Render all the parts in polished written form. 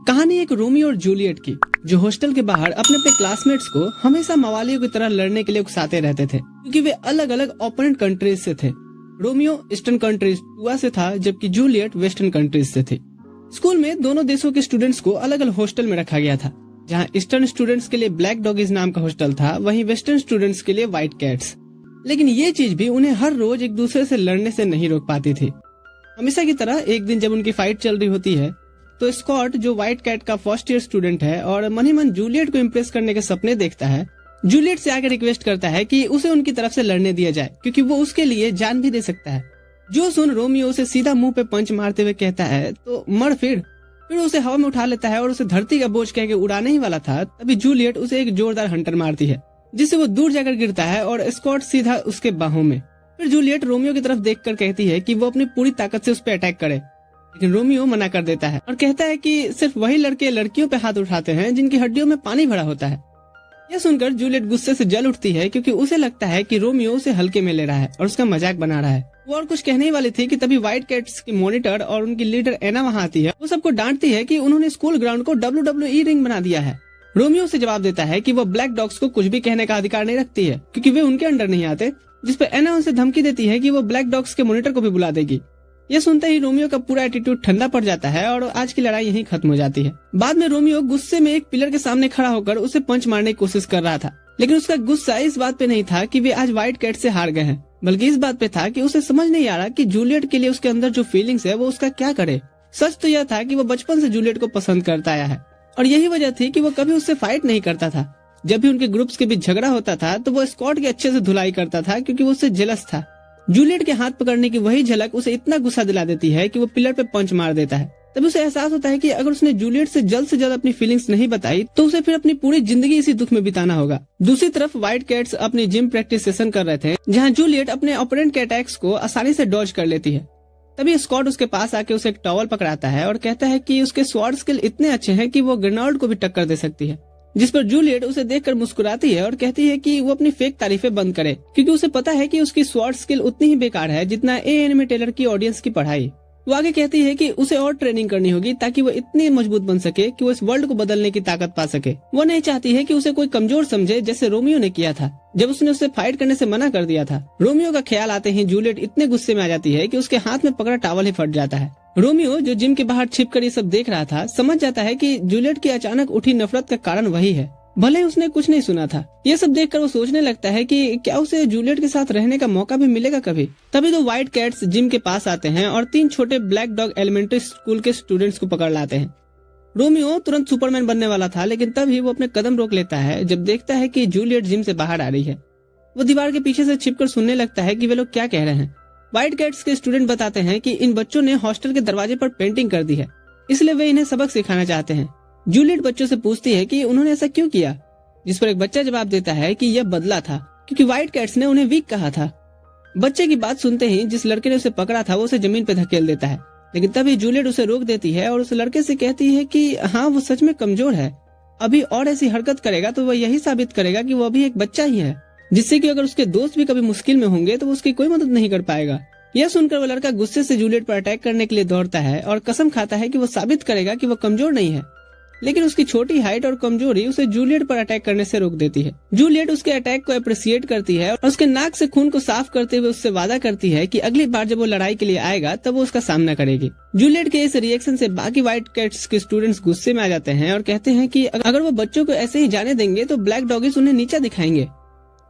कहानी एक रोमियो और जूलियट की, जो हॉस्टल के बाहर अपने अपने क्लासमेट्स को हमेशा मवालियों की तरह लड़ने के लिए उकसाते रहते थे, क्योंकि वे अलग अलग ओपोनेंट कंट्रीज से थे। रोमियो ईस्टर्न कंट्रीज टुआ से था, जबकि जूलियट वेस्टर्न कंट्रीज से थी। स्कूल में दोनों देशों के स्टूडेंट्स को अलग अलग हॉस्टल में रखा गया था। जहाँ ईस्टर्न स्टूडेंट्स के लिए ब्लैक डॉगीज नाम का हॉस्टल था, वहीं वेस्टर्न स्टूडेंट्स के लिए व्हाइट कैट्स। लेकिन ये चीज भी उन्हें हर रोज एक दूसरे से लड़ने से नहीं रोक पाती थी। हमेशा की तरह एक दिन जब उनकी फाइट चल रही होती है, तो स्कॉट, जो व्हाइट कैट का फर्स्ट ईयर स्टूडेंट है और मन ही मन जूलियट को इम्प्रेस करने के सपने देखता है, जूलियट से आकर रिक्वेस्ट करता है कि उसे उनकी तरफ से लड़ने दिया जाए, क्योंकि वो उसके लिए जान भी दे सकता है। जो सुन रोमियो उसे सीधा मुंह पे पंच मारते हुए कहता है, तो मर फिर उसे हवा में उठा लेता है और उसे धरती का बोझ कह के उड़ाने ही वाला था। तभी जूलियट उसे एक जोरदार हंटर मारती है, जिससे वो दूर जाकर गिरता है और स्कॉट सीधा उसके बाहों में। फिर जूलियट रोमियो की तरफ देखकर कहती है कि वो अपनी पूरी ताकत से उस पर अटैक करे, लेकिन रोमियो मना कर देता है और कहता है कि सिर्फ वही लड़के लड़कियों पे हाथ उठाते हैं जिनकी हड्डियों में पानी भरा होता है। यह सुनकर जूलियट गुस्से से जल उठती है, क्योंकि उसे लगता है कि रोमियो उसे हल्के में ले रहा है और उसका मजाक बना रहा है। वो और कुछ कहने ही वाली थी कि तभी व्हाइट कैट्स की मॉनिटर और उनकी लीडर एना वहाँ आती है। वो सबको डांटती है कि उन्होंने स्कूल ग्राउंड को WWE रिंग बना दिया है। रोमियो से जवाब देता है कि वो ब्लैक डॉग्स को कुछ भी कहने का अधिकार नहीं रखती है, क्योंकि वे उनके अंडर नहीं आते। जिस पर एना उनसे धमकी देती है कि वो ब्लैक डॉग्स के मॉनिटर को भी बुला देगी। यह सुनते ही रोमियो का पूरा एटीट्यूड ठंडा पड़ जाता है और आज की लड़ाई यहीं खत्म हो जाती है। बाद में रोमियो गुस्से में एक पिलर के सामने खड़ा होकर उसे पंच मारने की कोशिश कर रहा था, लेकिन उसका गुस्सा इस बात पे नहीं था कि वे आज व्हाइट कैट से हार गए हैं, बल्कि इस बात पे था कि उसे समझ नहीं आ रहा कि जूलियट के लिए उसके अंदर जो फीलिंग्स है वो उसका क्या करे। सच तो यह था कि वो बचपन से जूलियट को पसंद करता आया है और यही वजह थी कि वो कभी उससे फाइट नहीं करता था। जब भी उनके ग्रुप्स के बीच झगड़ा होता था तो वो स्कॉट की अच्छे से धुलाई करता था, क्योंकि वो उससे जेलस था। जूलियट के हाथ पकड़ने की वही झलक उसे इतना गुस्सा दिला देती है कि वो पिलर पे पंच मार देता है। तभी उसे एहसास होता है कि अगर उसने जूलियट से जल्द अपनी फीलिंग्स नहीं बताई तो उसे फिर अपनी पूरी जिंदगी इसी दुख में बिताना होगा। दूसरी तरफ व्हाइट कैट्स अपनी जिम प्रैक्टिस सेशन कर रहे थे, जहाँ जूलियट अपने ओपोनेंट के अटैक्स को आसानी से डॉज कर लेती है। तभी स्कॉट उसके पास आके उसे एक टॉवल पकड़ाता है और कहता है कि उसके स्वॉर्ड स्किल इतने अच्छे हैं कि वो ग्रेनाल्ड को भी टक्कर दे सकती है। जिस पर जूलियट उसे देखकर मुस्कुराती है और कहती है कि वो अपनी फेक तारीफें बंद करे, क्योंकि उसे पता है कि उसकी स्वॉर्ड स्किल उतनी ही बेकार है जितना एएनएम टेलर की ऑडियंस की पढ़ाई। वो आगे कहती है कि उसे और ट्रेनिंग करनी होगी ताकि वो इतनी मजबूत बन सके कि वो इस वर्ल्ड को बदलने की ताकत पा सके। वो नहीं चाहती है कि उसे कोई कमजोर समझे, जैसे रोमियो ने किया था जब उसने उसे फाइट करने से मना कर दिया था। रोमियो का ख्याल आते ही जूलियट इतने गुस्से में आ जाती है कि उसके हाथ में पकड़ा टॉवल ही फट जाता है। रोमियो, जो जिम के बाहर छिपकर ये सब देख रहा था, समझ जाता है कि जूलियट की अचानक उठी नफरत का कारण वही है, भले ही उसने कुछ नहीं सुना था। ये सब देखकर वो सोचने लगता है कि क्या उसे जूलियट के साथ रहने का मौका भी मिलेगा कभी। तभी तो व्हाइट कैट्स जिम के पास आते हैं और 3 छोटे ब्लैक डॉग एलिमेंट्री स्कूल के स्टूडेंट्स को पकड़ लाते हैं। रोमियो तुरंत सुपरमैन बनने वाला था, लेकिन तभी वो अपने कदम रोक लेता है जब देखता है कि जूलियट जिम से बाहर आ रही है। वो दीवार के पीछे से छिपकर सुनने लगता है कि वे लोग क्या कह रहे हैं। व्हाइट कैट्स के स्टूडेंट बताते हैं कि इन बच्चों ने हॉस्टल के दरवाजे पर पेंटिंग कर दी है, इसलिए वे इन्हें सबक सिखाना चाहते हैं। जूलियट बच्चों से पूछती है कि उन्होंने ऐसा क्यों किया, जिस पर एक बच्चा जवाब देता है कि यह बदला था, क्योंकि व्हाइट कैट्स ने उन्हें वीक कहा था। बच्चे की बात सुनते ही जिस लड़के ने उसे पकड़ा था वो उसे जमीन पर धकेल देता है, लेकिन तभी जूलियट उसे रोक देती है और उस लड़के से कहती है कि हाँ, वो सच में कमजोर है। अभी और ऐसी हरकत करेगा तो वह यही साबित करेगा कि वो अभी एक बच्चा ही है, जिससे कि अगर उसके दोस्त भी कभी मुश्किल में होंगे तो वो उसकी कोई मदद नहीं कर पाएगा। यह सुनकर वो लड़का गुस्से से जूलियट पर अटैक करने के लिए दौड़ता है और कसम खाता है कि वो साबित करेगा कि वो कमजोर नहीं है, लेकिन उसकी छोटी हाइट और कमजोरी उसे जूलियट पर अटैक करने से रोक देती है। जूलियट उसके अटैक को अप्रिशिएट करती है और उसके नाक से खून को साफ करते हुए उससे वादा करती है कि अगली बार जब वो लड़ाई के लिए आएगा तब वो उसका सामना करेगी। जूलियट के इस रिएक्शन से बाकी व्हाइट कैट्स के स्टूडेंट्स गुस्से में आ जाते हैं और कहते हैं कि अगर वो बच्चों को ऐसे ही जाने देंगे तो ब्लैक डॉगीज उन्हें नीचा दिखाएंगे।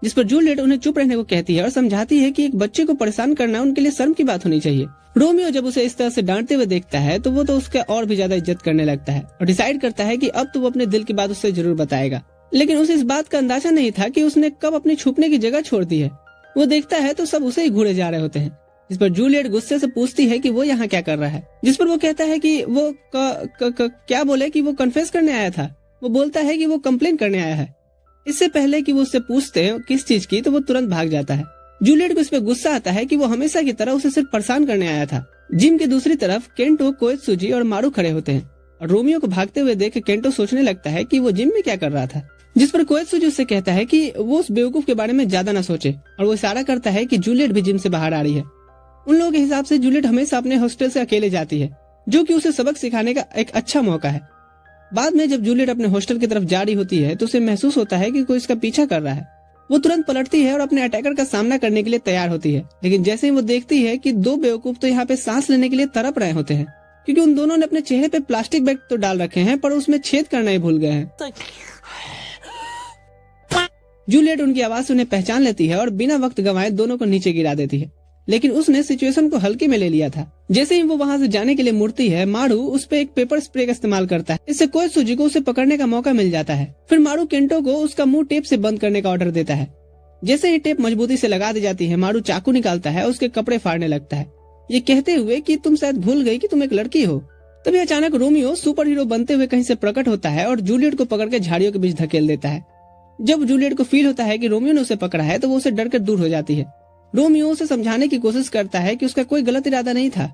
जिस पर जूलियट उन्हें चुप रहने को कहती है और समझाती है कि एक बच्चे को परेशान करना उनके लिए शर्म की बात होनी चाहिए। रोमियो जब उसे इस तरह से डांटते हुए देखता है तो वो तो उसका और भी ज्यादा इज्जत करने लगता है और डिसाइड करता है कि अब तो वो अपने दिल की बात उससे जरूर बताएगा। लेकिन उसे इस बात का अंदाजा नहीं था कि उसने कब अपनी छुपने की जगह छोड़ दी है। वो देखता है तो सब उसे ही घूरे जा रहे होते हैं। जिस पर जूलियट गुस्से से पूछती है कि वो यहाँ क्या कर रहा है, जिस पर वो कहता है कि वो क्या बोले कि वो कन्फेस करने आया था। वो बोलता है कि वो कंप्लेन करने आया है। इससे पहले कि वो उससे पूछते हैं किस चीज की, तो वो तुरंत भाग जाता है। जूलियट को इस पे गुस्सा आता है कि वो हमेशा की तरह उसे सिर्फ परेशान करने आया था। जिम की दूसरी तरफ केंटो, कोएत्सुजी और मारू खड़े होते हैं और रोमियो को भागते हुए देख केंटो सोचने लगता है कि वो जिम में क्या कर रहा था। जिस पर कोएत्सुजी उससे कहता है कि वो उस बेवकूफ के बारे में ज्यादा न सोचे और वो इशारा करता है कि जूलियट भी जिम से बाहर आ रही है। उन लोगों के हिसाब से जूलियट हमेशा अपने हॉस्टल से अकेले जाती है, जो कि उसे सबक सिखाने का एक अच्छा मौका है। बाद में जब जूलियट अपने हॉस्टल की तरफ जा रही होती है तो उसे महसूस होता है कि कोई इसका पीछा कर रहा है। वो तुरंत पलटती है और अपने अटैकर का सामना करने के लिए तैयार होती है, लेकिन जैसे ही वो देखती है कि दो बेवकूफ तो यहाँ पे सांस लेने के लिए तड़प रहे होते हैं, क्योंकि उन दोनों ने अपने चेहरे पे प्लास्टिक बैग तो डाल रखे हैं पर उसमें छेद करना ही भूल गए हैं। जूलियट उनकी आवाज से उन्हें पहचान लेती है और बिना वक्त गंवाए दोनों को नीचे गिरा देती है, लेकिन उसने सिचुएशन को हल्के में ले लिया था। जैसे ही वो वहाँ से जाने के लिए मुड़ती है, मारू उस पे एक पेपर स्प्रे का इस्तेमाल करता है। इससे कोएत्सुजी को उसे पकड़ने का मौका मिल जाता है। फिर मारू केंटो को उसका मुंह टेप से बंद करने का ऑर्डर देता है। जैसे ही टेप मजबूती से लगा दी जाती है, मारू चाकू निकालता है, उसके कपड़े फाड़ने लगता है, ये कहते हुए कि तुम शायद भूल गई कि तुम एक लड़की हो। तभी अचानक रोमियो सुपर हीरो बनते हुए कहीं से प्रकट होता है और जूलियट को पकड़ के झाड़ियों के बीच धकेल देता है। जब जूलियट को फील होता है कि रोमियो ने उसे पकड़ा है तो वो उसे डर कर दूर हो जाती है। रोमियो उसे समझाने की कोशिश करता है कि उसका कोई गलत इरादा नहीं था,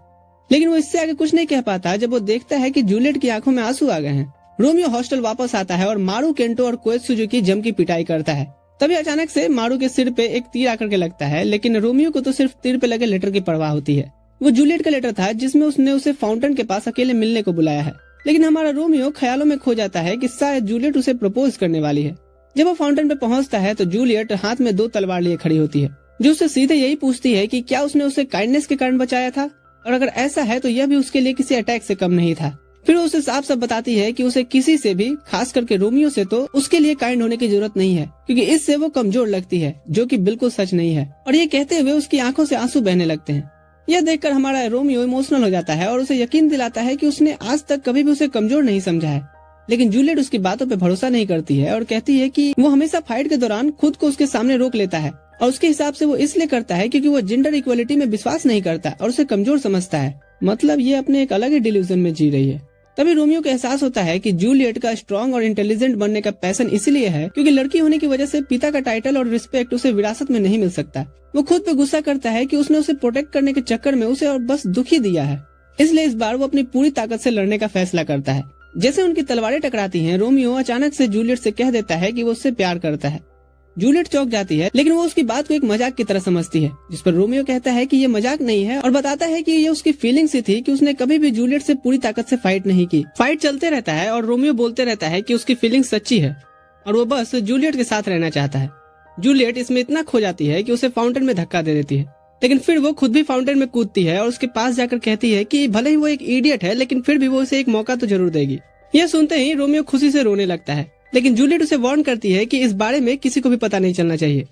लेकिन वो इससे आगे कुछ नहीं कह पाता जब वो देखता है कि जूलियट की आंखों में आंसू आ गए हैं। रोमियो हॉस्टल वापस आता है और मारू केंटो और कोएत्सुजी की जम की पिटाई करता है। तभी अचानक से मारू के सिर पे एक तीर आकर के लगता है, लेकिन रोमियो को तो सिर्फ तीर पे लगे लेटर की परवाह होती है। वो जूलियट का लेटर था जिसमें उसने उसे फाउंटेन के पास अकेले मिलने को बुलाया है, लेकिन हमारा रोमियो ख्यालों में खो जाता है कि शायद जूलियट उसे प्रपोज करने वाली है। जब वो फाउंटेन पे पहुंचता है तो जूलियट हाथ में 2 तलवार लिए खड़ी होती है, जो उससे सीधे यही पूछती है कि क्या उसने उसे काइंडनेस के कारण बचाया था, और अगर ऐसा है तो यह भी उसके लिए किसी अटैक से कम नहीं था। फिर वो उसे साफ साफ बताती है कि उसे किसी से भी, खास करके रोमियो से, तो उसके लिए काइंड होने की जरूरत नहीं है, क्योंकि इससे वो कमजोर लगती है, जो कि बिल्कुल सच नहीं है। और ये कहते हुए उसकी आंखों से आंसू बहने लगते हैं। यह देखकर हमारा रोमियो इमोशनल हो जाता है और उसे यकीन दिलाता है कि उसने आज तक कभी भी उसे कमजोर नहीं समझा है। लेकिन जूलियट उसकी बातों पे भरोसा नहीं करती है और कहती है कि वो हमेशा फाइट के दौरान खुद को उसके सामने रोक लेता है, और उसके हिसाब से वो इसलिए करता है क्योंकि वो जेंडर इक्वलिटी में विश्वास नहीं करता और उसे कमजोर समझता है। मतलब ये अपने एक अलग ही डिल्यूजन में जी रही है। तभी रोमियो को एहसास होता है कि जूलियट का स्ट्रॉन्ग और इंटेलिजेंट बनने का पैशन इसीलिए है क्योंकि लड़की होने की वजह से पिता का टाइटल और रिस्पेक्ट उसे विरासत में नहीं मिल सकता। वो खुद पे गुस्सा करता है कि उसने उसे प्रोटेक्ट करने के चक्कर में उसे और बस दुखी दिया है, इसलिए इस बार वो अपनी पूरी ताकत से लड़ने का फैसला करता है। जैसे उनकी तलवारें टकराती हैं, रोमियो अचानक से जूलियट से कह देता है कि वो उससे प्यार करता है। जूलियट चौंक जाती है, लेकिन वो उसकी बात को एक मजाक की तरह समझती है, जिस पर रोमियो कहता है कि ये मजाक नहीं है और बताता है कि ये उसकी फीलिंग सी थी कि उसने कभी भी जूलियट से पूरी ताकत से फाइट नहीं की। फाइट चलते रहता है और रोमियो बोलते रहता है कि उसकी फीलिंग सच्ची है और वो बस जूलियट के साथ रहना चाहता है। जूलियट इसमें इतना खो जाती है कि उसे फाउंटेन में धक्का दे देती है, लेकिन फिर वो खुद भी फाउंटेन में कूदती है और उसके पास जाकर कहती है कि भले ही वो एक इडियट है, लेकिन फिर भी वो उसे एक मौका तो जरूर देगी। यह सुनते ही रोमियो खुशी से रोने लगता है, लेकिन जूलियट उसे वार्न करती है कि इस बारे में किसी को भी पता नहीं चलना चाहिए,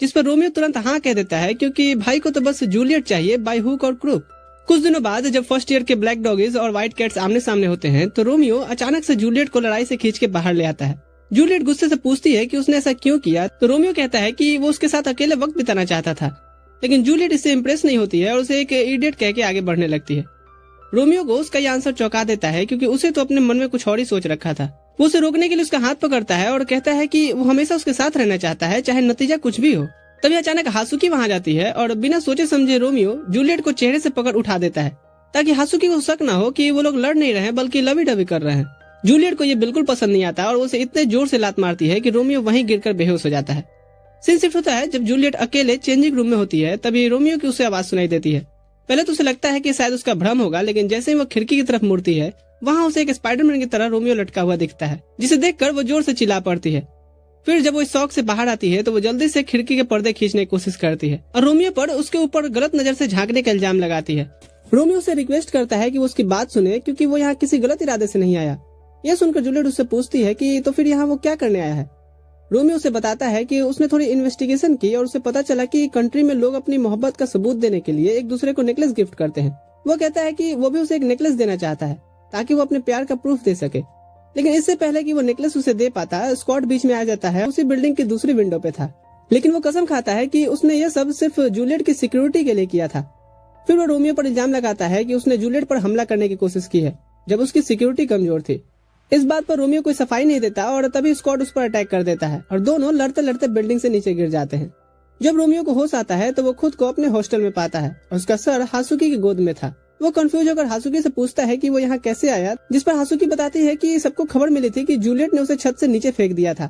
जिस पर रोमियो तुरंत हाँ कह देता है क्योंकि भाई को तो बस जूलियट चाहिए बाय हुक और क्रूक। कुछ दिनों बाद जब फर्स्ट ईयर के ब्लैक डॉगीज और व्हाइट कैट्स आमने सामने होते हैं तो रोमियो अचानक से जूलियट को लड़ाई से खींच के बाहर ले आता है। जूलियट गुस्से से पूछती है कि उसने ऐसा क्यों किया, तो रोमियो कहता है कि वो उसके साथ अकेले वक्त बिताना चाहता था, लेकिन जूलियट इससे इम्प्रेस नहीं होती है और उसे एक इडियट कह के आगे बढ़ने लगती है। रोमियो को उसका ये आंसर चौंका देता है क्योंकि उसे तो अपने मन में कुछ और ही सोच रखा था। वो उसे रोकने के लिए उसका हाथ पकड़ता है और कहता है कि वो हमेशा उसके साथ रहना चाहता है, चाहे नतीजा कुछ भी हो। तभी अचानक हासुकी वहाँ जाती है और बिना सोचे समझे रोमियो जूलियट को चेहरे से पकड़ उठा देता है, ताकि हासुकी को शक न हो कि वो लोग लड़ नहीं रहे बल्कि लवी डवी कर रहे हैं। जूलियट को ये बिल्कुल पसंद नहीं आता और उसे इतने जोर से लात मारती है कि रोमियो वहीं गिरकर बेहोश हो जाता है। सीन शिफ्ट होता है जब जूलियट अकेले चेंजिंग रूम में होती है, तभी रोमियो की उसे आवाज सुनाई देती है। पहले तो उसे लगता है कि शायद उसका भ्रम होगा, लेकिन जैसे ही वो खिड़की की तरफ मुड़ती है वहाँ उसे एक स्पाइडरमैन की तरह रोमियो लटका हुआ दिखता है, जिसे देखकर वो जोर से चिल्ला पड़ती है। फिर जब वो इस शौक से बाहर आती है तो वो जल्दी से खिड़की के पर्दे खींचने की कोशिश करती है और रोमियो पर उसके ऊपर गलत नजर से झांकने का इल्जाम लगाती है। रोमियो से रिक्वेस्ट करता है कि वो उसकी बात सुने क्योंकि वो यहाँ किसी गलत इरादे से नहीं आया। यह सुनकर जूलियट उससे पूछती है कि तो फिर यहाँ वो क्या करने आया है। रोमियो उसे बताता है कि उसने थोड़ी इन्वेस्टिगेशन की और उसे पता चला कि कंट्री में लोग अपनी मोहब्बत का सबूत देने के लिए एक दूसरे को नेकलेस गिफ्ट करते हैं। वो कहता है कि वो भी उसे एक नेकलेस देना चाहता है ताकि वो अपने प्यार का प्रूफ दे सके, लेकिन इससे पहले कि वो नेकलेस उसे दे पाता, स्कॉट बीच में आ जाता है। उसी बिल्डिंग की दूसरी विंडो पे था, लेकिन वो कसम खाता है कि उसने यह सब सिर्फ जूलियट की सिक्योरिटी के लिए किया था। फिर वो रोमियो पर इल्जाम लगाता है कि उसने जूलियट पर हमला करने की कोशिश की है जब उसकी सिक्योरिटी कमजोर थी। इस बात पर रोमियो कोई सफाई नहीं देता और तभी स्कॉट उस पर अटैक कर देता है और दोनों लड़ते लड़ते बिल्डिंग से नीचे गिर जाते हैं। जब रोमियो को होश आता है तो वो खुद को अपने हॉस्टल में पाता है और उसका सर हासुकी की गोद में था। वो कंफ्यूज होकर हासुकी से पूछता है कि वो यहाँ कैसे आया, जिस पर हासुकी बताती है कि सबको खबर मिली थी कि जूलियट ने उसे छत से नीचे फेंक दिया था।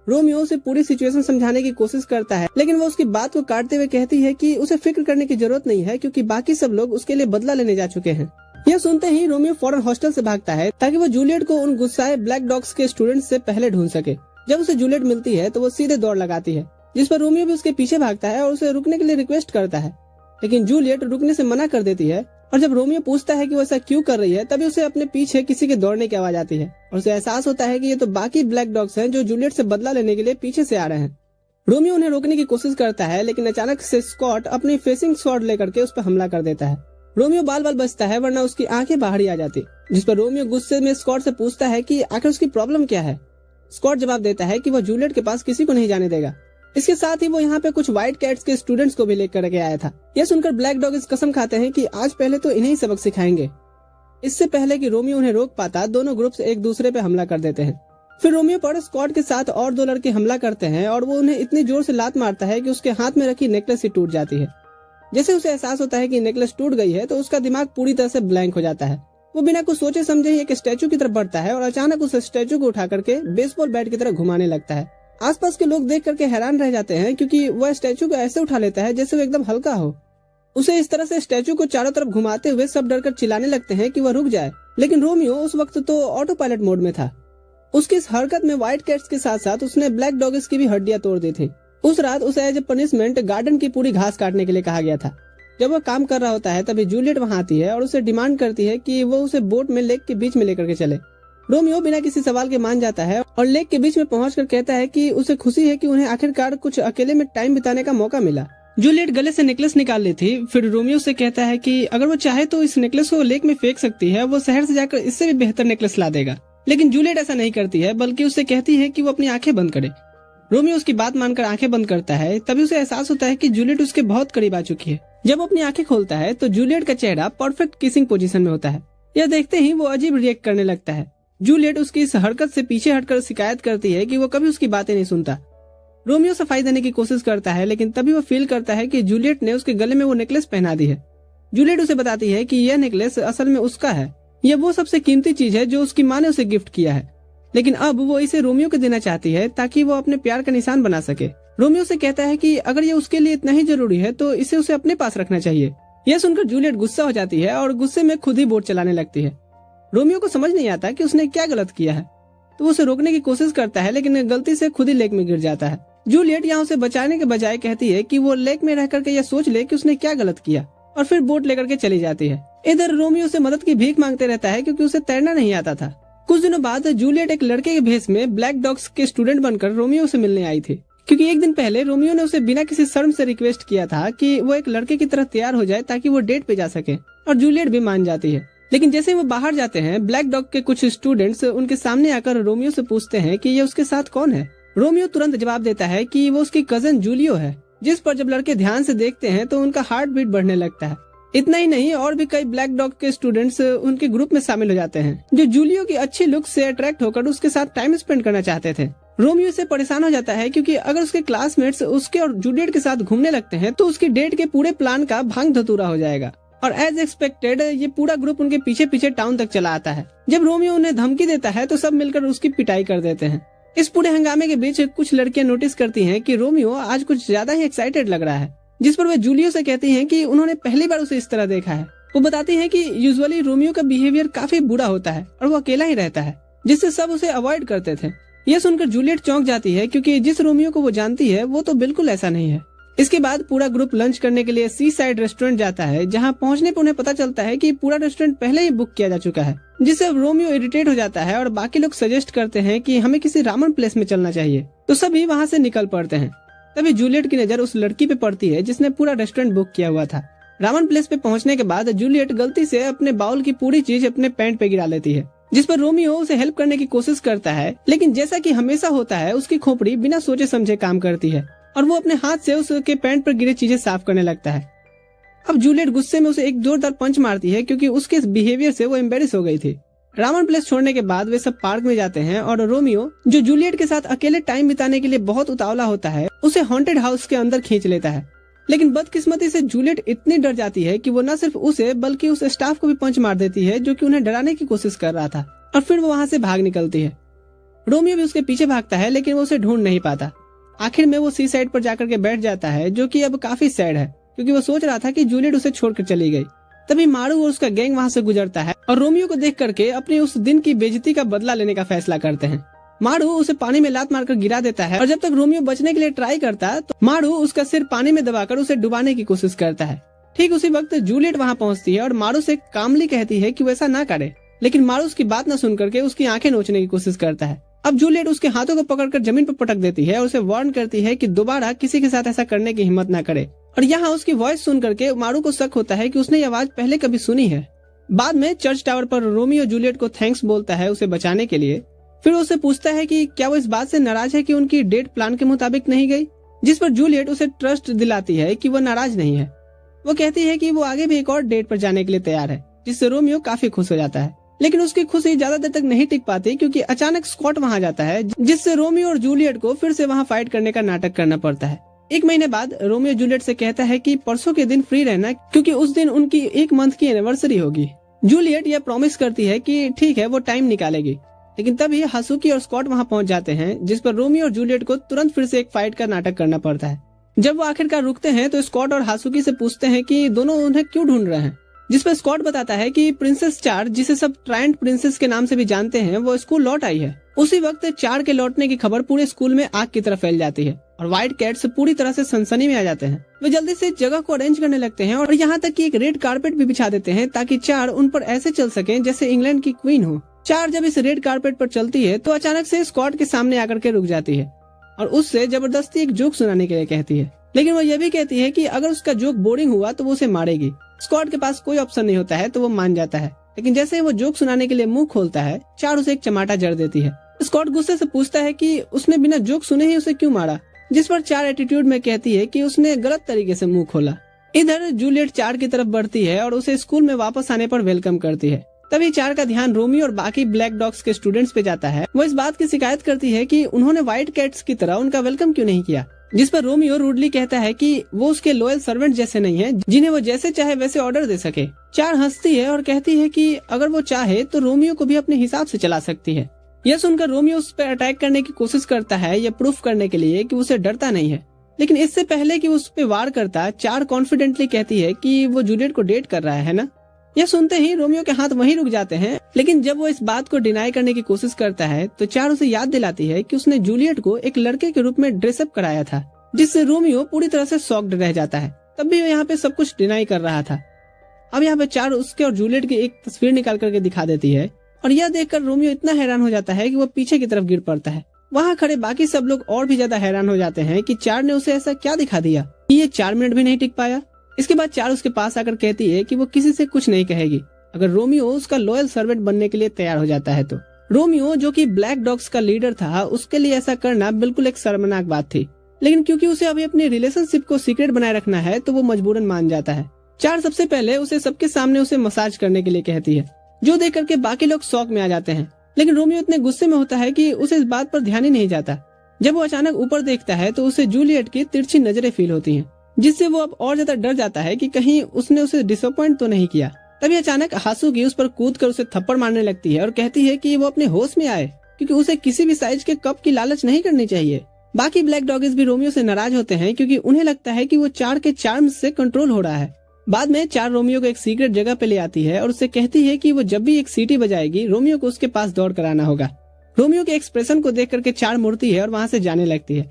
रोमियो उसे पूरी सिचुएशन समझाने की कोशिश करता है, लेकिन वो उसकी बात को काटते हुए कहती है कि उसे फिक्र करने की जरूरत नहीं है क्योंकि बाकी सब लोग उसके लिए बदला लेने जा चुके हैं। यह सुनते ही रोमियो फौरन हॉस्टल से भागता है ताकि वो जूलियट को उन गुस्साए ब्लैक डॉग्स के स्टूडेंट्स से पहले ढूंढ सके। जब उसे जूलियट मिलती है तो वो सीधे दौड़ लगाती है, जिस पर रोमियो भी उसके पीछे भागता है और उसे रुकने के लिए रिक्वेस्ट करता है, लेकिन जूलियट रुकने से मना कर देती है। और जब रोमियो पूछता है कि वो ऐसा क्यों कर रही है, तभी उसे अपने पीछे किसी के दौड़ने की आवाज आती है और उसे एहसास होता है कि ये तो बाकी ब्लैक डॉग्स हैं जो जूलियट से बदला लेने के लिए पीछे से आ रहे हैं। रोमियो उन्हें रोकने की कोशिश करता है, लेकिन अचानक से स्कॉट अपनी फेसिंग स्वॉर्ड लेकर के उस पर हमला कर देता है। रोमियो बाल बाल बचता है, वरना उसकी आंखें बाहर ही आ जाती, जिस पर रोमियो गुस्से में स्कॉट से पूछता है कि आखिर उसकी प्रॉब्लम क्या है। स्कॉट जवाब देता है कि वह जूलियट के पास किसी को नहीं जाने देगा। इसके साथ ही वो यहाँ पे कुछ व्हाइट कैट्स के स्टूडेंट्स को भी लेकर के आया था। यह सुनकर ब्लैक डॉग इस कसम खाते हैं कि आज पहले तो इन्हें ही सबक सिखाएंगे। इससे पहले कि रोमियो उन्हें रोक पाता, दोनों ग्रुप्स एक दूसरे पे हमला कर देते हैं। फिर रोमियो पर स्कॉट के साथ और 2 लड़के हमला करते हैं और वो उन्हें इतनी जोर से लात मारता है कि उसके हाथ में रखी नेकलेस ही टूट जाती है। जैसे उसे एहसास होता है कि नेकलेस टूट गई है तो उसका दिमाग पूरी तरह से ब्लैंक हो जाता है। वो बिना कुछ सोचे समझे ही एक स्टैचू की तरफ बढ़ता है और अचानक उस स्टैचू को उठा करके बेसबॉल बैट की तरह घुमाने लगता है। आसपास के लोग देख करके हैरान रह जाते हैं, क्योंकि वह स्टैचू को ऐसे उठा लेता है जैसे वो एकदम हल्का हो। उसे इस तरह से स्टैचू को चारों तरफ घुमाते हुए सब डरकर चिल्लाने लगते हैं कि वह रुक जाए, लेकिन रोमियो उस वक्त तो ऑटो पायलट मोड में था। उसकी इस हरकत में व्हाइट कैट्स के साथ साथ उसने ब्लैक डॉग्स की भी हड्डियां तोड़ दी थी। उस रात उसे एज ए पनिशमेंट गार्डन की पूरी घास काटने के लिए कहा गया था। जब वह काम कर रहा होता है तभी जूलियट वहां आती है और उसे डिमांड करती है कि वो उसे बोट में लेक के बीच में लेकर के चले। रोमियो बिना किसी सवाल के मान जाता है और लेक के बीच में पहुंचकर कहता है कि उसे खुशी है कि उन्हें आखिरकार कुछ अकेले में टाइम बिताने का मौका मिला। जूलियट गले से नेकलेस निकाल ली थी। फिर रोमियो से कहता है कि अगर वो चाहे तो इस नेकलेस को लेक में फेंक सकती है, वो शहर से जाकर इससे भी बेहतर नेकलेस ला देगा। लेकिन जूलियट ऐसा नहीं करती है, बल्कि उससे कहती है कि वो अपनी आंखें बंद करे। रोमियो उसकी बात मानकर आंखें बंद करता है। तभी उसे एहसास होता है कि जूलियट उसके बहुत करीब आ चुकी है। जब वो अपनी आंखें खोलता है तो जूलियट का चेहरा परफेक्ट किसिंग पोजीशन में होता है। यह देखते ही वो अजीब रिएक्ट करने लगता है। जूलियट उसकी इस हरकत से पीछे हटकर शिकायत करती है कि वो कभी उसकी बातें नहीं सुनता। रोमियो सफाई देने की कोशिश करता है, लेकिन तभी वो फील करता है कि जूलियट ने उसके गले में वो नेकलेस पहना दी है। जूलियट उसे बताती है कि यह नेकलेस असल में उसका है। यह वो सबसे कीमती चीज है जो उसकी माँ ने उसे गिफ्ट किया है, लेकिन अब वो इसे रोमियो को देना चाहती है ताकि वो अपने प्यार का निशान बना सके। रोमियो से कहता है कि अगर ये उसके लिए इतना ही जरूरी है तो इसे उसे अपने पास रखना चाहिए। यह सुनकर जूलियट गुस्सा हो जाती है और गुस्से में खुद ही बोट चलाने लगती है। रोमियो को समझ नहीं आता कि उसने क्या गलत किया है, तो वो उसे रोकने की कोशिश करता है, लेकिन गलती से खुद ही लेक में गिर जाता है। जूलियट यहाँ उसे बचाने के बजाय कहती है कि वो लेक में रह करके यह सोच ले कि उसने क्या गलत किया, और फिर बोट लेकर के चली जाती है। इधर रोमियो से मदद की भीख मांगते रहता है क्योंकि उसे तैरना नहीं आता था। कुछ दिनों बाद जूलियट एक लड़के के भेष में ब्लैक डॉग्स के स्टूडेंट बनकर रोमियो से मिलने आई थी, क्योंकि एक दिन पहले रोमियो ने उसे बिना किसी शर्म से रिक्वेस्ट किया था कि वो एक लड़के की तरह तैयार हो जाए ताकि वो डेट पे जा सके, और जूलियट भी मान जाती है। लेकिन जैसे वो बाहर जाते हैं, ब्लैक डॉग के कुछ स्टूडेंट्स उनके सामने आकर रोमियो से पूछते हैं कि ये उसके साथ कौन है। रोमियो तुरंत जवाब देता है कि वो उसकी कजन जूलियो है, जिस पर जब लड़के ध्यान से देखते हैं तो उनका हार्ट बीट बढ़ने लगता है। इतना ही नहीं, और भी कई ब्लैक डॉग के स्टूडेंट्स उनके ग्रुप में शामिल हो जाते हैं, जो जूलियो की अच्छी लुक से अट्रैक्ट होकर उसके साथ टाइम स्पेंड करना चाहते थे। रोमियो से परेशान हो जाता है क्योंकि अगर उसके क्लासमेट्स उसके और जूलियट के साथ घूमने लगते हैं तो उसकी डेट के पूरे प्लान का भांग धतूरा हो जाएगा। और एज एक्सपेक्टेड ये पूरा ग्रुप उनके पीछे पीछे टाउन तक चला आता है। जब रोमियो उन्हें धमकी देता है तो सब मिलकर उसकी पिटाई कर देते हैं। इस पूरे हंगामे के बीच कुछ लड़कियां नोटिस करती हैं कि रोमियो आज कुछ ज्यादा ही एक्साइटेड लग रहा है, जिस पर वे जूलियो से कहती हैं कि उन्होंने पहली बार उसे इस तरह देखा है। वो बताती हैं कि यूजुअली रोमियो का बिहेवियर काफी बुरा होता है और वो अकेला ही रहता है, जिससे सब उसे अवॉइड करते थे। यह सुनकर जूलियट चौंक जाती है क्योंकि जिस रोमियो को वो जानती है वो तो बिल्कुल ऐसा नहीं है। इसके बाद पूरा ग्रुप लंच करने के लिए सी साइड रेस्टोरेंट जाता है, जहां पहुंचने पर उन्हें पता चलता है कि पूरा रेस्टोरेंट पहले ही बुक किया जा चुका है, जिससे रोमियो इरिटेट हो जाता है और बाकी लोग सजेस्ट करते हैं कि हमें किसी रामन प्लेस में चलना चाहिए, तो सभी वहां से निकल पड़ते हैं। तभी जूलियट की नजर उस लड़की पे पड़ती है जिसने पूरा रेस्टोरेंट बुक किया हुआ था। रामन प्लेस पे पहुंचने के बाद जूलियट गलती से अपने बाउल की पूरी चीज अपने पैंट पे गिरा लेती है, जिस पर रोमियो उसे हेल्प करने की कोशिश करता है, लेकिन जैसा कि हमेशा होता है उसकी खोपड़ी बिना सोचे समझे काम करती है और वो अपने हाथ से उसके पैंट पर गिरे चीजें साफ करने लगता है। अब जूलियट गुस्से में उसे एक जोरदार पंच मारती है क्योंकि उसके इस बिहेवियर से वो एम्बेरस हो गई थी। रामन प्लेस छोड़ने के बाद वे सब पार्क में जाते हैं और रोमियो, जो जूलियट के साथ अकेले टाइम बिताने के लिए बहुत उतावला होता है, उसे हॉन्टेड हाउस के अंदर खींच लेता है। लेकिन बदकिस्मती से जूलियट इतनी डर जाती है कि वो न सिर्फ उसे बल्कि उस स्टाफ को भी पंच मार देती है जो कि उन्हें डराने की कोशिश कर रहा था, और फिर वो वहाँ से भाग निकलती है। रोमियो भी उसके पीछे भागता है, लेकिन वो उसे ढूंढ नहीं पाता। आखिर में वो सी साइड पर जाकर के बैठ जाता है, जो कि अब काफी सैड है क्योंकि वो सोच रहा था कि जूलियट उसे छोड़कर चली गई। तभी मारू और उसका गैंग वहाँ से गुजरता है और रोमियो को देख करके अपने उस दिन की बेइज्जती का बदला लेने का फैसला करते हैं। मारू उसे पानी में लात मारकर गिरा देता है और जब तक रोमियो बचने के लिए ट्राई करता है तो मारू उसका सिर पानी में दबाकर उसे डुबाने की कोशिश करता है। ठीक उसी वक्त जूलियट वहाँ पहुँचती है और मारू से कामली कहती है कि वैसा ना करे, लेकिन मारू उसकी बात न सुन करके उसकी आंखें नोचने की कोशिश करता है। अब जूलियट उसके हाथों को पकड़कर जमीन पर पटक देती है और उसे वार्न करती है कि दोबारा किसी के साथ ऐसा करने की हिम्मत न करे। और यहाँ उसकी वॉइस सुन करके मारू को शक होता है कि उसने ये आवाज पहले कभी सुनी है। बाद में चर्च टावर पर रोमियो जूलियट को थैंक्स बोलता है उसे बचाने के लिए। फिर उससे पूछता है कि क्या वो इस बात से नाराज है कि उनकी डेट प्लान के मुताबिक नहीं गई, जिस पर जूलियट उसे ट्रस्ट दिलाती है कि वो नाराज नहीं है। वो कहती है कि वो आगे भी एक और डेट पर जाने के लिए तैयार है, जिससे रोमियो काफी खुश हो जाता है। लेकिन उसकी खुशी ज्यादा देर तक नहीं टिक पाती क्योंकि अचानक स्कॉट वहाँ जाता है, जिससे रोमियो और जूलियट को फिर से वहाँ फाइट करने का नाटक करना पड़ता है। 1 महीने बाद रोमियो जूलियट से कहता है कि परसों के दिन फ्री रहना क्योंकि उस दिन उनकी 1 मंथ की एनिवर्सरी होगी। जूलियट यह प्रॉमिस करती है कि ठीक है वो टाइम निकालेगी, लेकिन तभी हासुकी और स्कॉट वहाँ पहुँच जाते हैं, जिस पर रोमियो और जूलियट को तुरंत फिर से एक फाइट का नाटक करना पड़ता है। जब वो आखिरकार रुकते हैं तो स्कॉट और हासुकी से पूछते हैं कि दोनों उन्हें क्यों ढूंढ रहे हैं, जिस पर स्कॉट बताता है कि प्रिंसेस चार, जिसे सब ट्रायंट प्रिंसेस के नाम से भी जानते हैं, वो स्कूल लौट आई है। उसी वक्त चार के लौटने की खबर पूरे स्कूल में आग की तरह फैल जाती है और व्हाइट कैट्स पूरी तरह से सनसनी में आ जाते हैं। वे जल्दी से जगह को अरेंज करने लगते हैं और यहाँ तक कि एक रेड कारपेट भी बिछा देते हैं ताकि चार उन पर ऐसे चल सके जैसे इंग्लैंड की क्वीन हो। चार जब इस रेड कारपेट पर चलती है तो अचानक से स्कॉट के सामने आकर के रुक जाती है और उससे जबरदस्ती एक जोक सुनाने के लिए कहती है, लेकिन वो ये भी कहती है कि अगर उसका जोक बोरिंग हुआ तो वो उसे मारेगी। स्कॉट के पास कोई ऑप्शन नहीं होता है तो वो मान जाता है, लेकिन जैसे वो जोक सुनाने के लिए मुंह खोलता है, चार उसे एक चमाटा जड़ देती है। स्कॉट गुस्से से पूछता है कि उसने बिना जोक सुने ही उसे क्यों मारा, जिस पर चार एटीट्यूड में कहती है कि उसने गलत तरीके से मुंह खोला। इधर जूलियट चार की तरफ बढ़ती है और उसे स्कूल में वापस आने पर वेलकम करती है। तभी चार का ध्यान रोमियो और बाकी ब्लैक डॉग्स के स्टूडेंट्स पे जाता है। वो इस बात की शिकायत करती है कि उन्होंने व्हाइट कैट्स की तरह उनका वेलकम क्यों नहीं किया, जिस पर रोमियो रूडली कहता है कि वो उसके लॉयल सर्वेंट जैसे नहीं है जिन्हें वो जैसे चाहे वैसे ऑर्डर दे सके। चार हंसती है और कहती है कि अगर वो चाहे तो रोमियो को भी अपने हिसाब से चला सकती है। यह सुनकर रोमियो उस पर अटैक करने की कोशिश करता है, यह प्रूफ करने के लिए कि उसे डरता नहीं है। लेकिन इससे पहले कि उस पर वार करता, चार कॉन्फिडेंटली कहती है कि वो जूलियट को डेट कर रहा है ना। यह सुनते ही रोमियो के हाथ वहीं रुक जाते हैं, लेकिन जब वो इस बात को डिनाई करने की कोशिश करता है तो चार उसे याद दिलाती है कि उसने जूलियट को एक लड़के के रूप में ड्रेसअप कराया था, जिससे रोमियो पूरी तरह से शॉक्ड रह जाता है। तब भी वो यहाँ पे सब कुछ डिनाई कर रहा था। अब यहाँ पे चार उसके और जूलियट की एक तस्वीर निकाल करके दिखा देती है और यह देखकर रोमियो इतना हैरान हो जाता है कि वो पीछे की तरफ गिर पड़ता है। वहाँ खड़े बाकी सब लोग और भी ज्यादा हैरान हो जाते हैं कि चार ने उसे ऐसा क्या दिखा दिया कि ये 4 मिनट भी नहीं टिक पाया। इसके बाद चार उसके पास आकर कहती है कि वो किसी से कुछ नहीं कहेगी अगर रोमियो उसका लॉयल सर्वेंट बनने के लिए तैयार हो जाता है तो। रोमियो जो कि ब्लैक डॉग्स का लीडर था, उसके लिए ऐसा करना बिल्कुल एक शर्मनाक बात थी, लेकिन क्योंकि उसे अभी अपनी रिलेशनशिप को सीक्रेट बनाए रखना है तो वो मजबूरन मान जाता है। चार सबसे पहले उसे सबके सामने उसे मसाज करने के लिए कहती है, जो देख करके बाकी लोग शौक में आ जाते हैं। लेकिन रोमियो इतने गुस्से में होता है कि उसे इस बात पर ध्यान ही नहीं जाता। जब वो अचानक ऊपर देखता है तो उसे जूलियट की तिरछी नजरें फील होती हैं, जिससे वो अब और ज्यादा डर जाता है कि कहीं उसने उसे डिसअपॉइंट तो नहीं किया। तभी अचानक हासुकी उस पर कूद कर उसे थप्पड़ मारने लगती है और कहती है कि वो अपने होश में आए, क्योंकि उसे किसी भी साइज के कप की लालच नहीं करनी चाहिए। बाकी ब्लैक डॉगीज भी रोमियो से नाराज होते हैं क्योंकि उन्हें लगता है कि वो चार के चार्म से कंट्रोल हो रहा है। बाद में चार रोमियो को एक सीक्रेट जगह पे ले आती है और उससे कहती है कि वो जब भी एक सीटी बजाएगी रोमियो को उसके पास दौड़ कर आना होगा। रोमियो के एक्सप्रेशन को देख करके चार मुड़ती है और वहाँ से जाने लगती है,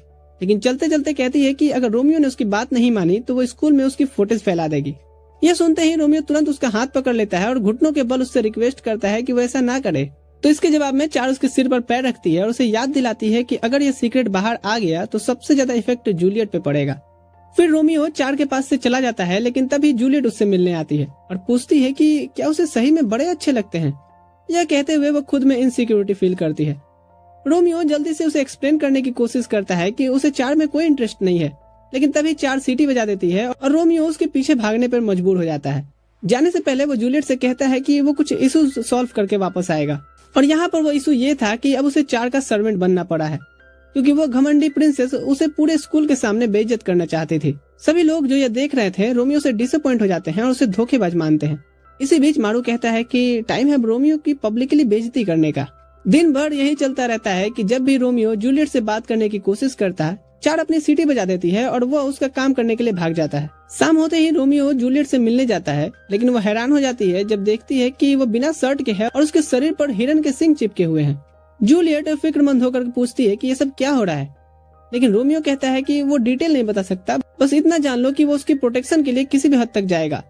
लेकिन चलते चलते कहती है कि अगर रोमियो ने उसकी बात नहीं मानी तो वो स्कूल में उसकी फुटेज फैला देगी। यह सुनते ही रोमियो तुरंत उसका हाथ पकड़ लेता है और घुटनों के बल उससे रिक्वेस्ट करता है कि वो ऐसा ना करे। तो इसके जवाब में चार उसके सिर पर पैर रखती है और उसे याद दिलाती है कि अगर ये सीक्रेट बाहर आ गया तो सबसे ज्यादा इफेक्ट जूलियट पे पड़ेगा। फिर रोमियो चार के पास से चला जाता है, लेकिन तभी जूलियट उससे मिलने आती है और पूछती है कि क्या उसे सही में बड़े अच्छे लगते हैं। यह कहते हुए वो खुद में इनसिक्योरिटी फील करती है। रोमियो जल्दी से उसे एक्सप्लेन करने की कोशिश करता है कि उसे चार में कोई इंटरेस्ट नहीं है, लेकिन तभी चार सीटी बजा देती है और रोमियो उसके पीछे भागने पर मजबूर हो जाता है। जाने से पहले वो जूलियट से कहता है कि वो कुछ इशू सॉल्व करके वापस आएगा, और यहाँ पर वो इशू ये था कि अब उसे चार का सर्वेंट बनना पड़ा है, क्योंकि वो घमंडी प्रिंसेस उसे पूरे स्कूल के सामने बेइज्जत करना चाहती थी। सभी लोग जो ये देख रहे थे रोमियो से डिसअपॉइंट हो जाते हैं और उसे धोखेबाज मानते हैं। इसी बीच मारू कहता है कि टाइम है रोमियो की पब्लिकली बेइज्जती करने का। दिन भर यही चलता रहता है कि जब भी रोमियो जूलियट से बात करने की कोशिश करता है चार अपनी सीटी बजा देती है और वो उसका काम करने के लिए भाग जाता है। शाम होते ही रोमियो जूलियट से मिलने जाता है, लेकिन वो हैरान हो जाती है जब देखती है कि वो बिना शर्ट के है और उसके शरीर पर हिरन के सींग चिपके हुए हैं। जूलियट फिक्रमंद होकर पूछती है कि ये सब क्या हो रहा है, लेकिन रोमियो कहता है कि वो डिटेल नहीं बता सकता, बस इतना जान लो कि वो उसकी प्रोटेक्शन के लिए किसी भी हद तक जाएगा।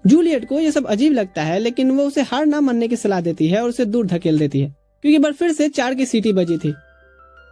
जूलियट को ये सब अजीब लगता है, लेकिन वो उसे हार ना मानने की सलाह देती है और उसे दूर धकेल देती है, क्योंकि बार फिर से 4 की सीटी बजी थी।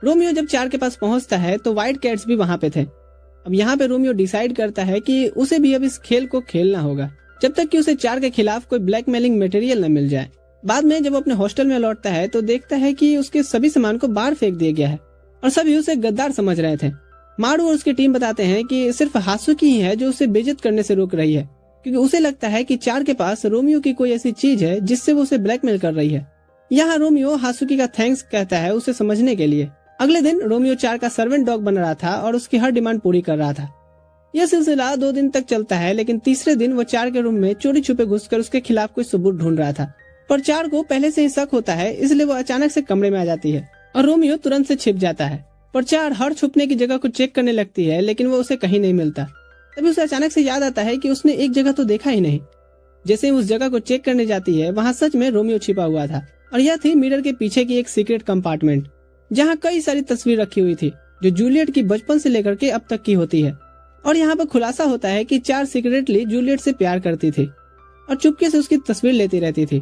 रोमियो जब 4 के पास पहुंचता है तो व्हाइट कैट्स भी वहां पे थे। अब यहाँ पे रोमियो डिसाइड करता है कि उसे भी अब इस खेल को खेलना होगा, जब तक कि उसे 4 के खिलाफ कोई ब्लैकमेलिंग मटेरियल न मिल जाए। बाद में जब अपने हॉस्टल में लौटता है तो देखता है कि उसके सभी सामान को बाहर फेंक दिया गया है और सभी उसे गद्दार समझ रहे थे। मारू और उसकी टीम बताते हैं कि सिर्फ हासुकी ही है जो उसे बेइज्जत करने से रोक रही है, क्योंकि उसे लगता है कि 4 के पास रोमियो की कोई ऐसी चीज है जिससे वो उसे ब्लैकमेल कर रही है। यहाँ रोमियो हासुकी का थैंक्स कहता है उसे समझने के लिए। अगले दिन रोमियो 4 का सर्वेंट डॉग बन रहा था और उसकी हर डिमांड पूरी कर रहा था। यह सिलसिला 2 दिन तक चलता है, लेकिन तीसरे दिन वो 4 के रूम में चोरी छुपे घुसकर उसके खिलाफ कोई सबूत ढूंढ रहा था। पर 4 को पहले से ही शक होता है, इसलिए वो अचानक से कमरे में आ जाती है और रोमियो तुरंत से छिप जाता है। पर 4 हर छुपने की जगह को चेक करने लगती है, लेकिन वो उसे कहीं नहीं मिलता। तभी उसे अचानक से याद आता है कि उसने एक जगह तो देखा ही नहीं। जैसे ही उस जगह को चेक करने जाती है, वहाँ सच में रोमियो छिपा हुआ था और यह थी मिरर के पीछे की एक सीक्रेट कंपार्टमेंट, जहाँ कई सारी तस्वीर रखी हुई थी जो जूलियट की बचपन से लेकर के अब तक की होती है। और यहाँ पर खुलासा होता है कि 4 सीक्रेटली जूलियट से प्यार करती थी और चुपके से उसकी तस्वीर लेती रहती थी।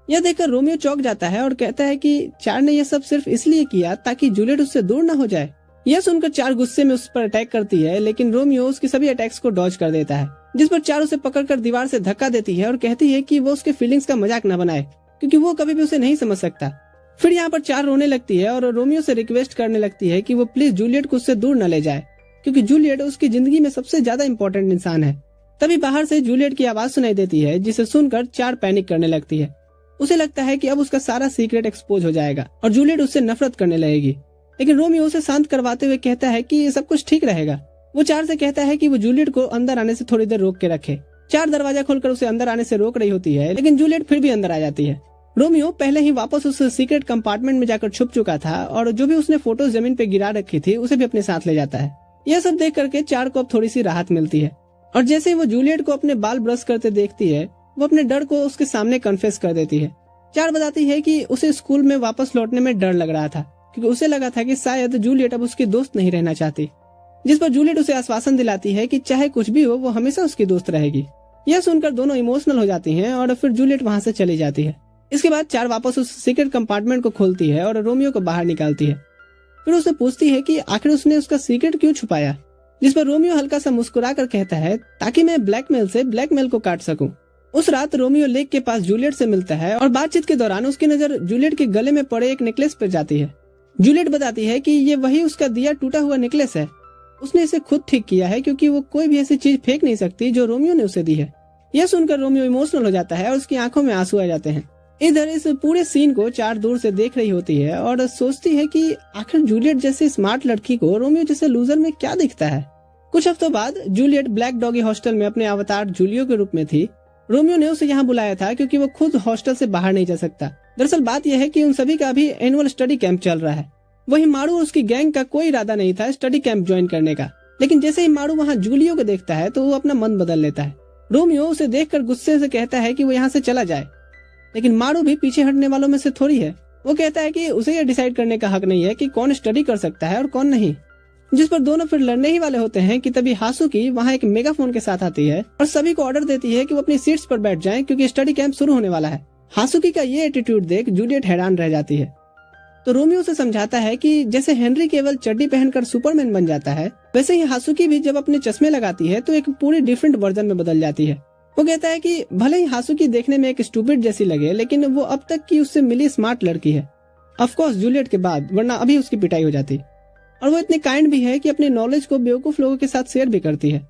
यह देखकर रोमियो चौंक जाता है और कहता है कि 4 ने यह सब सिर्फ इसलिए किया ताकि जूलियट उससे दूर न हो जाए। यह सुनकर 4 गुस्से में उस पर अटैक करती है, लेकिन रोमियो उसके सभी अटैक्स को डॉज कर देता है, जिस पर 4 उसे पकड़कर दीवार से धक्का देती है और कहती है कि वो उसके फीलिंग्स का मजाक न बनाए, क्योंकि वो कभी भी उसे नहीं समझ सकता। फिर यहाँ पर 4 रोने लगती है और रोमियो से रिक्वेस्ट करने लगती है कि वो प्लीज जूलियट को उससे दूर न ले जाए, क्योंकि जूलियट उसकी जिंदगी में सबसे ज्यादा इम्पोर्टेंट इंसान है। तभी बाहर से जूलियट की आवाज सुनाई देती है, जिसे सुनकर 4 पैनिक करने लगती है। उसे लगता है कि अब उसका सारा सीक्रेट एक्सपोज हो जाएगा और जूलियट उससे नफरत करने लगेगी, लेकिन रोमियो उसे शांत करवाते हुए कहता है कि सब कुछ ठीक रहेगा। वो 4 से कहता है कि वो जूलियट को अंदर आने से थोड़ी देर रोक के रखे। 4 दरवाजा खोलकर उसे अंदर आने से रोक रही होती है, लेकिन जूलियट फिर भी अंदर आ जाती है। रोमियो पहले ही वापस उस सीक्रेट कंपार्टमेंट में जाकर छुप चुका था और जो भी उसने फोटोज जमीन पे गिरा रखी थी उसे भी अपने साथ ले जाता है। यह सब देख करके 4 को अब थोड़ी सी राहत मिलती है और जैसे ही वो जूलियट को अपने बाल ब्रश करते देखती है, वो अपने डर को उसके सामने कन्फेस कर देती है। 4 बताती है कि उसे स्कूल में वापस लौटने में डर लग रहा था, क्योंकि उसे लगा था कि शायद जूलियट अब उसकी दोस्त नहीं रहना चाहती, जिस पर जूलियट उसे आश्वासन दिलाती है कि चाहे कुछ भी हो वो हमेशा उसकी दोस्त रहेगी। यह सुनकर दोनों इमोशनल हो जाती हैं और फिर जूलियट वहाँ से चली जाती है। इसके बाद 4 वापस उस सीक्रेट कंपार्टमेंट को खोलती है और रोमियो को बाहर निकालती है। फिर उससे पूछती है कि आखिर उसने उसका सीक्रेट क्यों छुपाया, जिस पर रोमियो हल्का सा मुस्कुरा कर कहता है ताकि मैं ब्लैकमेल से ब्लैकमेल को काट सकूं। उस रात रोमियो लेक के पास जूलियट से मिलता है और बातचीत के दौरान उसकी नजर जूलियट के गले में पड़े एक नेकलेस पर जाती है। जूलियट बताती है कि ये वही उसका दिया टूटा हुआ नेकलेस है। उसने इसे खुद ठीक किया है, क्योंकि वो कोई भी ऐसी चीज फेंक नहीं सकती जो रोमियो ने उसे दी है। यह सुनकर रोमियो इमोशनल हो जाता है और उसकी आंखों में आंसू आ जाते हैं। इधर इस पूरे सीन को 4 दूर से देख रही होती है और सोचती है कि आखिर जूलियट जैसी स्मार्ट लड़की को रोमियो जैसे लूजर में क्या दिखता है। कुछ हफ्तों बाद जूलियट ब्लैक डॉगी हॉस्टल में अपने अवतार जूलियो के रूप में थी। रोमियो ने उसे यहाँ बुलाया था क्योंकि वो खुद हॉस्टल से बाहर नहीं जा सकता। दरअसल बात यह है कि उन सभी का अभी एनुअल स्टडी कैंप चल रहा है। वही मारू और उसकी गैंग का कोई इरादा नहीं था स्टडी कैंप ज्वाइन करने का, लेकिन जैसे ही मारू वहाँ जूलियो को देखता है तो वो अपना मन बदल लेता है। रोमियो उसे देखकर गुस्से से कहता है कि वो यहाँ से चला जाए, लेकिन मारू भी पीछे हटने वालों में से थोड़ी है। वो कहता है कि उसे यह डिसाइड करने का हक नहीं है कि कौन स्टडी कर सकता है और कौन नहीं, जिस पर दोनों फिर लड़ने ही वाले होते हैं कि तभी हासुकी वहाँ एक मेगाफोन के साथ आती है और सभी को ऑर्डर देती है कि वो अपनी सीट्स पर बैठ जाएं क्योंकि स्टडी कैंप शुरू होने वाला है। हासुकी का ये एटीट्यूड देख जूलियट हैरान रह जाती है, तो रोमियो से समझाता है कि जैसे हेनरी केवल चड्डी पहनकर सुपरमैन बन जाता है, वैसे ही हासुकी भी जब अपने चश्मे लगाती है तो एक पूरी डिफरेंट वर्जन में बदल जाती है। वो कहता है कि भले ही हासुकी देखने में एक स्टूपिड जैसी लगे, लेकिन वो अब तक की उससे मिली स्मार्ट लड़की है। ऑफ कोर्स जूलियट के बाद, वरना अभी उसकी पिटाई हो जाती। और वो इतनी काइंड भी है कि अपने नॉलेज को बेवकूफ लोगों के साथ शेयर भी करती है।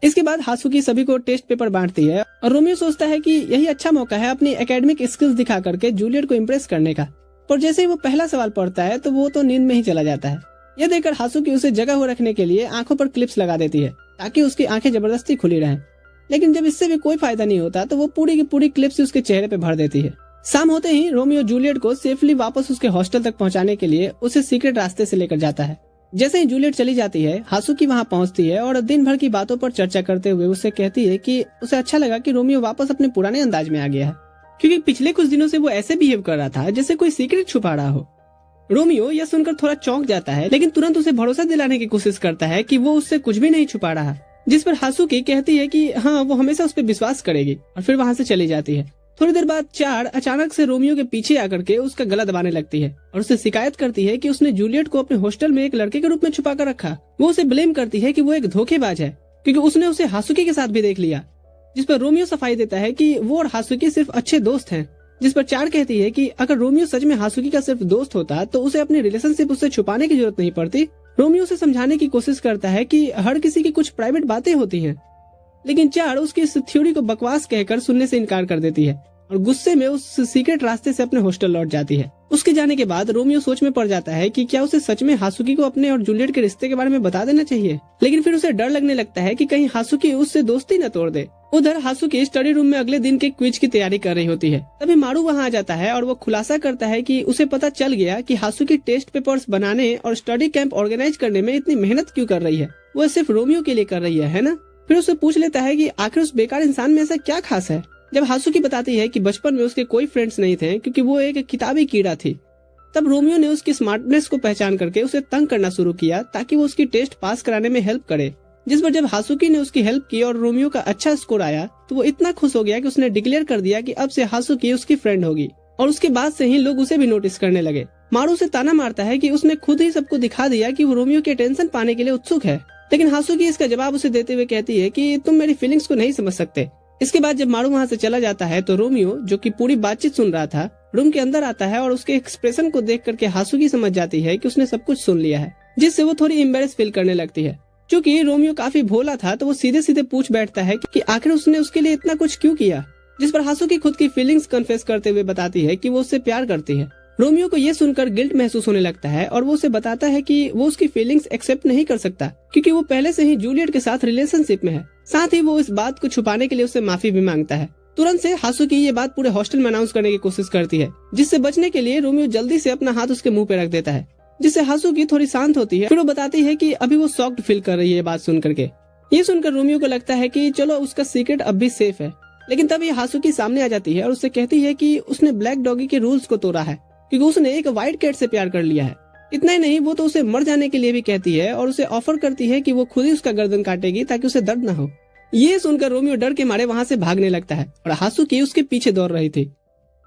इसके बाद हासुकी सभी को टेस्ट पेपर बांटती है और रोमियो सोचता है कि यही अच्छा मौका है अपनी एकेडमिक स्किल्स दिखा करके जूलियट को इम्प्रेस करने का। पर जैसे ही वो पहला सवाल पढ़ता है तो वो तो नींद में ही चला जाता है। यह देखकर हासुकी उसे जगह हो रखने के लिए आंखों पर क्लिप्स लगा देती है ताकि उसकी आंखें जबरदस्ती खुली रहें, लेकिन जब इससे भी कोई फायदा नहीं होता तो वो पूरी की पूरी क्लिप्स उसके चेहरे पे भर देती है। शाम होते ही रोमियो जूलियट को सेफली वापस उसके हॉस्टल तक पहुंचाने के लिए उसे सीक्रेट रास्ते से लेकर जाता है, जैसे ही जूलियट चली जाती है, हासुकी वहाँ पहुँचती है और दिन भर की बातों पर चर्चा करते हुए उससे कहती है कि उसे अच्छा लगा कि रोमियो वापस अपने पुराने अंदाज में आ गया है, क्योंकि पिछले कुछ दिनों से वो ऐसे बिहेव कर रहा था जैसे कोई सीक्रेट छुपा रहा हो। रोमियो यह सुनकर थोड़ा चौंक जाता है, लेकिन तुरंत उसे भरोसा दिलाने की कोशिश करता है कि वो उससे कुछ भी नहीं छुपा रहा, जिस पर हासुकी कहती है कि हाँ, वो हमेशा उस पर विश्वास करेगी और फिर वहाँ से चली जाती है। थोड़ी देर बाद चार अचानक से रोमियो के पीछे आकर के उसका गला दबाने लगती है और उससे शिकायत करती है कि उसने जूलियट को अपने हॉस्टल में एक लड़के के रूप में छुपा कर रखा। वो उसे ब्लेम करती है कि वो एक धोखेबाज है, क्योंकि उसने उसे हासुकी के साथ भी देख लिया, जिस पर रोमियो सफाई देता है कि वो और हासुकी सिर्फ अच्छे दोस्त हैं। जिस पर चार कहती है कि अगर रोमियो सच में हासुकी का सिर्फ दोस्त होता तो उसे अपनी रिलेशनशिप उससे छुपाने की जरूरत नहीं पड़ती। रोमियो उसे समझाने की कोशिश करता है कि हर किसी की कुछ प्राइवेट बातें होती हैं, लेकिन चार उसकी इस थ्योरी को बकवास कहकर सुनने से इनकार कर देती है और गुस्से में उस सीक्रेट रास्ते से अपने हॉस्टल लौट जाती है। उसके जाने के बाद रोमियो सोच में पड़ जाता है कि क्या उसे सच में हासुकी को अपने और जूलियट के रिश्ते के बारे में बता देना चाहिए, लेकिन फिर उसे डर लगने लगता है कि कहीं हासुकी उससे दोस्ती न तोड़ दे। उधर हासुकी स्टडी रूम में अगले दिन के क्विज की तैयारी कर रही होती है। तभी मारू वहाँ आ जाता है और वो खुलासा करता है कि उसे पता चल गया कि हासुकी टेस्ट पेपर्स बनाने और स्टडी कैंप ऑर्गेनाइज करने में इतनी मेहनत क्यों कर रही है। वो सिर्फ रोमियो के लिए कर रही है ना। फिर उससे पूछ लेता है कि आखिर उस बेकार इंसान में ऐसा क्या खास है। जब हासुकी बताती है कि बचपन में उसके कोई फ्रेंड्स नहीं थे क्योंकि वो एक किताबी कीड़ा थी, तब रोमियो ने उसकी स्मार्टनेस को पहचान करके उसे तंग करना शुरू किया ताकि वो उसकी टेस्ट पास कराने में हेल्प करे। जिस पर जब हासुकी ने उसकी हेल्प की और रोमियो का अच्छा स्कोर आया तो वो इतना खुश हो गया कि उसने डिक्लेयर कर दिया कि अब से हासुकी उसकी फ्रेंड होगी, और उसके बाद से ही लोग उसे भी नोटिस करने लगे। मारू उसे ताना मारता है कि उसने खुद ही सबको दिखा दिया कि वो रोमियो की अटेंशन पाने के लिए उत्सुक है, लेकिन हासुकी इसका जवाब उसे देते हुए कहती है कि तुम मेरी फीलिंग्स को नहीं समझ सकते। इसके बाद जब मारू वहाँ से चला जाता है तो रोमियो, जो कि पूरी बातचीत सुन रहा था, रूम के अंदर आता है और उसके एक्सप्रेशन को देख करके हासुकी समझ जाती है कि उसने सब कुछ सुन लिया है, जिससे वो थोड़ी एम्बेरस फील करने लगती है। क्योंकि रोमियो काफी भोला था तो वो सीधे सीधे पूछ बैठता है कि आखिर उसने उसके लिए इतना कुछ क्यों किया, जिस पर हासुकी खुद की फीलिंग्स कन्फेस करते हुए बताती है कि वो उससे प्यार करती है। रोमियो को ये सुनकर गिल्ट महसूस होने लगता है और वो उसे बताता है कि वो उसकी फीलिंग्स एक्सेप्ट नहीं कर सकता क्योंकि वो पहले से ही जूलियट के साथ रिलेशनशिप में है। साथ ही वो इस बात को छुपाने के लिए उससे माफी भी मांगता है। तुरंत से हासुकी ये बात पूरे हॉस्टल में अनाउंस करने की कोशिश करती है, जिससे बचने के लिए रोमियो जल्दी से अपना हाथ उसके मुंह पे रख देता है, जिससे हासुकी थोड़ी शांत होती है। फिर वो बताती है कि अभी वो शॉक्ड फील कर रही है बात सुन करके। ये सुनकर रोमियो को लगता है कि चलो उसका सीक्रेट अब भी सेफ है, लेकिन तभी हासुकी सामने आ जाती है और उससे कहती है कि उसने ब्लैक डॉगी के रूल्स को तोड़ा है क्योंकि उसने एक व्हाइट कैट से प्यार कर लिया है। इतना ही नहीं, वो तो उसे मर जाने के लिए भी कहती है और उसे ऑफर करती है कि वो खुद ही उसका गर्दन काटेगी ताकि उसे दर्द न हो। ये सुनकर रोमियो डर के मारे वहाँ से भागने लगता है और हासुकी उसके पीछे दौड़ रही थी।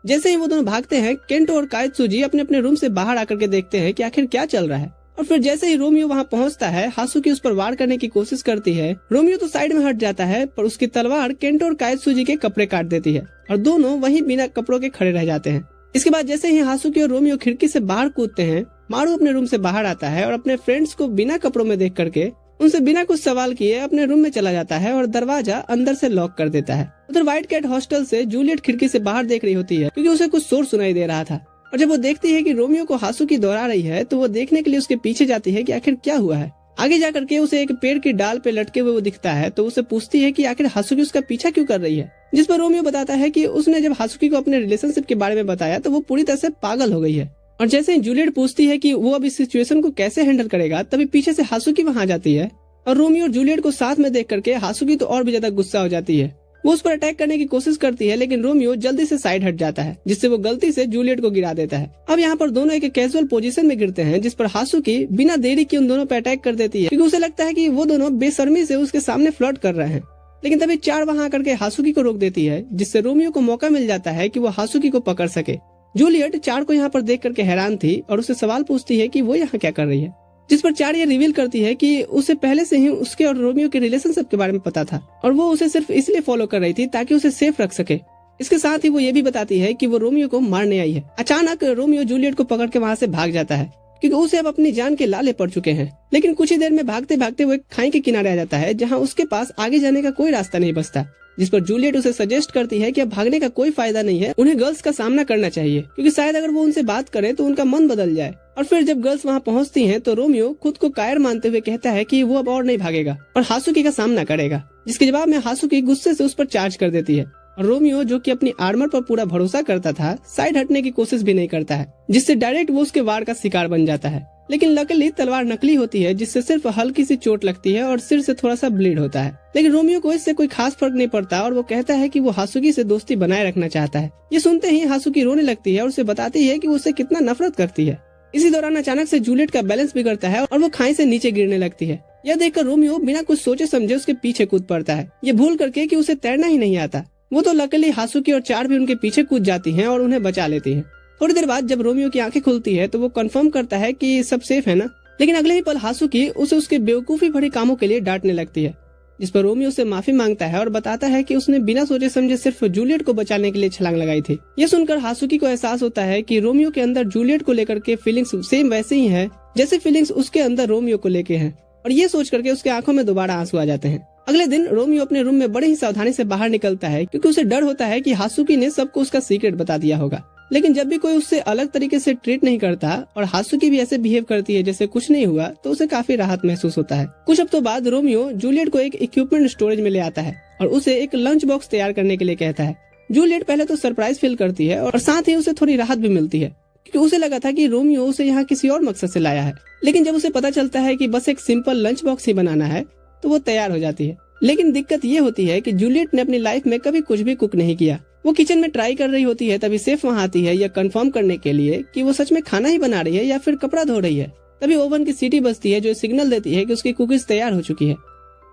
जैसे ही वो दोनों भागते हैं, केंटो और काइत्सुजी अपने अपने रूम से बाहर आकर के देखते हैं कि आखिर क्या चल रहा है, और फिर जैसे ही रोमियो वहाँ पहुँचता है, हासुकी उस पर वार करने की कोशिश करती है। रोमियो तो साइड में हट जाता है, पर उसकी तलवार केंटो और काइत्सुजी के कपड़े काट देती है और दोनों वहीं बिना कपड़ों के खड़े रह जाते हैं। इसके बाद जैसे ही हासुकी और रोमियो खिड़की से बाहर कूदते हैं, मारू अपने रूम से बाहर आता है और अपने फ्रेंड्स को बिना कपड़ों में देख करके उनसे बिना कुछ सवाल किए अपने रूम में चला जाता है और दरवाजा अंदर से लॉक कर देता है। उधर व्हाइट कैट हॉस्टल से जूलियट खिड़की से बाहर देख रही होती है क्योंकि उसे कुछ शोर सुनाई दे रहा था, और जब वो देखती है कि रोमियो को हासुकी दोहरा रही है तो वो देखने के लिए उसके पीछे जाती है कि आखिर क्या हुआ है। आगे जाकर के उसे एक पेड़ की डाल पे लटके हुए वो दिखता है तो उसे पूछती है कि आखिर हासुकी उसका पीछा क्यों कर रही है, जिस पर रोमियो बताता है कि उसने जब हासुकी को अपने रिलेशनशिप के बारे में बताया तो वो पूरी तरह से पागल हो गई है। और जैसे ही जूलियट पूछती है कि वो अब इस सिचुएशन को कैसे हैंडल करेगा, तभी पीछे से हासुकी वहाँ जाती है और रोमियो और जूलियट को साथ में देख करके हासुकी तो और भी ज्यादा गुस्सा हो जाती है। वो उस पर अटैक करने की कोशिश करती है, लेकिन रोमियो जल्दी से साइड हट जाता है, जिससे वो गलती से जूलियट को गिरा देता है। अब यहाँ पर दोनों एक कैजुअल पोजीशन में गिरते हैं, जिस पर हासुकी बिना देरी के उन दोनों पर अटैक कर देती है क्योंकि उसे लगता है कि वो दोनों बेशर्मी से उसके सामने फ्लर्ट कर रहे हैं। लेकिन तभी चार वहाँ आकर के हासुकी को रोक देती है, जिससे रोमियो को मौका मिल जाता है कि वो हासुकी को पकड़ सके। जूलियट चार को यहाँ पर देख करके हैरान थी और उससे सवाल पूछती है कि वो यहाँ क्या कर रही है, जिस पर चार ये रिवील करती है कि उसे पहले से ही उसके और रोमियो के रिलेशनशिप के बारे में पता था और वो उसे सिर्फ इसलिए फॉलो कर रही थी ताकि उसे सेफ रख सके। इसके साथ ही वो ये भी बताती है कि वो रोमियो को मारने आई है। अचानक रोमियो जूलियट को पकड़ के वहाँ से भाग जाता है क्योंकि उसे अब अपनी जान के लाले पड़ चुके हैं। लेकिन कुछ ही देर में भागते भागते वो एक खाई के किनारे आ जाता है जहाँ उसके पास आगे जाने का कोई रास्ता नहीं बचता, जिस पर जूलियट उसे सजेस्ट करती है कि अब भागने का कोई फायदा नहीं है, उन्हें गर्ल्स का सामना करना चाहिए क्योंकि शायद अगर वो उनसे बात करे तो उनका मन बदल जाए। और फिर जब गर्ल्स वहाँ पहुँचती हैं तो रोमियो खुद को कायर मानते हुए कहता है कि वो अब और नहीं भागेगा और हासुकी का सामना करेगा, जिसके जवाब में हासुकी गुस्से से उस पर चार्ज कर देती है और रोमियो, जो कि अपनी आर्मर पर पूरा भरोसा करता था, साइड हटने की कोशिश भी नहीं करता है, जिससे डायरेक्ट वो उसके वार का शिकार बन जाता है। लेकिन लकीली तलवार नकली होती है, जिससे सिर्फ हल्की सी चोट लगती है और सिर से थोड़ा सा ब्लीड होता है। लेकिन रोमियो को इससे कोई खास फर्क नहीं पड़ता और वो कहता है कि वो हासुकी से दोस्ती बनाए रखना चाहता है। ये सुनते ही हासुकी रोने लगती है और उसे बताती है कि वो उससे कितना नफरत करती है। इसी दौरान अचानक से जूलियट का बैलेंस बिगड़ता है और वो खाई से नीचे गिरने लगती है। यह देखकर रोमियो बिना कुछ सोचे समझे उसके पीछे कूद पड़ता है, ये भूल करके कि उसे तैरना ही नहीं आता। वो तो लकीली हासुकी और चार भी उनके पीछे कूद जाती हैं और उन्हें बचा लेती हैं। थोड़ी देर बाद जब रोमियो की आंखें खुलती है तो वो कंफर्म करता है कि सब सेफ है ना। लेकिन अगले ही पल हासुकी उसे उसके बेवकूफी भरे कामों के लिए डांटने लगती है, जिस पर रोमियो से माफी मांगता है और बताता है कि उसने बिना सोचे समझे सिर्फ जूलियट को बचाने के लिए छलांग लगाई थी। यह सुनकर हासुकी को एहसास होता है कि रोमियो के अंदर जूलियट को लेकर के फीलिंग्स सेम वैसे ही है जैसे फीलिंग्स उसके अंदर रोमियो को लेके हैं, और ये सोच करके उसके आंखों में दोबारा आंसू आ जाते हैं। अगले दिन रोमियो अपने रूम में बड़े ही सावधानी से बाहर निकलता है, क्योंकि उसे डर होता है कि हासुकी ने सबको उसका सीक्रेट बता दिया होगा। लेकिन जब भी कोई उससे अलग तरीके से ट्रीट नहीं करता और हासुकी भी ऐसे बिहेव करती है जैसे कुछ नहीं हुआ, तो उसे काफी राहत महसूस होता है। कुछ हफ्तों बाद रोमियो जूलियट को एक इक्विपमेंट स्टोरेज में ले आता है और उसे एक लंच बॉक्स तैयार करने के लिए कहता है। जूलियट पहले तो सरप्राइज फील करती है और साथ ही उसे थोड़ी राहत भी मिलती है, क्योंकि उसे लगा था कि रोमियो उसे यहाँ किसी और मकसद से लाया है। लेकिन जब उसे पता चलता है कि बस एक सिंपल लंच बॉक्स ही बनाना है, तो वो तैयार हो जाती है। लेकिन दिक्कत ये होती है कि जूलियट ने अपनी लाइफ में कभी कुछ भी कुक नहीं किया। वो किचन में ट्राई कर रही होती है, तभी सेफ वहाँ आती है यह कंफर्म करने के लिए कि वो सच में खाना ही बना रही है या फिर कपड़ा धो रही है। तभी ओवन की सीटी बजती है जो सिग्नल देती है कि उसकी कुकीज तैयार हो चुकी है।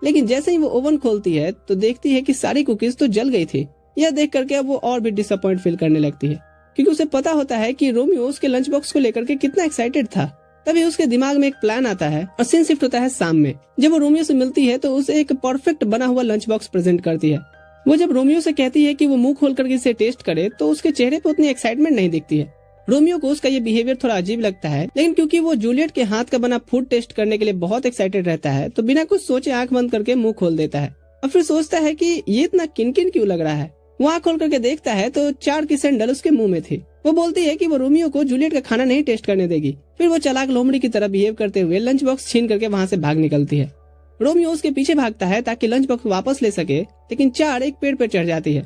लेकिन जैसे ही वो ओवन खोलती है तो देखती है कि सारी कुकीज तो जल गई थी। यह देख करके अब वो और भी डिसअपॉइंट फील करने लगती है, क्योंकि उसे पता होता है कि रोमियो उसके लंच बॉक्स को लेकर के कितना एक्साइटेड था। तभी उसके दिमाग में एक प्लान आता है और सीन शिफ्ट होता है शाम में। जब वो रोमियो से मिलती है तो उसे एक परफेक्ट बना हुआ लंच बॉक्स प्रेजेंट करती है। वो जब रोमियो से कहती है कि वो मुंह खोल करके इसे टेस्ट करे, तो उसके चेहरे पे उतनी एक्साइटमेंट नहीं दिखती है। रोमियो को उसका ये बिहेवियर थोड़ा अजीब लगता है, लेकिन क्योंकि वो जूलियट के हाथ का बना फूड टेस्ट करने के लिए बहुत एक्साइटेड रहता है, तो बिना कुछ सोचे आंख बंद करके मुंह खोल देता है और फिर सोचता है कि ये इतना किनकिन क्यों लग रहा है। वो आंख खोल करके देखता है तो 4 की सैंडल उसके मुंह में थी। वो बोलती है कि वो रोमियो को जूलियट का खाना नहीं टेस्ट करने देगी। फिर वो चालाक लोमड़ी की तरह बिहेव करते हुए लंच बॉक्स छीन करके वहाँ से भाग निकलती है। रोमियो उसके पीछे भागता है ताकि लंच बॉक्स वापस ले सके, लेकिन 4 एक पेड़ पर चढ़ जाती है।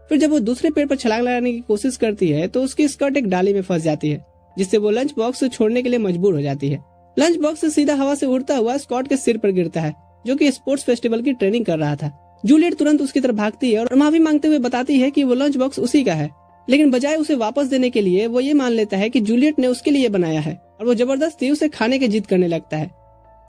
फिर जब वो दूसरे पेड़ पर छलांग लगाने की कोशिश करती है तो उसकी स्कर्ट एक डाली में फंस जाती है, जिससे वो लंच बॉक्स छोड़ने के लिए मजबूर हो जाती है। लंच बॉक्स सीधा हवा से उड़ता हुआ स्कॉट के सिर पर गिरता है, जो कि स्पोर्ट्स फेस्टिवल की ट्रेनिंग कर रहा था। जूलियट तुरंत उसकी तरफ भागती है और माफी मांगते हुए बताती है कि वो लंच बॉक्स उसी का है, लेकिन बजाय उसे वापस देने के लिए वो ये मान लेता है कि जूलियट ने उसके लिए बनाया है और वो जबरदस्ती उसे खाने की जिद करने लगता है।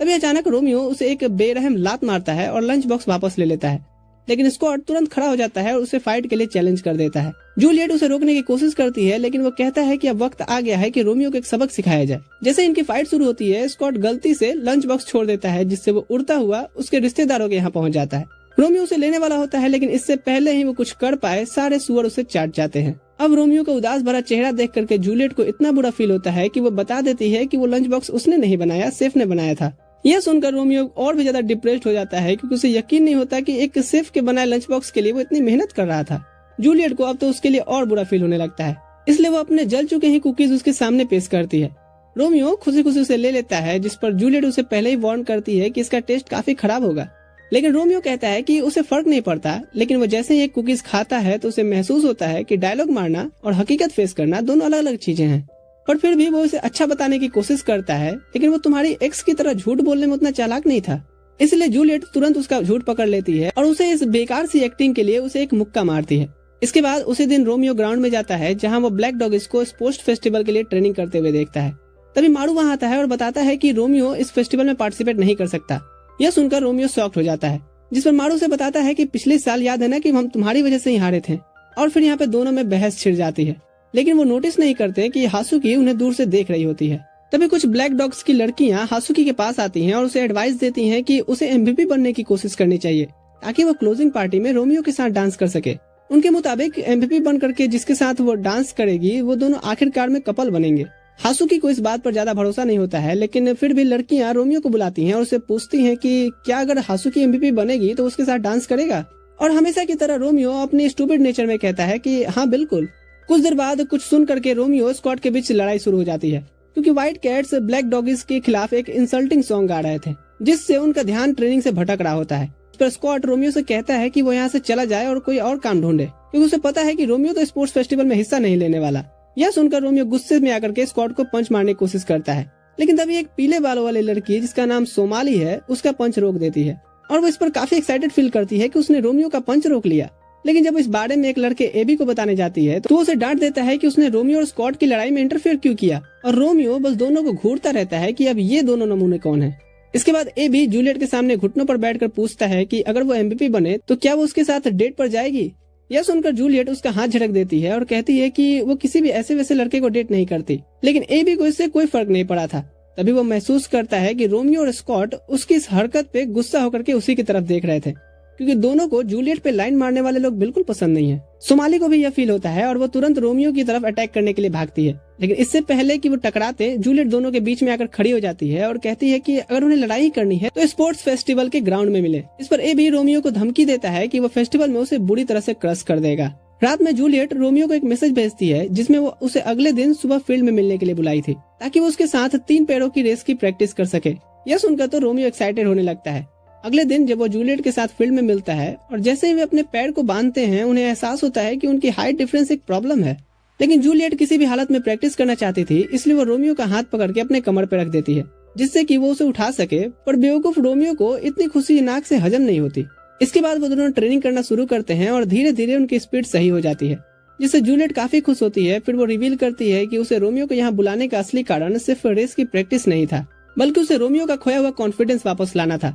तभी अचानक रोमियो उसे एक बेरहम लात मारता है और लंच बॉक्स वापस ले लेता है, लेकिन स्कॉट तुरंत खड़ा हो जाता है और उसे फाइट के लिए चैलेंज कर देता है। जूलियट उसे रोकने की कोशिश करती है, लेकिन वो कहता है कि अब वक्त आ गया है कि रोमियो को एक सबक सिखाया जाए। जैसे इनकी फाइट शुरू होती है, स्कॉट गलती से लंच बॉक्स छोड़ देता है, जिससे वो उड़ता हुआ उसके रिश्तेदारों के यहाँ पहुँच जाता है। रोमियो उसे लेने वाला होता है, लेकिन इससे पहले ही वो कुछ कर पाए सारे सुअर उसे चाट जाते हैं। अब रोमियो का उदास भरा चेहरा देख करके जूलियट को इतना बुरा फील होता है कि वो बता देती है कि वो लंच बॉक्स उसने नहीं बनाया, सेफ ने बनाया था। यह सुनकर रोमियो और भी ज्यादा डिप्रेस्ड हो जाता है, क्योंकि उसे यकीन नहीं होता कि एक सेफ के बनाए लंच बॉक्स के लिए वो इतनी मेहनत कर रहा था। जूलियट को अब तो उसके लिए और बुरा फील होने लगता है, इसलिए वो अपने जल चुके ही कुकीज उसके सामने पेश करती है। रोमियो खुशी खुशी उसे ले लेता है, जिस पर जूलियट उसे पहले ही वार्न करती है कि इसका टेस्ट काफी खराब होगा। लेकिन रोमियो कहता है कि उसे फर्क नहीं पड़ता, लेकिन वो जैसे ही एक कुकीज खाता है तो उसे महसूस होता है कि डायलॉग मारना और हकीकत फेस करना दोनों अलग अलग चीजें हैं। पर फिर भी वो उसे अच्छा बताने की कोशिश करता है, लेकिन वो तुम्हारी एक्स की तरह झूठ बोलने में उतना चालाक नहीं था। इसलिए जूलियट तुरंत उसका झूठ पकड़ लेती है और उसे इस बेकार सी एक्टिंग के लिए उसे एक मुक्का मारती है। इसके बाद उसी दिन रोमियो ग्राउंड में जाता है, जहाँ वो ब्लैक डॉगिस को स्पोर्ट्स फेस्टिवल के लिए ट्रेनिंग करते हुए देखता है। तभी मारू वहाँ आता है और बताता है कि रोमियो इस फेस्टिवल में पार्टिसिपेट नहीं कर सकता। यह सुनकर रोमियो शॉक्ड हो जाता है, जिस पर मारू से बताता है कि पिछले साल याद है ना कि हम तुम्हारी वजह से ही हारे थे। और फिर यहाँ पे दोनों में बहस छिड़ जाती है, लेकिन वो नोटिस नहीं करते कि हासुकी उन्हें दूर से देख रही होती है। तभी कुछ ब्लैक डॉग्स की लड़कियां हासुकी के पास आती हैं और उसे एडवाइस देती हैं कि उसे MVP बनने की कोशिश करनी चाहिए, ताकि वो क्लोजिंग पार्टी में रोमियो के साथ डांस कर सके। उनके मुताबिक MVP बन करके जिसके साथ वो डांस करेगी, वो दोनों आखिरकार में कपल बनेंगे। हासुकी को इस बात पर ज्यादा भरोसा नहीं होता है, लेकिन फिर भी लड़कियां रोमियो को बुलाती हैं और उससे पूछती हैं कि क्या अगर हासुकी MVP बनेगी तो उसके साथ डांस करेगा। और हमेशा की तरह रोमियो अपनी स्टूपिड नेचर में कहता है कि हाँ बिल्कुल। कुछ देर बाद कुछ सुन करके रोमियो स्कॉट के बीच लड़ाई शुरू हो जाती है, क्योंकि व्हाइट कैट्स ब्लैक डॉगिस के खिलाफ एक इंसल्टिंग सॉन्ग गा रहे थे, जिससे उनका ध्यान ट्रेनिंग से भटक रहा होता है। इस पर स्कॉट रोमियो से कहता है कि वो यहाँ से चला जाए और कोई और काम ढूंढे, क्योंकि उसे पता है कि रोमियो तो स्पोर्ट्स फेस्टिवल में हिस्सा नहीं लेने वाला। यह सुनकर रोमियो गुस्से में आकर के स्कॉट को पंच मारने की कोशिश करता है, लेकिन तभी एक पीले बालों वाली लड़की जिसका नाम सोमाली है उसका पंच रोक देती है और वो इस पर काफी एक्साइटेड फील करती है कि उसने रोमियो का पंच रोक लिया। लेकिन जब इस बारे में एक लड़के एबी को बताने जाती है तो उसे डांट देता है कि उसने रोमियो और स्कॉट की लड़ाई में इंटरफेयर क्यों किया, और रोमियो बस दोनों को घूरता रहता है कि अब ये दोनों नमूने कौन है। इसके बाद एबी जूलियट के सामने घुटनों पर बैठकर पूछता है कि अगर वो एमवीपी बने तो क्या वो उसके साथ डेट पर जाएगी। यह सुनकर जूलियट उसका हाथ झटक देती है और कहती है कि वो किसी भी ऐसे वैसे लड़के को डेट नहीं करती, लेकिन एबी को इससे कोई फर्क नहीं पड़ा था। तभी वो महसूस करता है कि रोमियो और स्कॉट उसकी इस हरकत पे गुस्सा होकर के उसी की तरफ देख रहे थे, क्योंकि दोनों को जूलियट पे लाइन मारने वाले लोग बिल्कुल पसंद नहीं है। सोमाली को भी यह फील होता है और वो तुरंत रोमियो की तरफ अटैक करने के लिए भागती है, लेकिन इससे पहले कि वो टकराते जूलियट दोनों के बीच में आकर खड़ी हो जाती है और कहती है कि अगर उन्हें लड़ाई करनी है तो स्पोर्ट्स फेस्टिवल के ग्राउंड में मिले। इस पर एबी रोमियो को धमकी देता है कि वो फेस्टिवल में उसे बुरी तरह से क्रश कर देगा। रात में जूलियट रोमियो को एक मैसेज भेजती है जिसमें वो उसे अगले दिन सुबह फील्ड में मिलने के लिए बुलाई थी, ताकि वो उसके साथ 3 पैरों की रेस की प्रैक्टिस कर सके। यह सुनकर तो रोमियो एक्साइटेड होने लगता है। अगले दिन जब वो जूलियट के साथ फील्ड में मिलता है और जैसे ही वे अपने पैर को बांधते हैं उन्हें एहसास होता है कि उनकी हाइट डिफरेंस एक प्रॉब्लम है। लेकिन जूलियट किसी भी हालत में प्रैक्टिस करना चाहती थी, इसलिए वो रोमियो का हाथ पकड़ के अपने कमर पर रख देती है जिससे कि वो उसे उठा सके, पर बेवकूफ रोमियो को इतनी खुशी नाक से हजम नहीं होती। इसके बाद वो दोनों ट्रेनिंग करना शुरू करते हैं और धीरे धीरे उनकी स्पीड सही हो जाती है, जिससे जूलियट काफी खुश होती है। फिर वो रिवील करती है कि उसे रोमियो को यहाँ बुलाने का असली कारण सिर्फ रेस की प्रैक्टिस नहीं था, बल्कि उसे रोमियो का खोया हुआ कॉन्फिडेंस वापस लाना था।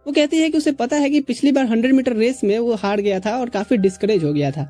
वो कहती है कि उसे पता है कि पिछली बार 100 मीटर रेस में वो हार गया था और काफी डिस्करेज हो गया था,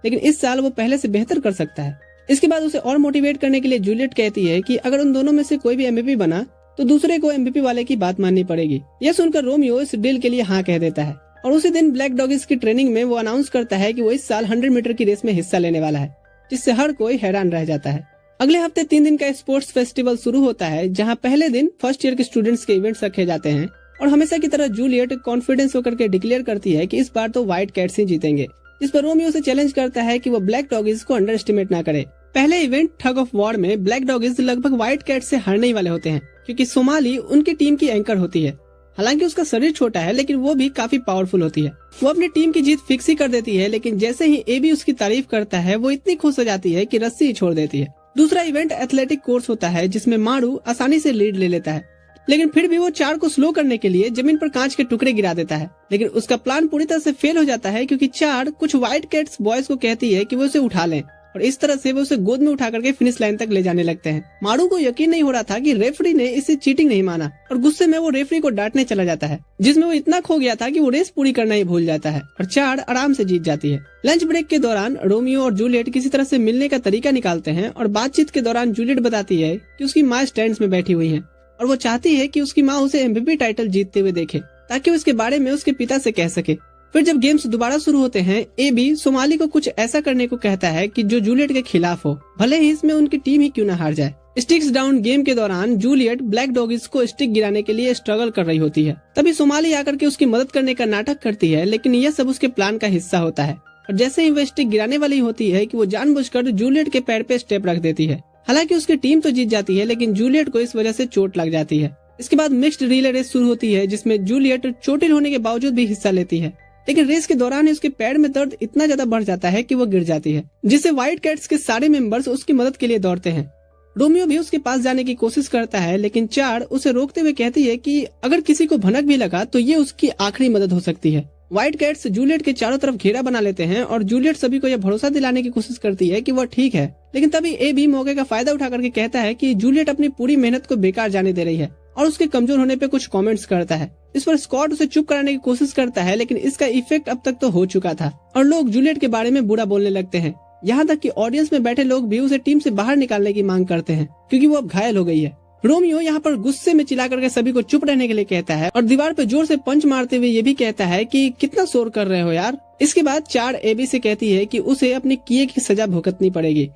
लेकिन इस साल वो पहले से बेहतर कर सकता है। इसके बाद उसे और मोटिवेट करने के लिए जूलियट कहती है कि अगर उन दोनों में से कोई भी एमवीपी बना तो दूसरे को एमवीपी वाले की बात माननी पड़ेगी। यह सुनकर रोमियो इस डील के लिए हाँ कह देता है और उसी दिन ब्लैक डॉगिस की ट्रेनिंग में वो अनाउंस करता है कि वो इस साल 100 मीटर की रेस में हिस्सा लेने वाला है, जिससे हर कोई हैरान रह जाता है। अगले हफ्ते 3 दिन का स्पोर्ट्स फेस्टिवल शुरू होता है, जहाँ पहले दिन फर्स्ट ईयर के स्टूडेंट्स के इवेंट्स रखे जाते हैं और हमेशा की तरह जूलियट कॉन्फिडेंस होकर के डिक्लेयर करती है कि इस बार तो व्हाइट कैट्स ही जीतेंगे, जिस पर रोमियो से चैलेंज करता है कि वो ब्लैक डॉगिस को अंडर एस्टिमेट न करे। पहले इवेंट ठग ऑफ वॉर में ब्लैक डॉगिस लगभग व्हाइट कैट्स से हारने ही वाले होते हैं, क्योंकि सोमाली उनकी टीम की एंकर होती है। हालांकि उसका शरीर छोटा है, लेकिन वो भी काफी पावरफुल होती है। वो अपनी टीम की जीत फिक्स ही कर देती है, लेकिन जैसे ही एबी उसकी तारीफ करता है वो इतनी खुश हो जाती है कि रस्सी ही छोड़ देती है। दूसरा इवेंट एथलेटिक कोर्स होता है, जिसमें मारू आसानी से लीड ले लेता है, लेकिन फिर भी वो चार को स्लो करने के लिए जमीन पर कांच के टुकड़े गिरा देता है। लेकिन उसका प्लान पूरी तरह से फेल हो जाता है, क्योंकि चार कुछ व्हाइट कैट्स बॉयज को कहती है कि वो उसे उठा लें, और इस तरह से वो उसे गोद में उठा करके फिनिश लाइन तक ले जाने लगते हैं। मारू को यकीन नहीं हो रहा था कि रेफरी ने इसे चीटिंग नहीं माना, और गुस्से में वो रेफरी को डांटने चला जाता है, जिसमें वो इतना खो गया था कि वो रेस पूरी करना ही भूल जाता है और चार आराम से जीत जाती है। लंच ब्रेक के दौरान रोमियो और जूलियट किसी तरह से मिलने का तरीका निकालते हैं, और बातचीत के दौरान जूलियट बताती है कि उसकी माँ स्टैंड्स में बैठी हुई है और वो चाहती है कि उसकी माँ उसे एमवीपी टाइटल जीतते हुए देखे, ताकि वो इसके बारे में उसके पिता से कह सके। फिर जब गेम्स दोबारा शुरू होते हैं, एबी सोमाली को कुछ ऐसा करने को कहता है कि जो जूलियट के खिलाफ हो, भले ही इसमें उनकी टीम ही क्यों न हार जाए। स्टिक्स डाउन गेम के दौरान जूलियट ब्लैक डॉगिस को स्टिक गिराने के लिए स्ट्रगल कर रही होती है। तभी सोमाली आकर के उसकी मदद करने का नाटक करती है, लेकिन यह सब उसके प्लान का हिस्सा होता है। और जैसे ही वह स्टिक गिराने वाली होती है कि वो जानबूझकर जूलियट के पैर पे स्टेप रख देती है। हालांकि उसकी टीम तो जीत जाती है, लेकिन जूलियट को इस वजह से चोट लग जाती है। इसके बाद मिक्स्ड रिले रेस शुरू होती है, जिसमें जूलियट चोटिल होने के बावजूद भी हिस्सा लेती है, लेकिन रेस के दौरान उसके पैर में दर्द इतना ज्यादा बढ़ जाता है कि वो गिर जाती है, जिससे व्हाइट कैट्स के सारे मेंबर्स उसकी मदद के लिए दौड़ते हैं। रोमियो भी उसके पास जाने की कोशिश करता है, लेकिन चार उसे रोकते हुए कहती है कि अगर किसी को भनक भी लगा तो ये उसकी आखिरी मदद हो सकती है। व्हाइट कैट्स जूलियट के चारों तरफ घेरा बना लेते हैं और जूलियट सभी को यह भरोसा दिलाने की कोशिश करती है कि वह ठीक है, लेकिन तभी एबी मौके का फायदा उठा करके कहता है कि जूलियट अपनी पूरी मेहनत को बेकार जाने दे रही है और उसके कमजोर होने पे कुछ कमेंट्स करता है। इस पर स्कॉट उसे चुप कराने की कोशिश करता है, लेकिन इसका इफेक्ट अब तक तो हो चुका था और लोग जूलियट के बारे में बुरा बोलने लगते हैं। यहाँ तक कि ऑडियंस में बैठे लोग भी उसे टीम से बाहर निकालने की मांग करते हैं, क्योंकि वो अब घायल हो गई है। रोमियो यहाँ पर गुस्से में चिल्ला करके सभी को चुप रहने के लिए कहता है और दीवार पे जोर से पंच मारते हुए ये भी कहता है कि कितना शोर कर रहे हो यार। इसके बाद चार एबी से कहती है कि उसे अपने किए की सजा भुगतनी पड़ेगी,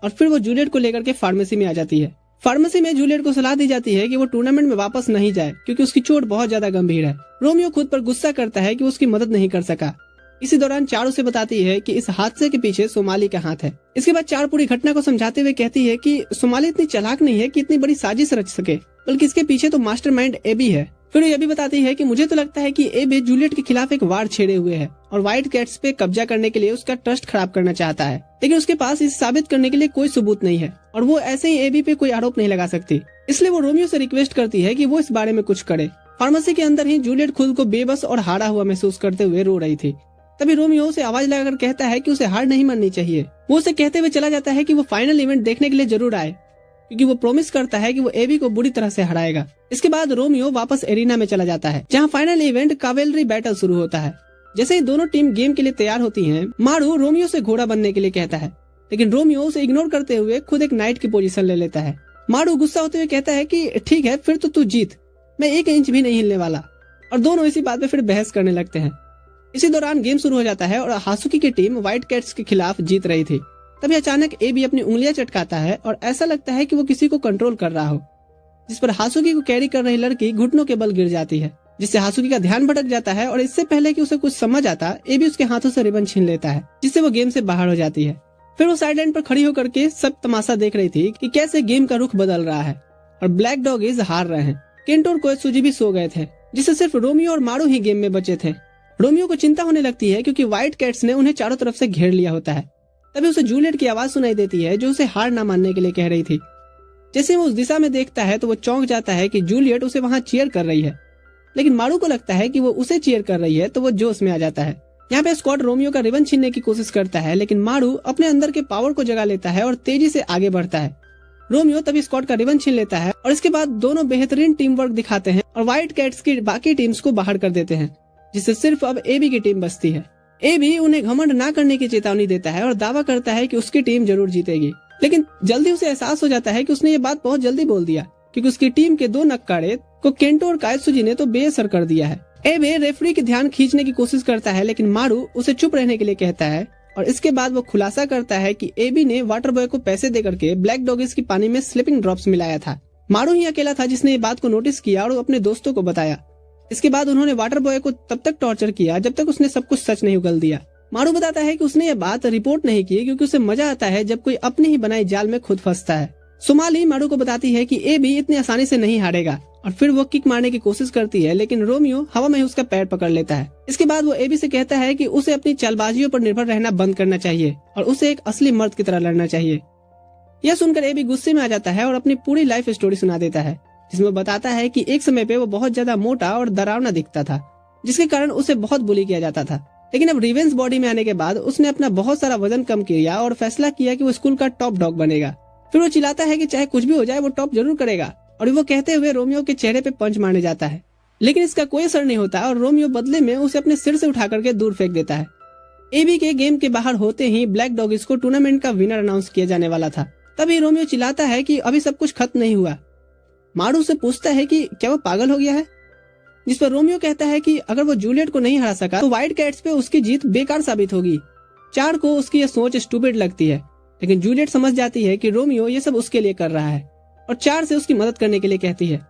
और फिर वो जूलियट को लेकर के फार्मेसी में आ जाती है। फार्मेसी में जूलियट को सलाह दी जाती है कि वो टूर्नामेंट में वापस नहीं जाए, क्योंकि उसकी चोट बहुत ज्यादा गंभीर है। रोमियो खुद पर गुस्सा करता है कि वो उसकी मदद नहीं कर सका। इसी दौरान चार उसे बताती है कि इस हादसे के पीछे सोमाली का हाथ है। इसके बाद चार पूरी घटना को समझाते हुए कहती है कि सोमाली इतनी चालाक नहीं है कि इतनी बड़ी साजिश रच सके, बल्कि इसके पीछे तो मास्टरमाइंड एबी है। फिर ये भी बताती है कि मुझे तो लगता है कि एबी जूलियट के खिलाफ एक वार छेड़े हुए है और व्हाइट कैट्स पे कब्जा करने के लिए उसका ट्रस्ट खराब करना चाहता है, लेकिन उसके पास इसे साबित करने के लिए कोई सबूत नहीं है और वो ऐसे ही एबी पे कोई आरोप नहीं लगा सकती। इसलिए वो रोमियो से रिक्वेस्ट करती है कि वो इस बारे में कुछ करे। फार्मेसी के अंदर ही जूलियट खुद को बेबस और हारा हुआ महसूस करते हुए रो रही थी। तभी रोमियो उसे आवाज लगाकर कहता है कि उसे हार नहीं माननी चाहिए। वो उसे कहते हुए चला जाता है कि वो फाइनल इवेंट देखने के लिए जरूर आए, क्योंकि वो प्रॉमिस करता है कि वो एबी को बुरी तरह से हराएगा। इसके बाद रोमियो वापस एरिना में चला जाता है, जहाँ फाइनल इवेंट कावेलरी बैटल शुरू होता है। जैसे ही दोनों टीम गेम के लिए तैयार होती हैं, मारू रोमियो से घोड़ा बनने के लिए कहता है, लेकिन रोमियो उसे इग्नोर करते हुए खुद एक नाइट की पोजीशन ले लेता है। मारू गुस्सा होते हुए कहता है कि ठीक है, फिर तो तू जीत, मैं 1 इंच भी नहीं हिलने वाला। और दोनों इसी बात पे फिर बहस करने लगते हैं। इसी दौरान गेम शुरू हो जाता है और हासुकी की टीम व्हाइट कैट्स के खिलाफ जीत रही थी। तभी अचानक एबी अपनी उंगलियां चटकाता है और ऐसा लगता है कि वो किसी को कंट्रोल कर रहा हो, जिस पर हासुकी को कैरी कर रही लड़की घुटनों के बल गिर जाती है, जिससे हासुकी का ध्यान भटक जाता है और इससे पहले कि उसे कुछ समझ आता, एबी उसके हाथों से रिबन छीन लेता है, जिससे वो गेम से बाहर हो जाती है। फिर वो साइड लाइन पर खड़ी होकर के सब तमाशा देख रही थी कि कैसे गेम का रुख बदल रहा है और ब्लैक डॉगीज हार रहे हैं। केंटो और कोएत्सुजी भी सो गए थे, जिससे सिर्फ रोमियो और मारू ही गेम में बचे थे। रोमियो को चिंता होने लगती है क्योंकि व्हाइट कैट्स ने उन्हें चारों तरफ से घेर लिया होता है। तभी उसे जूलियट की आवाज सुनाई देती है, जो उसे हार ना मानने के लिए कह रही थी। जैसे वो उस दिशा में देखता है तो वो चौंक जाता है कि जूलियट उसे वहां चीयर कर रही है, लेकिन मारू को लगता है कि वो उसे चीयर कर रही है तो वो जोश में आ जाता है। यहाँ पे स्कॉट रोमियो का रिबन छीनने की कोशिश करता है, लेकिन मारू अपने अंदर के पावर को जगा लेता है और तेजी से आगे बढ़ता है। रोमियो तभी स्कॉट का रिबन छीन लेता है और इसके बाद दोनों बेहतरीन टीम वर्क दिखाते हैं और व्हाइट कैट्स की बाकी टीम्स को बाहर कर देते हैं, जिससे सिर्फ अब एबी की टीम बचती है। एबी उन्हें घमंड ना करने की चेतावनी देता है और दावा करता है कि उसकी टीम जरूर जीतेगी, लेकिन जल्दी उसे एहसास हो जाता है कि उसने ये बात बहुत जल्दी बोल दिया, क्योंकि उसकी टीम के 2 नक्कारे को केंटो और काएत्सुजी ने तो बेअसर कर दिया है। एबे रेफरी के ध्यान खींचने की कोशिश करता है, लेकिन मारू उसे चुप रहने के लिए कहता है और इसके बाद वो खुलासा करता है कि एबी ने वाटर बॉय को पैसे देकर के ब्लैक डॉगीज की पानी में स्लिपिंग ड्रॉप्स मिलाया था। मारू ही अकेला था जिसने ये बात को नोटिस किया और अपने दोस्तों को बताया। इसके बाद उन्होंने वाटर बॉय को तब तक टॉर्चर किया जब तक उसने सब कुछ सच नहीं उगल दिया। मारू बताता है कि उसने ये बात रिपोर्ट नहीं की क्योंकि उसे मजा आता है जब कोई अपनी ही बनाई जाल में खुद फंसता है। सोमाली मारू को बताती है कि एबी इतनी आसानी से नहीं हारेगा और फिर वो किक मारने की कोशिश करती है, लेकिन रोमियो हवा में उसका पैर पकड़ लेता है। इसके बाद वो एबी से कहता है कि उसे अपनी चालबाजियों पर निर्भर रहना बंद करना चाहिए और उसे एक असली मर्द की तरह लड़ना चाहिए। यह सुनकर एबी गुस्से में आ जाता है और अपनी पूरी लाइफ स्टोरी सुना देता है, जिसमें बताता है कि एक समय पे वो बहुत ज्यादा मोटा और डरावना दिखता था, जिसके कारण उसे बहुत बुली किया जाता था। लेकिन अब रिवेंज बॉडी में आने के बाद उसने अपना बहुत सारा वजन कम किया और फैसला किया कि वो स्कूल का टॉप डॉग बनेगा। फिर वो चिल्लाता है कि चाहे कुछ भी हो जाए वो टॉप जरूर करेगा, और वो कहते हुए रोमियो के चेहरे पे पंच मारने जाता है, लेकिन इसका कोई असर नहीं होता और रोमियो बदले में उसे अपने सिर से उठा करके दूर फेंक देता है। एबी के गेम के बाहर होते ही ब्लैक डॉगीज को टूर्नामेंट का विनर अनाउंस किया जाने वाला था। तभी रोमियो चिल्लाता है कि अभी सब कुछ खत्म नहीं हुआ। मारू से पूछता है कि क्या वो पागल हो गया है, जिस पर रोमियो कहता है कि अगर वो जूलियट को नहीं हरा सका तो व्हाइट कैट्स पे उसकी जीत बेकार साबित होगी। चार को उसकी यह सोच स्टूपिड लगती है, लेकिन जूलियट समझ जाती है कि रोमियो ये सब उसके लिए कर रहा है और चार से उसकी मदद करने के लिए कहती है।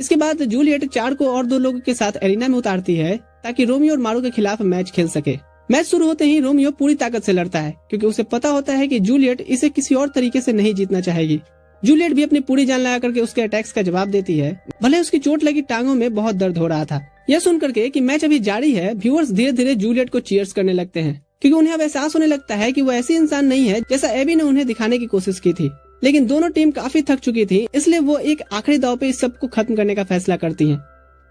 इसके बाद जूलियट चार को और 2 लोगों के साथ एरिना में उतारती है ताकि रोमियो और मारू के खिलाफ मैच खेल सके। मैच शुरू होते ही रोमियो पूरी ताकत से लड़ता है क्योंकि उसे पता होता है कि जूलियट इसे किसी और तरीके से नहीं जीतना चाहेगी। जूलियट भी अपनी पूरी जान लगा करके उसके अटैक्स का जवाब देती है, भले उसकी चोट लगी टांगों में बहुत दर्द हो रहा था। यह सुनकर के कि मैच अभी जारी है, व्यूअर्स धीरे धीरे जूलियट को चीयर्स करने लगते हैं क्योंकि उन्हें अब एहसास होने लगता है कि वो ऐसी इंसान नहीं है जैसा एबी ने उन्हें दिखाने की कोशिश की थी। लेकिन दोनों टीम काफी थक चुकी थी, इसलिए वो एक आखिरी दाव पे इस सब को खत्म करने का फैसला करती हैं।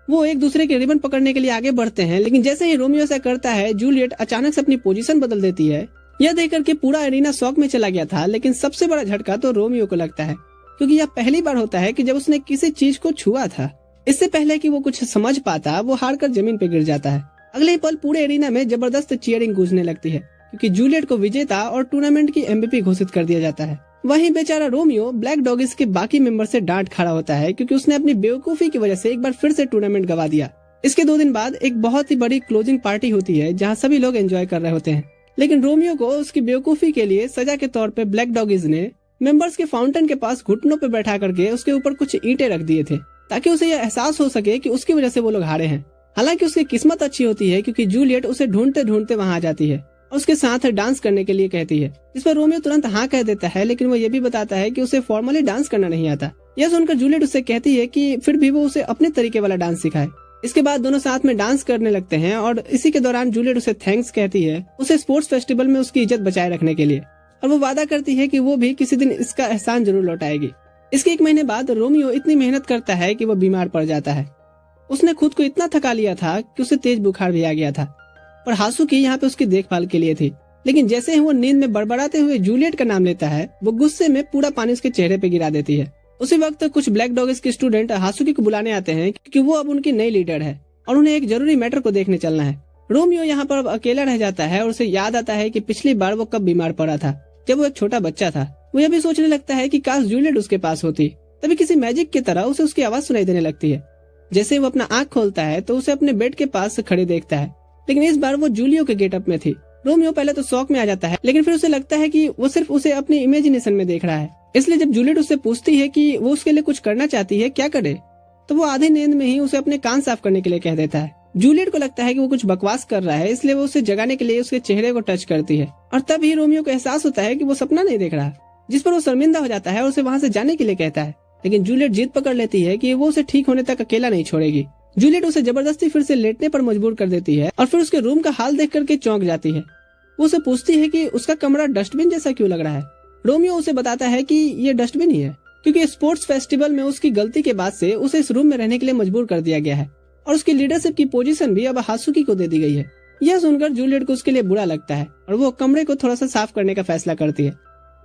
वो एक दूसरे के रिबन पकड़ने के लिए आगे बढ़ते हैं, लेकिन जैसे ही रोमियो ऐसा करता है जूलियट अचानक से अपनी पोजीशन बदल देती है। यह देख करके पूरा एरिना शॉक में चला गया था, लेकिन सबसे बड़ा झटका तो रोमियो को लगता है क्योंकि यह पहली बार होता है कि जब उसने किसी चीज को छुआ था। इससे पहले कि वो कुछ समझ पाता वो हारकर जमीन पे गिर जाता है। अगले ही पल पूरे एरिना में जबरदस्त चीयरिंग गूंजने लगती है क्योंकि जूलियट को विजेता और टूर्नामेंट की MVP घोषित कर दिया जाता है। वहीं बेचारा रोमियो ब्लैक डॉगीज के बाकी मेंबर से डांट खड़ा होता है क्योंकि उसने अपनी बेवकूफी की वजह से एक बार फिर से टूर्नामेंट गवा दिया। इसके 2 दिन बाद एक बहुत ही बड़ी क्लोजिंग पार्टी होती है जहां सभी लोग एंजॉय कर रहे होते हैं, लेकिन रोमियो को उसकी बेवकूफी के लिए सजा के तौर पे ब्लैक डॉगीज ने मेंबर्स के फाउंटेन के पास घुटनों पे बैठा करके उसके ऊपर कुछ ईंटें रख दिए थे ताकि उसे यह एहसास हो सके कि उसकी वजह से वो लोग हारे हैं। हालांकि उसकी किस्मत अच्छी होती है क्योंकि जूलियट उसे ढूंढते ढूंढते वहां आ जाती है और उसके साथ डांस करने के लिए कहती है, जिस पर रोमियो तुरंत हाँ कह देता है, लेकिन वो ये भी बताता है कि उसे फॉर्मली डांस करना नहीं आता। यह सुनकर जूलियट उससे कहती है कि फिर भी वो उसे अपने तरीके वाला डांस सिखाए। इसके बाद दोनों साथ में डांस करने लगते हैं और इसी के दौरान जूलियट उसे थैंक्स कहती है उसे स्पोर्ट्स फेस्टिवल में उसकी इज्जत बचाए रखने के लिए, और वो वादा करती है कि वो भी किसी दिन इसका एहसान जरूर लौटाएगी। इसके 1 महीने बाद रोमियो इतनी मेहनत करता है कि वो बीमार पड़ जाता है। उसने खुद को इतना थका लिया था कि उसे तेज बुखार भी आ गया था, पर हासुकी यहाँ पे उसकी देखभाल के लिए थी। लेकिन जैसे ही वो नींद में बड़बड़ाते हुए जूलियट का नाम लेता है, वो गुस्से में पूरा पानी उसके चेहरे पे गिरा देती है। उसी वक्त कुछ ब्लैक डॉग्स के स्टूडेंट हासुकी को बुलाने आते हैं क्योंकि वो अब उनकी नई लीडर है और उन्हें एक जरूरी मैटर को देखने चलना है। रोमियो यहाँ पर अब अकेला रह जाता है और उसे याद आता है कि पिछली बार वो कब बीमार पड़ा था, जब वो एक छोटा बच्चा था। वो यह भी सोचने लगता है कि काश जूलियट उसके पास होती। तभी किसी मैजिक की तरह उसे उसकी आवाज सुनाई देने लगती है। जैसे वो अपना आंख खोलता है तो उसे अपने बेड के पास खड़े देखता है, लेकिन इस बार वो जूलियो के गेटअप में थी। रोमियो पहले तो शौक में आ जाता है, लेकिन फिर उसे लगता है कि वो सिर्फ उसे अपनी इमेजिनेशन में देख रहा है। इसलिए जब जूलियट उससे पूछती है कि वो उसके लिए कुछ करना चाहती है, क्या करे, तो वो आधी नींद में ही उसे अपने कान साफ करने के लिए कह देता है। जूलियट को लगता है कि वो कुछ बकवास कर रहा है, इसलिए वो उसे जगाने के लिए उसके चेहरे को टच करती है और तभी रोमियो को एहसास होता है कि वो सपना नहीं देख रहा, जिस पर वो शर्मिंदा हो जाता है और उसे वहाँ से जाने के लिए कहता है। लेकिन जूलियट जिद पकड़ लेती है कि वो उसे ठीक होने तक अकेला नहीं छोड़ेगी। जूलियट उसे जबरदस्ती फिर से लेटने पर मजबूर कर देती है और फिर उसके रूम का हाल देख करके चौंक जाती है। वो उसे पूछती है कि उसका कमरा डस्टबिन जैसा क्यों लग रहा है। रोमियो उसे बताता है कि ये डस्टबिन ही है, क्योंकि स्पोर्ट्स फेस्टिवल में उसकी गलती के बाद से उसे इस रूम में रहने के लिए मजबूर कर दिया गया है और उसकी लीडरशिप की पोजीशन भी अब हासुकी को दे दी गई है। यह सुनकर जूलियट को उसके लिए बुरा लगता है और वो कमरे को थोड़ा सा साफ करने का फैसला करती है।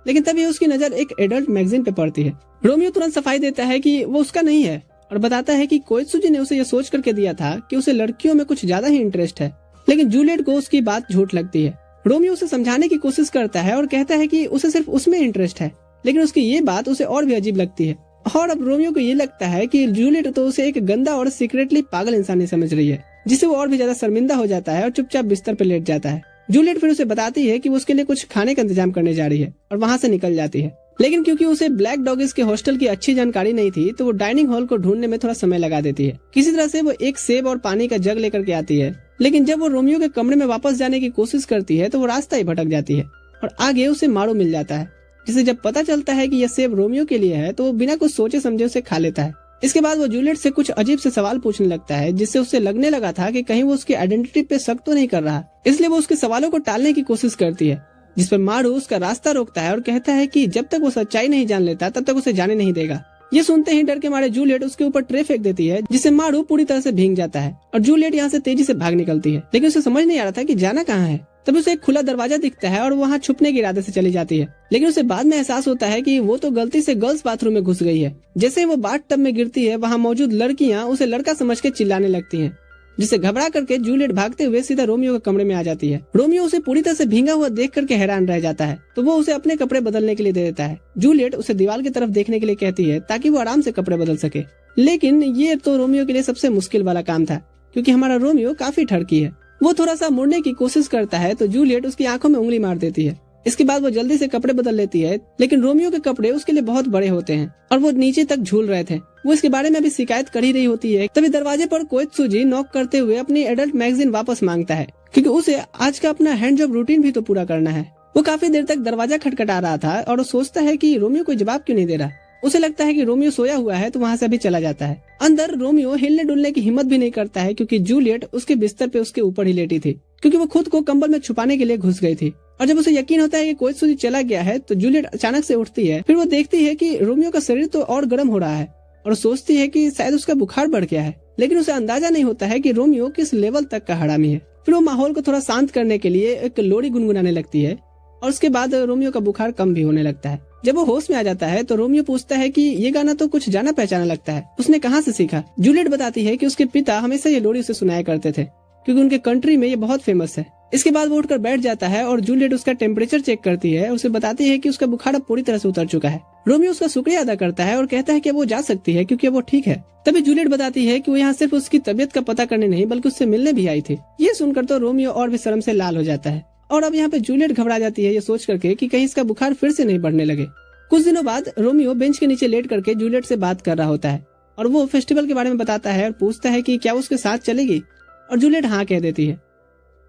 लेकिन तभी उसकी नजर एक एडल्ट मैगजीन पे पड़ती है। रोमियो तुरंत सफाई देता है कि वो उसका नहीं है और बताता है कि कोएत्सुजी ने उसे यह सोच करके दिया था कि उसे लड़कियों में कुछ ज्यादा ही इंटरेस्ट है। लेकिन जूलियट को उसकी बात झूठ लगती है। रोमियो उसे समझाने की कोशिश करता है और कहता है कि उसे सिर्फ उसमें इंटरेस्ट है, लेकिन उसकी ये बात उसे और भी अजीब लगती है। और अब रोमियो को ये लगता है कि जूलियट तो उसे एक गंदा और सीक्रेटली पागल इंसान ही समझ रही है, जिससे वो और भी ज्यादा शर्मिंदा हो जाता है और चुपचाप बिस्तर पर लेट जाता है। जूलियट फिर उसे बताती है कि वो उसके लिए कुछ खाने का इंतजाम करने जा रही है और वहाँ से निकल जाती है। लेकिन क्योंकि उसे ब्लैक डॉगिस के हॉस्टल की अच्छी जानकारी नहीं थी, तो वो डाइनिंग हॉल को ढूंढने में थोड़ा समय लगा देती है। किसी तरह से वो एक सेब और पानी का जग लेकर के आती है, लेकिन जब वो रोमियो के कमरे में वापस जाने की कोशिश करती है तो वो रास्ता ही भटक जाती है और आगे उसे मारू मिल जाता है, जिसे जब पता चलता है कि यह सेब रोमियो के लिए है तो वो बिना कुछ सोचे समझे उसे खा लेता है। इसके बाद वो जूलियट से कुछ अजीब से सवाल पूछने लगता है, जिससे उसे लगने लगा था कि कहीं वो उसकी आइडेंटिटी पे शक तो नहीं कर रहा। इसलिए वो उसके सवालों को टालने की कोशिश करती है, जिस पर मारू उसका रास्ता रोकता है और कहता है कि जब तक वो सच्चाई नहीं जान लेता तब तक उसे जाने नहीं देगा। ये सुनते ही डर के मारे जूलियट उसके ऊपर ट्रे फेंक देती है, जिससे मारू पूरी तरह से भीग जाता है और जूलियट यहाँ से तेजी से भाग निकलती है। लेकिन उसे समझ नहीं आ रहा था कि जाना कहाँ है। तभी उसे एक खुला दरवाजा दिखता है और वहाँ छुपने के इरादे से चली जाती है। लेकिन उसे बाद में एहसास होता है कि वो तो गलती से गर्ल्स बाथरूम में घुस गई है। जैसे ही वो बाथ टब में गिरती है, वहाँ मौजूद लड़कियाँ उसे लड़का समझ के चिल्लाने लगती हैं, जिससे घबरा करके जूलियट भागते हुए सीधा रोमियो के कमरे में आ जाती है। रोमियो उसे पूरी तरह से भींगा हुआ देख करके हैरान रह जाता है, तो वो उसे अपने कपड़े बदलने के लिए दे देता है। जूलियट उसे दीवार की तरफ देखने के लिए कहती है ताकि वो आराम से कपड़े बदल सके। लेकिन ये तो रोमियो के लिए सबसे मुश्किल वाला काम था, क्योंकि हमारा रोमियो काफी ठरकी है। वो थोड़ा सा मुड़ने की कोशिश करता है तो जूलियट उसकी आंखों में उंगली मार देती है। इसके बाद वो जल्दी से कपड़े बदल लेती है, लेकिन रोमियो के कपड़े उसके लिए बहुत बड़े होते हैं और वो नीचे तक झूल रहे थे। वो इसके बारे में अभी शिकायत कर ही रही होती है, तभी दरवाजे पर कोएत्सुजी नॉक करते हुए अपनी एडल्ट मैगजीन वापस मांगता है, क्योंकि उसे आज का अपना हैंड जॉब रूटीन भी तो पूरा करना है। वो काफी देर तक दरवाजा खटखटा रहा था और वो सोचता है कि रोमियो कोई जवाब क्यों नहीं दे रहा। उसे लगता है कि रोमियो सोया हुआ है, तो वहाँ से अभी चला जाता है। अंदर रोमियो हिलने डुलने की हिम्मत भी नहीं करता है, क्योंकि जूलियट उसके बिस्तर पे उसके ऊपर ही लेटी थी, क्योंकि वो खुद को कंबल में छुपाने के लिए घुस गई थी। और जब उसे यकीन होता है कि कोएत्सुजी चला गया है, तो जूलियट अचानक से उठती है। फिर वो देखती है कि रोमियो का शरीर तो और गर्म हो रहा है और सोचती है कि शायद उसका बुखार बढ़ गया है, लेकिन उसे अंदाजा नहीं होता है कि रोमियो किस लेवल तक का हरामी है। फिर वो माहौल को थोड़ा शांत करने के लिए एक लोरी गुनगुनाने लगती है और उसके बाद रोमियो का बुखार कम भी होने लगता है। जब वो होश में आ जाता है तो रोमियो पूछता है कि ये गाना तो कुछ जाना पहचाना लगता है, उसने कहाँ से सीखा। जूलियट बताती है कि उसके पिता हमेशा ये लोरी उसे सुनाया करते थे, क्योंकि उनके कंट्री में ये बहुत फेमस है। इसके बाद वो उठकर बैठ जाता है और जूलियट उसका टेम्परेचर चेक करती है। उसे बताती है कि उसका बुखार अब पूरी तरह से उतर चुका है। रोमियो उसका शुक्रिया अदा करता है और कहता है कि वो जा सकती है क्योंकि वो ठीक है। तभी जूलियट बताती है कि वो यहाँ सिर्फ उसकी तबीयत का पता करने नहीं बल्कि उससे मिलने भी आई थी। ये सुनकर तो रोमियो और भी शर्म से लाल हो जाता है और अब यहाँ पे जूलियट घबरा जाती है, ये सोच करके कि कहीं इसका बुखार फिर से नहीं बढ़ने लगे। कुछ दिनों बाद रोमियो बेंच के नीचे लेट करके जूलियट से बात कर रहा होता है और वो फेस्टिवल के बारे में बताता है और पूछता है कि क्या वो उसके साथ चलेगी, और जूलियट हाँ कह देती है।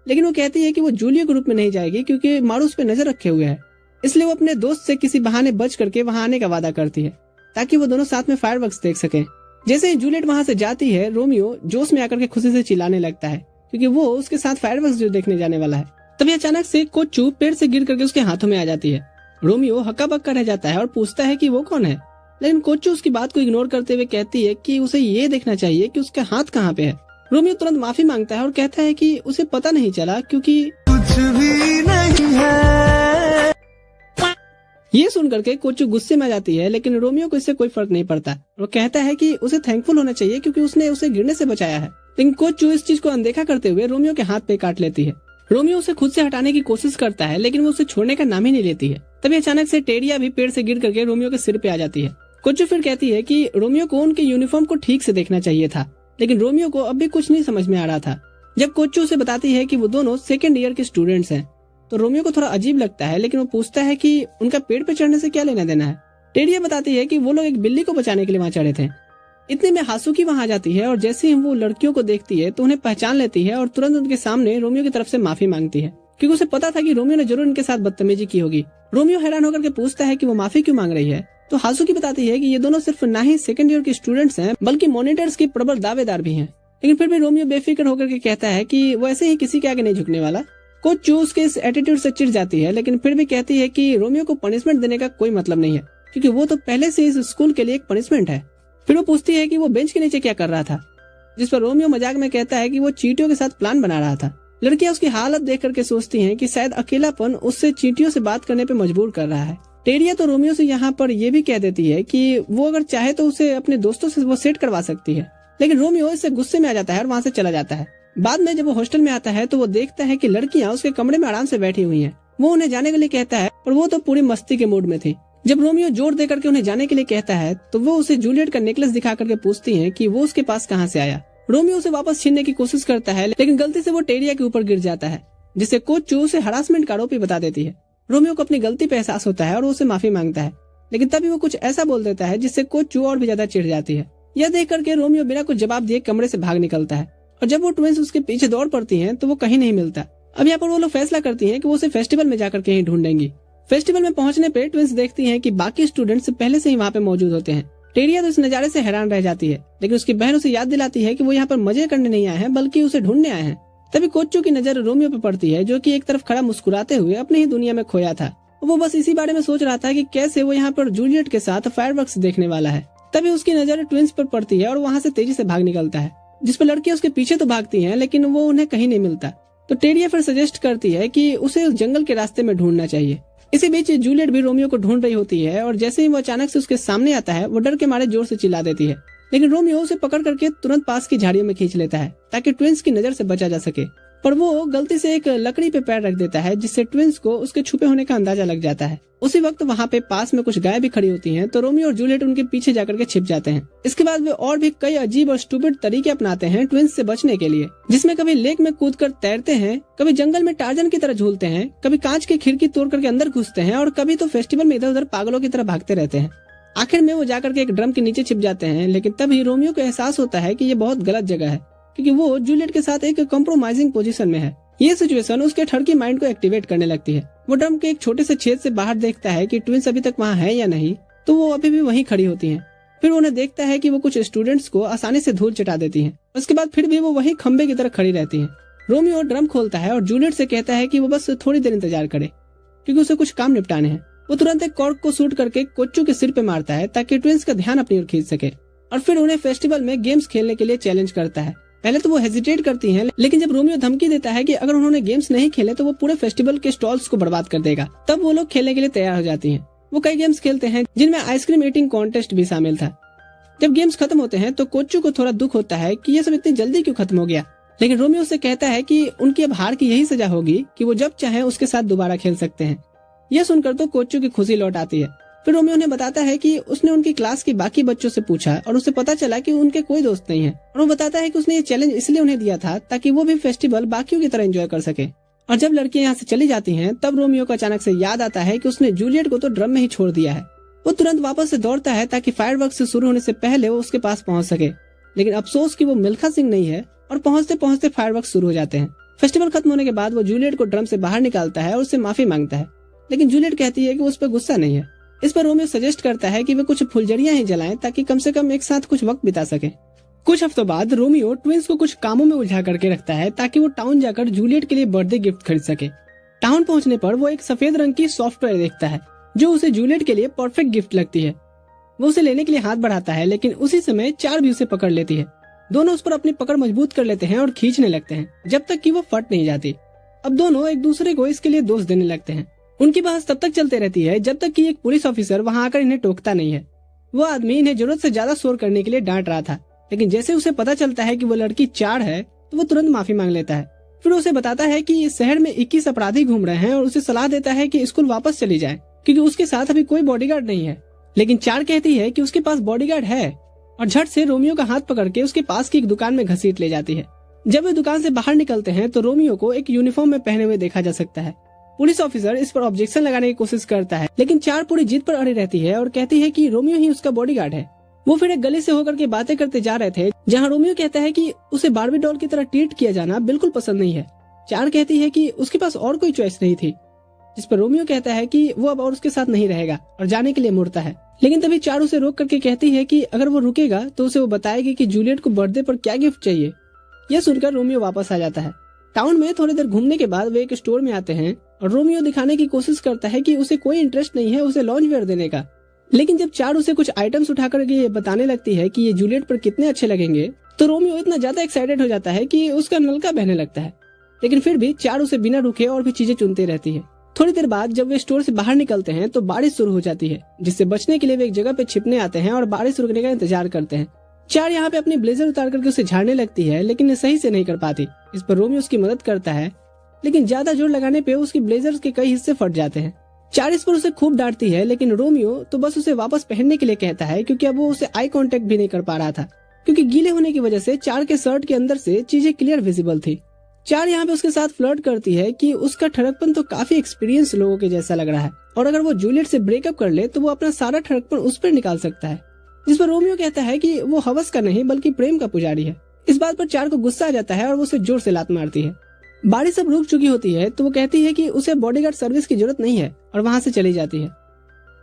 लेकिन वो कहती है कि वो जूलियो के रूप में नहीं जाएगी, क्योंकि मारू उस पे नजर रखे हुए है। इसलिए वो अपने दोस्त से किसी बहाने बच करके वहाँ आने का वादा करती है, ताकि वो दोनों साथ में फायरवर्क्स देख सकें। जैसे ही जूलियट वहाँ से जाती है, रोमियो जोश में आकर के खुशी से चिल्लाने लगता है, क्योंकि वो उसके साथ फायरवर्क्स जो देखने जाने वाला है। तभी अचानक से कोच्चू पेड़ से गिर करके उसके हाथों में आ जाती है। रोमियो हक्का बक्का रह जाता है और पूछता है कि वो कौन है। लेकिन कोच्चो उसकी बात को इग्नोर करते हुए कहती है कि उसे ये देखना चाहिए कि उसका हाथ कहाँ पे है। रोमियो तुरंत माफी मांगता है और कहता है कि उसे पता नहीं चला क्योंकि कुछ भी नहीं है। ये सुन करके कोच्चो गुस्से में आ जाती है, लेकिन रोमियो को इससे कोई फर्क नहीं पड़ता। वो कहता है कि उसे थैंकफुल होना चाहिए क्योंकि उसने उसे गिरने से बचाया है। लेकिन कोच्चो इस चीज को अनदेखा करते हुए रोमियो के हाथ पे काट लेती है। रोमियो उसे खुद से हटाने की कोशिश करता है, लेकिन वो उसे छोड़ने का नाम ही नहीं लेती है। तभी अचानक से टेरिया भी पेड़ से गिर करके रोमियो के सिर पे आ जाती है। कोच्चो फिर कहती है कि रोमियो को उनके यूनिफॉर्म को ठीक से देखना चाहिए था, लेकिन रोमियो को अब भी कुछ नहीं समझ में आ रहा था। जब कोच्चो उसे बताती है कि वो दोनों सेकेंड ईयर के स्टूडेंट्स हैं, तो रोमियो को थोड़ा अजीब लगता है, लेकिन वो पूछता है कि उनका पेड़ पे चढ़ने से क्या लेना देना है। टेरिया बताती है कि वो लोग एक बिल्ली को बचाने के लिए वहाँ चढ़े थे। इतने में हासुकी वहाँ आ जाती है और जैसे ही वो लड़कियों को देखती है तो उन्हें पहचान लेती है और तुरंत उनके सामने रोमियो की तरफ से माफी मांगती है, क्योंकि उसे पता था कि रोमियो ने जरूर उनके साथ बदतमीजी की होगी। रोमियो हैरान होकर के पूछता है कि वो माफी क्यों मांग रही है, तो हासुकी बताती है कि ये दोनों सिर्फ ना ही सेकंड ईयर के स्टूडेंट्स हैं बल्कि मॉनिटर्स के प्रबल दावेदार भी हैं। लेकिन फिर भी रोमियो बेफिक्र होकर के कहता है कि वो ऐसे ही किसी के आगे नहीं झुकने वाला। कोच्चो उसके इस एटीट्यूड से चिढ़ जाती है, लेकिन फिर भी कहती है कि रोमियो को पनिशमेंट देने का कोई मतलब नहीं है, क्योंकि वो तो पहले से इस स्कूल के लिए एक पनिशमेंट है। फिर वो पूछती है कि वो बेंच के नीचे क्या कर रहा था, जिस पर रोमियो मजाक में कहता है कि वो चींटियों के साथ प्लान बना रहा था। लड़कियां उसकी हालत देख करके सोचती हैं कि शायद अकेलापन उससे चींटियों से बात करने पे मजबूर कर रहा है। टेरिया तो रोमियो से यहाँ पर ये भी कह देती है कि वो अगर चाहे तो उसे अपने दोस्तों से वो सेट करवा सकती है, लेकिन रोमियो इससे गुस्से में आ जाता है और वहाँ से चला जाता है। बाद में जब वो हॉस्टल में आता है तो वो देखता है कि लड़कियां उसके कमरे में आराम से बैठी हुई हैं। वो उन्हें जाने के लिए कहता है, पर वो तो पूरी मस्ती के मूड में थी। जब रोमियो जोर दे करके उन्हें जाने के लिए कहता है तो वो उसे जूलियट का नेकलेस दिखा करके पूछती हैं कि वो उसके पास कहाँ से आया। रोमियो उसे वापस छीनने की कोशिश करता है, लेकिन गलती से वो टेरिया के ऊपर गिर जाता है, जिससे कोच्चो उसे हरासमेंट का आरोपी बता देती है। रोमियो को अपनी गलती पे एहसास होता है और वो उसे माफी मांगता है, लेकिन तभी वो कुछ ऐसा बोल देता है जिससे कोच्चो और भी ज्यादा चिढ़ जाती है। यह देख करके रोमियो बिना कुछ जवाब दिए कमरे से भाग निकलता है, और जब वो ट्विंस उसके पीछे दौड़ पड़ती हैं तो वो कहीं नहीं मिलता। अब यहाँ पर वो लोग फैसला करती हैं कि वो उसे फेस्टिवल में जाकर के ही ढूंढेंगी। फेस्टिवल में पहुंचने पे ट्विंस देखती हैं कि बाकी स्टूडेंट्स पहले से ही वहाँ पे मौजूद होते हैं। टेरिया तो इस नजारे से हैरान रह जाती है, लेकिन उसकी बहन उसे याद दिलाती है कि वो यहाँ पर मजे करने नहीं आए हैं बल्कि उसे ढूंढने आए हैं। तभी कोच्चो की नजर रोमियो पे पड़ती है, जो कि एक तरफ खड़ा मुस्कुराते हुए अपनी ही दुनिया में खोया था। वो बस इसी बारे में सोच रहा था कि कैसे वो यहाँ पर जूलियट के साथ फायरवर्क्स देखने वाला है। तभी उसकी नजर ट्विंस पर पड़ती है और वहाँ से तेजी से भाग निकलता है, जिस पर लड़कियां उसके पीछे तो भागती हैं, लेकिन वो उन्हें कहीं नहीं मिलता। तो टेरिया फिर सजेस्ट करती है कि उसे उस जंगल के रास्ते में ढूंढना चाहिए। इसी बीच जूलियट भी रोमियो को ढूंढ रही होती है, और जैसे ही वो अचानक से उसके सामने आता है वो डर के मारे जोर से चिल्ला देती है, लेकिन रोमियो उसे पकड़ करके तुरंत पास की झाड़ियों में खींच लेता है ताकि ट्विंस की नजर से बचा जा सके। पर वो गलती से एक लकड़ी पे पैर रख देता है, जिससे ट्विंस को उसके छुपे होने का अंदाजा लग जाता है। उसी वक्त वहाँ पे पास में कुछ गाय भी खड़ी होती हैं, तो रोमियो और जूलियट उनके पीछे जाकर के छिप जाते हैं। इसके बाद वे और भी कई अजीब और स्टूपिड तरीके अपनाते हैं ट्विंस से बचने के लिए, जिसमें कभी लेक में कूदकर तैरते हैं, कभी जंगल में टार्जन की तरह झूलते हैं, कभी कांच की खिड़की तोड़ करके अंदर घुसते हैं, और कभी तो फेस्टिवल में इधर उधर पागलों की तरह भागते रहते हैं। आखिर में वो जाकर के एक ड्रम के नीचे छिप जाते हैं, लेकिन तभी रोमियो को एहसास होता है कि ये बहुत गलत जगह है, क्योंकि वो जूलियट के साथ एक कॉम्प्रोमाइजिंग पोजीशन में है। ये सिचुएशन उसके ठड़की माइंड को एक्टिवेट करने लगती है। वो ड्रम के एक छोटे से छेद से बाहर देखता है कि ट्विंस अभी तक वहाँ है या नहीं, तो वो अभी भी वहीं खड़ी होती हैं। फिर उन्हें देखता है कि वो कुछ स्टूडेंट्स को आसानी से धूल चटा देती हैं। उसके बाद फिर भी वो वहीं खंबे की तरह खड़ी रहती हैं। रोमियो ड्रम खोलता है और जूलियट से कहता है कि वो बस थोड़ी देर इंतजार करे, क्योंकि उसे कुछ काम निपटाने हैं। वो तुरंत एक कॉर्क को शूट करके कोच्चो के सिर पे मारता है ताकि ट्विंस का ध्यान अपनी ओर खींच सके, और फिर उन्हें फेस्टिवल में गेम्स खेलने के लिए चैलेंज करता है। पहले तो वो हेजिटेट करती हैं, लेकिन जब रोमियो धमकी देता है कि अगर उन्होंने गेम्स नहीं खेले तो वो पूरे फेस्टिवल के स्टॉल्स को बर्बाद कर देगा, तब वो लोग खेलने के लिए तैयार हो जाती हैं। वो कई गेम्स खेलते हैं, जिनमें आइसक्रीम ईटिंग कॉन्टेस्ट भी शामिल था। जब गेम्स खत्म होते हैं तो कोच्चो को थोड़ा दुख होता है कि ये सब इतनी जल्दी क्यों खत्म हो गया, लेकिन रोमियो से कहता है कि उनकी अब हार की यही सजा होगी कि वो जब चाहे उसके साथ दोबारा खेल सकते हैं। यह सुनकर तो कोच्चो की खुशी लौट आती है। फिर रोमियो ने बताता है कि उसने उनकी क्लास के बाकी बच्चों से पूछा और उसे पता चला कि उनके कोई दोस्त नहीं है, और वो बताता है कि उसने ये चैलेंज इसलिए उन्हें दिया था ताकि वो भी फेस्टिवल बाकियों की तरह एंजॉय कर सके। और जब लड़कियां यहाँ से चली जाती हैं, तब रोमियो को अचानक से याद आता है कि उसने जूलियट को तो ड्रम में ही छोड़ दिया है। वो तुरंत वापस से दौड़ता है ताकि फायरवर्क्स शुरू होने से पहले वो उसके पास पहुंच सके, लेकिन अफसोस कि वो मिल्खा सिंह नहीं है, और पहुंचते पहुंचते फायरवर्क्स शुरू हो जाते हैं। फेस्टिवल खत्म होने के बाद वो जूलियट को ड्रम से बाहर निकालता है और उससे माफी मांगता है, लेकिन जूलियट कहती है कि उस पर गुस्सा नहीं है। इस पर रोमियो सजेस्ट करता है कि वे कुछ फुलझड़ियां ही जलाएं ताकि कम से कम एक साथ कुछ वक्त बिता सके। कुछ हफ्तों बाद रोमियो ट्विंस को कुछ कामों में उलझा करके रखता है ताकि वो टाउन जाकर जूलियट के लिए बर्थडे गिफ्ट खरीद सके। टाउन पहुंचने पर वो एक सफेद रंग की सॉफ्टवेयर देखता है जो उसे जूलियट के लिए परफेक्ट गिफ्ट लगती है। वो उसे लेने के लिए हाथ बढ़ाता है, लेकिन उसी समय चार भी उसे पकड़ लेती है। दोनों उस पर अपनी पकड़ मजबूत कर लेते हैं और खींचने लगते हैं जब तक कि वो फट नहीं जाती। अब दोनों एक दूसरे को इसके लिए दोष देने लगते हैं। उनकी बहस तब तक चलते रहती है जब तक कि एक पुलिस ऑफिसर वहां आकर इन्हें टोकता नहीं है। वो आदमी इन्हें जरूरत से ज्यादा शोर करने के लिए डांट रहा था, लेकिन जैसे उसे पता चलता है कि वो लड़की चार है तो वो तुरंत माफी मांग लेता है। फिर उसे बताता है कि इस शहर में 21 अपराधी घूम रहे हैं और उसे सलाह देता है कि स्कूल वापस चली जाए क्योंकि उसके साथ अभी कोई बॉडीगार्ड नहीं है। लेकिन चार कहती है कि उसके पास बॉडीगार्ड है और झट से रोमियो का हाथ पकड़ के उसके पास की एक दुकान में घसीट ले जाती है। जब वे दुकान से बाहर निकलते हैं तो रोमियो को एक यूनिफॉर्म में पहने हुए देखा जा सकता है। पुलिस ऑफिसर इस पर ऑब्जेक्शन लगाने की कोशिश करता है, लेकिन चार पूरी जिद पर अड़ी रहती है और कहती है कि रोमियो ही उसका बॉडीगार्ड है। वो फिर एक गली से होकर के बातें करते जा रहे थे जहाँ रोमियो कहता है कि उसे बार्बी डॉल की तरह ट्रीट किया जाना बिल्कुल पसंद नहीं है। चार कहती है कि उसके पास और कोई चॉइस नहीं थी, जिस पर रोमियो कहता है कि वो अब और उसके साथ नहीं रहेगा और जाने के लिए मुड़ता है। लेकिन तभी चार उसे रोक करके कहती है कि अगर वो रुकेगा तो उसे वो बताएगी कि जूलियट को बर्थडे पर क्या गिफ्ट चाहिए। यह सुनकर रोमियो वापस आ जाता है। टाउन में थोड़ी देर घूमने के बाद वे एक स्टोर में आते हैं और रोमियो दिखाने की कोशिश करता है कि उसे कोई इंटरेस्ट नहीं है उसे लॉन्ज वेयर देने का। लेकिन जब चार उसे कुछ आइटम्स उठा करके ये बताने लगती है कि ये जूलियट पर कितने अच्छे लगेंगे तो रोमियो इतना ज्यादा एक्साइटेड हो जाता है कि उसका नलका बहने लगता है। लेकिन फिर भी चार उसे बिना रुके और भी चीजें चुनती रहती है। थोड़ी देर बाद जब वे स्टोर से बाहर निकलते हैं तो बारिश शुरू हो जाती है, जिससे बचने के लिए वे एक जगह पे छिपने आते हैं और बारिश रुकने का इंतजार करते हैं। चार यहाँ पे अपनी ब्लेजर उतार करके उसे झाड़ने लगती है, लेकिन सही से नहीं कर पाती। इस पर रोमियो उसकी मदद करता है, लेकिन ज्यादा जोर लगाने पे उसकी ब्लेजर के कई हिस्से फट जाते हैं। चार इस पर उसे खूब डांटती है, लेकिन रोमियो तो बस उसे वापस पहनने के लिए कहता है क्योंकि अब वो उसे आई कांटेक्ट भी नहीं कर पा रहा था, क्योंकि गीले होने की वजह से चार के शर्ट के अंदर से चीजें क्लियर विजिबल थी। चार यहाँ पे उसके साथ फ्लर्ट करती है कि उसका ठड़कपन तो काफी एक्सपीरियंस लोगों के जैसा लग रहा है और अगर वो जूलियट से ब्रेकअप कर ले तो वो अपना सारा ठड़कपन उस पर निकाल सकता है। जिस पर रोमियो कहता है कि वो हवस का नहीं बल्कि प्रेम का पुजारी है। इस बात पर चार को गुस्सा आ जाता है और वो उसे जोर से लात मारती है। बारिश अब रुक चुकी होती है तो वो कहती है कि उसे बॉडीगार्ड सर्विस की जरूरत नहीं है और वहाँ से चली जाती है।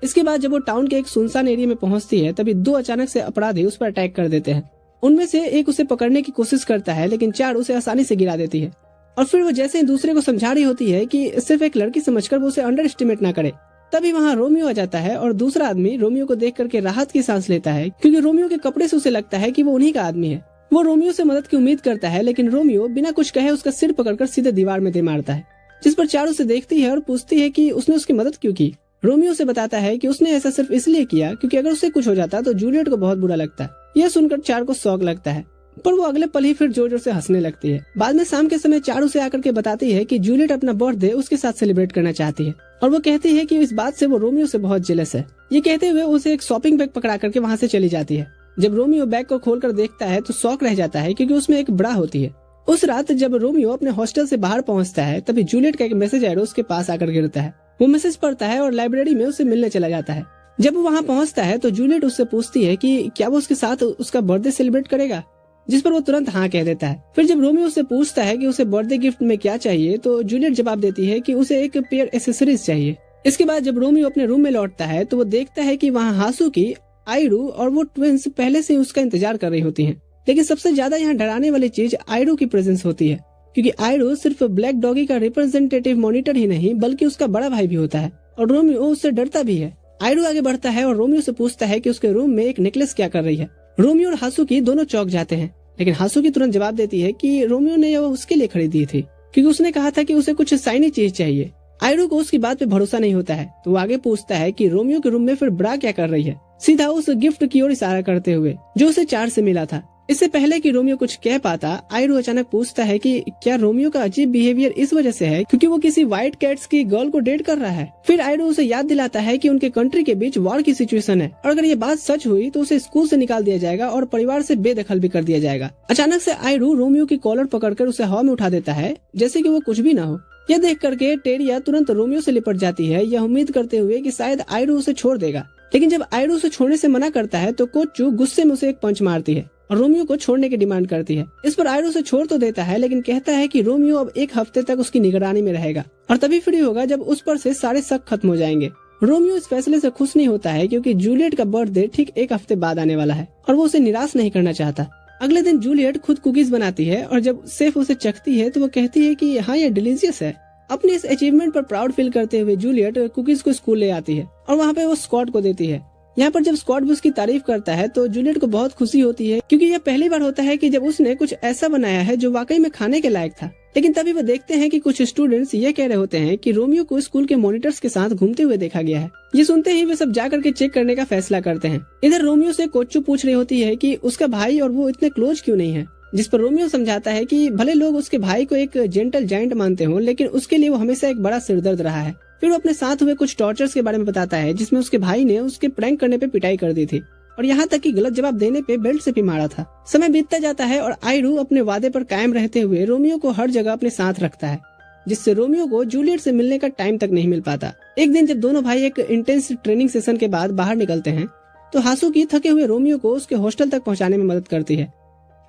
इसके बाद जब वो टाउन के एक सुनसान एरिया में पहुंचती है तभी दो अचानक से अपराधी उस पर अटैक कर देते हैं। उनमें से एक उसे पकड़ने की कोशिश करता है, लेकिन चार उसे आसानी से गिरा देती है और फिर वो जैसे ही दूसरे को समझा रही होती है कि सिर्फ एक लड़की समझकर वो उसे अंडर एस्टिमेट ना करे, तभी वहाँ रोमियो आ जाता है और दूसरा आदमी रोमियो को देख करके राहत की सांस लेता है क्योंकि रोमियो के कपड़े से उसे लगता है कि वो उन्हीं का आदमी है। वो रोमियो से मदद की उम्मीद करता है, लेकिन रोमियो बिना कुछ कहे उसका सिर पकड़कर सीधे दीवार में दे मारता है, जिस पर चार उसे देखती है और पूछती है कि उसने उसकी मदद क्यों की। रोमियो से बताता है कि उसने ऐसा सिर्फ इसलिए किया क्योंकि अगर उससे कुछ हो जाता तो जूलियट को बहुत बुरा लगता। यह सुनकर चार को शौक लगता है, पर वो अगले पल ही फिर जोर जोर से हंसने लगती है। बाद में शाम के समय चार उसे आकर के बताती है कि जूलियट अपना बर्थडे उसके साथ सेलिब्रेट करना चाहती है और वो कहती है कि इस बात से वो रोमियो से बहुत जेलस है। ये कहते हुए उसे एक शॉपिंग बैग पकड़ा करके वहाँ से चली जाती है। जब रोमियो बैग को खोलकर देखता है तो शॉक रह जाता है क्योंकि उसमें एक ब्रा होती है। उस रात जब रोमियो अपने हॉस्टल से बाहर पहुंचता है तभी जूलियट का एक मैसेज एरो उसके पास आकर गिरता है। वो मैसेज पढ़ता है और लाइब्रेरी में उसे मिलने चला जाता है। जब वो वहाँ पहुँचता है तो जूलियट उससे पूछती है कि क्या वो उसके साथ उसका बर्थडे सेलिब्रेट करेगा, जिस पर वो तुरंत हाँ कह देता है। फिर जब रोमियो उससे पूछता है कि उसे बर्थडे गिफ्ट में क्या चाहिए तो जूलियट जवाब देती है कि उसे एक पेयर एक्सेसरीज चाहिए। इसके बाद जब रोमियो अपने रूम में लौटता है तो वो देखता है कि वहाँ हासुकी, आयरू और वो ट्विंस पहले से उसका इंतजार कर रही होती हैं। लेकिन सबसे ज्यादा यहाँ डराने वाली चीज आयरू की प्रेजेंस होती है, क्योंकि आयरू सिर्फ ब्लैक डॉगी का रिप्रेजेंटेटिव मॉनिटर ही नहीं बल्कि उसका बड़ा भाई भी होता है और रोमियो उससे डरता भी है। आयरू आगे बढ़ता है और रोमियो से पूछता है कि उसके रूम में एक नेकलेस क्या कर रही है। रोमियो और हासुकी दोनों चौंक जाते हैं, लेकिन हासुकी तुरंत जवाब देती है कि रोमियो ने वो उसके लिए खरीदी थी क्योंकि उसने कहा था कि उसे कुछ शाइनी चीज चाहिए। आयरू को उसकी बात पे भरोसा नहीं होता है तो वो आगे पूछता है कि रोमियो के रूम में फिर ब्रा क्या कर रही है, सीधा उस गिफ्ट की ओर इशारा करते हुए जो उसे चार से मिला था। इससे पहले कि रोमियो कुछ कह पाता, आयरू अचानक पूछता है कि क्या रोमियो का अजीब बिहेवियर इस वजह से है क्योंकि वो किसी व्हाइट कैट्स की गर्ल को डेट कर रहा है। फिर आयरू उसे याद दिलाता है कि उनके कंट्री के बीच वॉर की सिचुएशन है और अगर ये बात सच हुई तो उसे स्कूल से निकाल दिया जाएगा और परिवार से बेदखल भी कर दिया जाएगा। अचानक से आयरू रोमियो की कॉलर पकड़कर उसे हवा में उठा देता है जैसे कि वो कुछ भी न हो। यह देख करके टेरिया तुरंत रोमियो से लिपट जाती है, यह उम्मीद करते हुए कि शायद आयरू उसे छोड़ देगा। लेकिन जब आयरू उसे छोड़ने से मना करता है तो कोच्चू गुस्से में उसे एक पंच मारती है और रोमियो को छोड़ने की डिमांड करती है। इस पर आयरू उसे छोड़ तो देता है, लेकिन कहता है कि रोमियो अब एक हफ्ते तक उसकी निगरानी में रहेगा और तभी फ्री होगा जब उस पर से सारे शक खत्म हो जाएंगे। रोमियो इस फैसले से खुश नहीं होता है क्योंकि जूलियट का बर्थडे ठीक एक हफ्ते बाद आने वाला है और वो उसे निराश नहीं करना चाहता। अगले दिन जूलियट खुद कुकीज बनाती है और जब सेफ उसे चखती है तो वो कहती है कि हाँ ये डिलीशियस है। अपने इस अचीवमेंट पर प्राउड फील करते हुए जूलियट कुकीज को स्कूल ले आती है और वहाँ पे वो स्कॉट को देती है। यहाँ पर जब स्कॉट भी उसकी तारीफ करता है तो जूलियट को बहुत खुशी होती है, क्योंकि यह पहली बार होता है कि जब उसने कुछ ऐसा बनाया है जो वाकई में खाने के लायक था। लेकिन तभी वो देखते हैं कि कुछ स्टूडेंट्स ये कह रहे होते हैं कि रोमियो को स्कूल के मॉनिटर्स के साथ घूमते हुए देखा गया है। ये सुनते ही वे सब जाकर के चेक करने का फैसला करते हैं। इधर रोमियो से कोच्चू पूछ रही होती है कि उसका भाई और वो इतने क्लोज क्यों नहीं है, जिस पर रोमियो समझाता है कि भले लोग उसके भाई को एक जेंटल जायंट मानते हो, लेकिन उसके लिए वो हमेशा एक बड़ा सिरदर्द रहा है। फिर वो अपने साथ हुए कुछ टॉर्चर्स के बारे में बताता है, जिसमें उसके भाई ने उसके प्रैंक करने पे पिटाई कर दी थी और यहाँ तक कि गलत जवाब देने पे बेल्ट से भी मारा था। समय बीतता जाता है और आयरू अपने वादे पर कायम रहते हुए रोमियो को हर जगह अपने साथ रखता है, जिससे रोमियो को जूलियट से मिलने का टाइम तक नहीं मिल पाता। एक दिन जब दोनों भाई एक इंटेंस ट्रेनिंग सेशन के बाद बाहर निकलते हैं तो हासुकी थके हुए रोमियो को उसके हॉस्टल तक पहुँचाने में मदद करती है।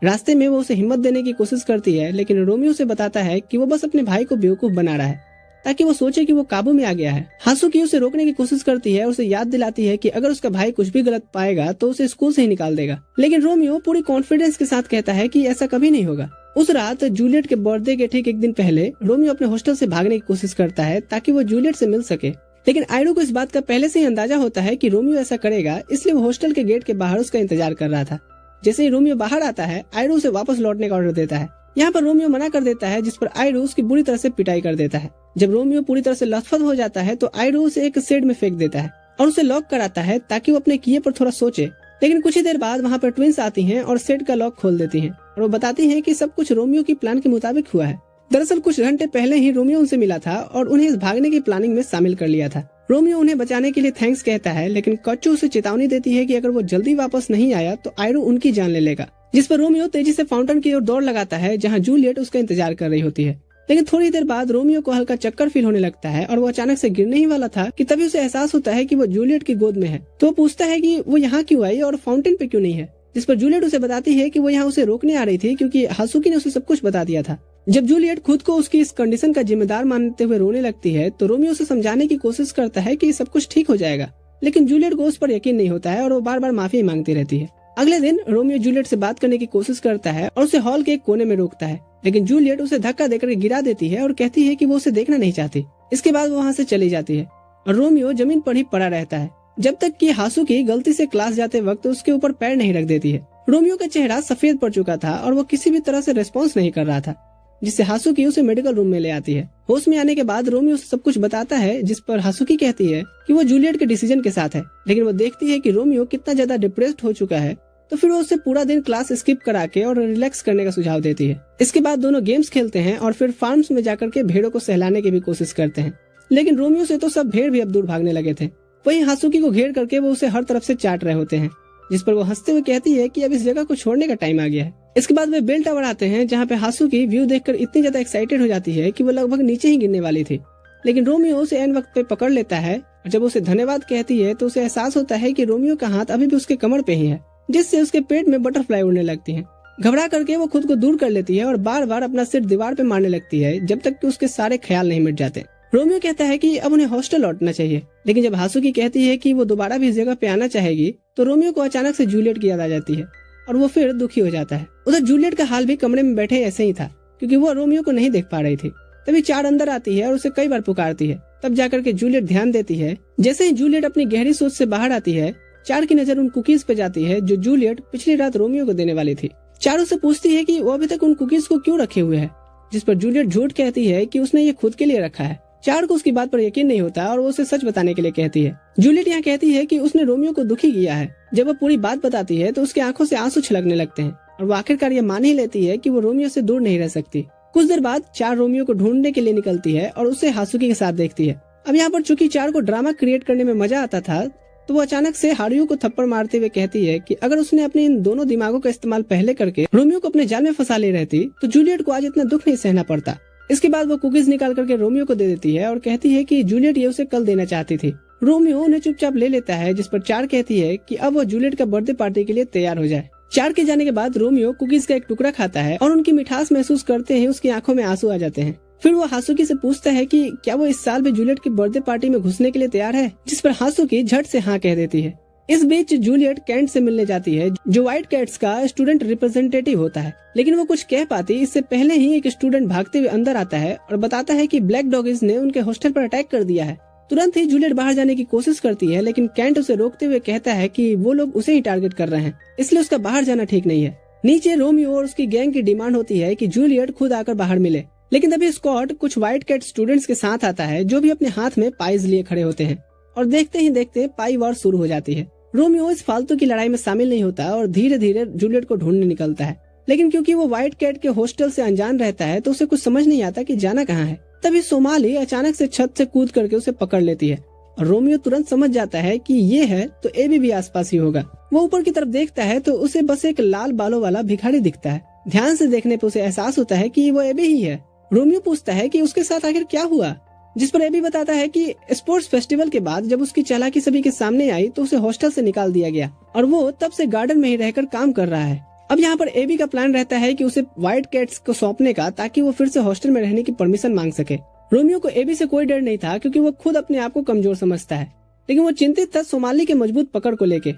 रास्ते में वो उसे हिम्मत देने की कोशिश करती है, लेकिन रोमियो से बताता है कि वो बस अपने भाई को बेवकूफ बना रहा है ताकि वो सोचे कि वो काबू में आ गया है। हासुकी उसे रोकने की कोशिश करती है और उसे याद दिलाती है कि अगर उसका भाई कुछ भी गलत पाएगा तो उसे स्कूल से ही निकाल देगा, लेकिन रोमियो पूरी कॉन्फिडेंस के साथ कहता है कि ऐसा कभी नहीं होगा। उस रात जूलियट के बर्थडे के ठीक एक दिन पहले रोमियो अपने हॉस्टल से भागने की कोशिश करता है ताकि वो जूलियट से मिल सके, लेकिन आयरू को इस बात का पहले से ही अंदाजा होता है कि रोमियो ऐसा करेगा, इसलिए वो हॉस्टल के गेट के बाहर उसका इंतजार कर रहा था। जैसे ही रोमियो बाहर आता है, आयरू उसे वापस लौटने का ऑर्डर देता है। यहाँ पर रोमियो मना कर देता है, जिस पर आयरू उसकी बुरी तरह से पिटाई कर देता है। जब रोमियो पूरी तरह से लथपथ हो जाता है तो आयरू उसे एक शेड में फेंक देता है और उसे लॉक कराता है ताकि वो अपने किए पर थोड़ा सोचे। लेकिन कुछ ही देर बाद वहाँ पर ट्विंस आती हैं और शेड का लॉक खोल देती हैं और वो बताती हैं कि सब कुछ रोमियो की प्लान के मुताबिक हुआ है। दरअसल कुछ घंटे पहले ही रोमियो उनसे मिला था और उन्हें इस भागने की प्लानिंग में शामिल कर लिया था। रोमियो उन्हें बचाने के लिए थैंक्स कहता है, लेकिन कोच्चू उसे चेतावनी देती है कि अगर वो जल्दी वापस नहीं आया तो आयरू उनकी जान ले लेगा, जिस पर रोमियो तेजी से फाउंटेन की ओर दौड़ लगाता है जहां जूलियट उसका इंतजार कर रही होती है। लेकिन थोड़ी देर बाद रोमियो को हल्का चक्कर फील होने लगता है और वो अचानक से गिरने ही वाला था कि तभी उसे एहसास होता है कि वो जूलियट की गोद में है। तो वो पूछता है कि वो यहाँ क्यों आई और फाउंटेन पे क्यों नहीं है, जिस पर जूलियट उसे बताती है कि वो यहाँ उसे रोकने आ रही थी क्योंकि हासुकी ने उसे सब कुछ बता दिया था। जब जूलियट खुद को उसकी इस कंडीशन का जिम्मेदार मानते हुए रोने लगती है तो रोमियो उसे समझाने की कोशिश करता है कि सब कुछ ठीक हो जाएगा, लेकिन जूलियट को उस पर यकीन नहीं होता है और वो बार बार माफी मांगती रहती है। अगले दिन रोमियो जूलियट से बात करने की कोशिश करता है और उसे हॉल के एक कोने में रोकता है, लेकिन जूलियट उसे धक्का देकर गिरा देती है और कहती है कि वो उसे देखना नहीं चाहती। इसके बाद वो वहाँ से चली जाती है और रोमियो जमीन पर ही पड़ा रहता है जब तक कि हासुकी गलती से क्लास जाते वक्त उसके ऊपर पैर नहीं रख देती है। रोमियो का चेहरा सफेद पड़ चुका था और वो किसी भी तरह से रिस्पॉन्स नहीं कर रहा था, जिससे हासुकी उसे मेडिकल रूम में ले आती है। होश में आने के बाद रोमियो उसे सब कुछ बताता है, जिस पर हासुकी कहती है कि वो जूलियट के डिसीजन के साथ है, लेकिन वो देखती है कि रोमियो कितना ज्यादा डिप्रेस्ड हो चुका है, तो फिर वो उससे पूरा दिन क्लास स्किप करा के और रिलैक्स करने का सुझाव देती है। इसके बाद दोनों गेम्स खेलते हैं और फिर फार्म्स में जाकर के भेड़ों को सहलाने की भी कोशिश करते हैं, लेकिन रोमियो से तो सब भेड़ भी अब दूर भागने लगे थे। वहीं हासुकी को घेर करके वो उसे हर तरफ से चाट रहे होते हैं, जिस पर वो हंसते हुए कहती है कि अब इस जगह को छोड़ने का टाइम आ गया है। इसके बाद वे बेल टावर आते हैं, जहाँ पे हासुकी व्यू देखकर इतनी ज्यादा एक्साइटेड हो जाती है कि वो लगभग नीचे ही गिरने वाली थी, लेकिन रोमियो उसे एन वक्त पे पकड़ लेता है और जब उसे धन्यवाद कहती है तो उसे एहसास होता है कि रोमियो का हाथ अभी भी उसके कमर पे ही है, जिससे उसके पेट में बटरफ्लाई उड़ने लगती हैं। घबरा करके वो खुद को दूर कर लेती है और बार बार अपना सिर दीवार पे मारने लगती है जब तक कि उसके सारे ख्याल नहीं मिट जाते। रोमियो कहता है कि अब उन्हें हॉस्टल लौटना चाहिए, लेकिन जब हासुकी कहती है कि वो दोबारा भी इस जगह पे आना चाहेगी तो रोमियो को अचानक से जूलियट की याद आ जाती है और वो फिर दुखी हो जाता है। उधर जूलियट का हाल भी कमरे में बैठे ऐसे ही था, क्योंकि वो रोमियो को नहीं देख पा रही थी। तभी चार अंदर आती है और उसे कई बार पुकारती है, तब जाकर के जूलियट ध्यान देती है। जैसे ही जूलियट अपनी गहरी सोच से बाहर आती है, चार की नजर उन कुकीज पे जाती है जो जूलियट पिछली रात रोमियो को देने वाली थी। चार उससे पूछती है कि वो अभी तक उन कुकीज को क्यों रखे हुए है, जिस पर जूलियट झूठ कहती है कि उसने ये खुद के लिए रखा है। चार को उसकी बात पर यकीन नहीं होता और वो उसे सच बताने के लिए कहती है। जूलियट यहाँ कहती है कि उसने रोमियो को दुखी किया है। जब वो पूरी बात बताती है तो उसकी आंखों से आंसू छलकने लगते हैं और वो आखिरकार ये मान ही लेती है कि वो रोमियो से दूर नहीं रह सकती। कुछ देर बाद चार रोमियो को ढूंढने के लिए निकलती है और उसे हासुकी के साथ देखती है। अब यहाँ पर चूंकि चार को ड्रामा क्रिएट करने में मजा आता था, तो वो अचानक से हारुयो को थप्पड़ मारते हुए कहती है कि अगर उसने अपने इन दोनों दिमागों का इस्तेमाल पहले करके रोमियो को अपने जाल में फंसा ली रहती तो जूलियट को आज इतना दुख नहीं सहना पड़ता। इसके बाद वो कुकीज निकाल करके रोमियो को दे देती है और कहती है कि जूलियट ये उसे कल देना चाहती थी। रोमियो उन्हें चुपचाप ले लेता है, जिस पर चार कहती है कि अब वो जूलियट का बर्थडे पार्टी के लिए तैयार हो जाए। चार के जाने के बाद रोमियो कुकीज का एक टुकड़ा खाता है और उनकी मिठास महसूस करते हैं उसकी आंखों में आंसू आ जाते हैं। फिर वो हासुकी से पूछता है कि क्या वो इस साल भी जूलियट की बर्थडे पार्टी में घुसने के लिए तैयार है, जिस पर हासुकी झट से हाँ कह देती है। इस बीच जूलियट कैंट से मिलने जाती है, जो व्हाइट कैट्स का स्टूडेंट रिप्रेजेंटेटिव होता है, लेकिन वो कुछ कह पाती इससे पहले ही एक स्टूडेंट भागते हुए अंदर आता है और बताता है कि ब्लैक डॉगिज ने उनके हॉस्टल पर अटैक कर दिया है। तुरंत ही जूलियट बाहर जाने की कोशिश करती है, लेकिन कैंट उसे रोकते हुए कहता है कि वो लोग उसे ही टारगेट कर रहे हैं, इसलिए उसका बाहर जाना ठीक नहीं है। नीचे रोमियो और उसकी गैंग की डिमांड होती है कि जूलियट खुद आकर बाहर मिले, लेकिन तभी स्कॉट कुछ व्हाइट कैट स्टूडेंट्स के साथ आता है जो भी अपने हाथ में पाइज लिए खड़े होते हैं, और देखते ही देखते पाई वॉर शुरू हो जाती है। रोमियो इस फालतू की लड़ाई में शामिल नहीं होता और धीरे धीरे जूलियट को ढूंढने निकलता है, लेकिन क्योंकि वो व्हाइट कैट के हॉस्टल से अनजान रहता है तो उसे कुछ समझ नहीं आता कि जाना कहाँ है। तभी सोमाली अचानक से छत से कूद करके उसे पकड़ लेती है और रोमियो तुरंत समझ जाता है कि ये है तो एबी भी आसपास ही होगा। वो ऊपर की तरफ देखता है तो उसे बस एक लाल बालों वाला भिखारी दिखता है। ध्यान से देखने पर उसे एहसास होता है कि वो एबी ही है। रोमियो पूछता है कि उसके साथ आखिर क्या हुआ, जिस पर एबी बताता है कि स्पोर्ट्स फेस्टिवल के बाद जब उसकी चालाकी सभी के सामने आई तो उसे हॉस्टल से निकाल दिया गया और वो तब से गार्डन में ही रहकर काम कर रहा है। अब यहाँ पर एबी का प्लान रहता है कि उसे व्हाइट कैट्स को सौंपने का, ताकि वो फिर से हॉस्टल में रहने की परमिशन मांग सके। रोमियो को एबी से कोई डर नहीं था क्योंकि वो खुद अपने आप को कमजोर समझता है, लेकिन वो चिंतित था सोमाली के मजबूत पकड़ को लेके।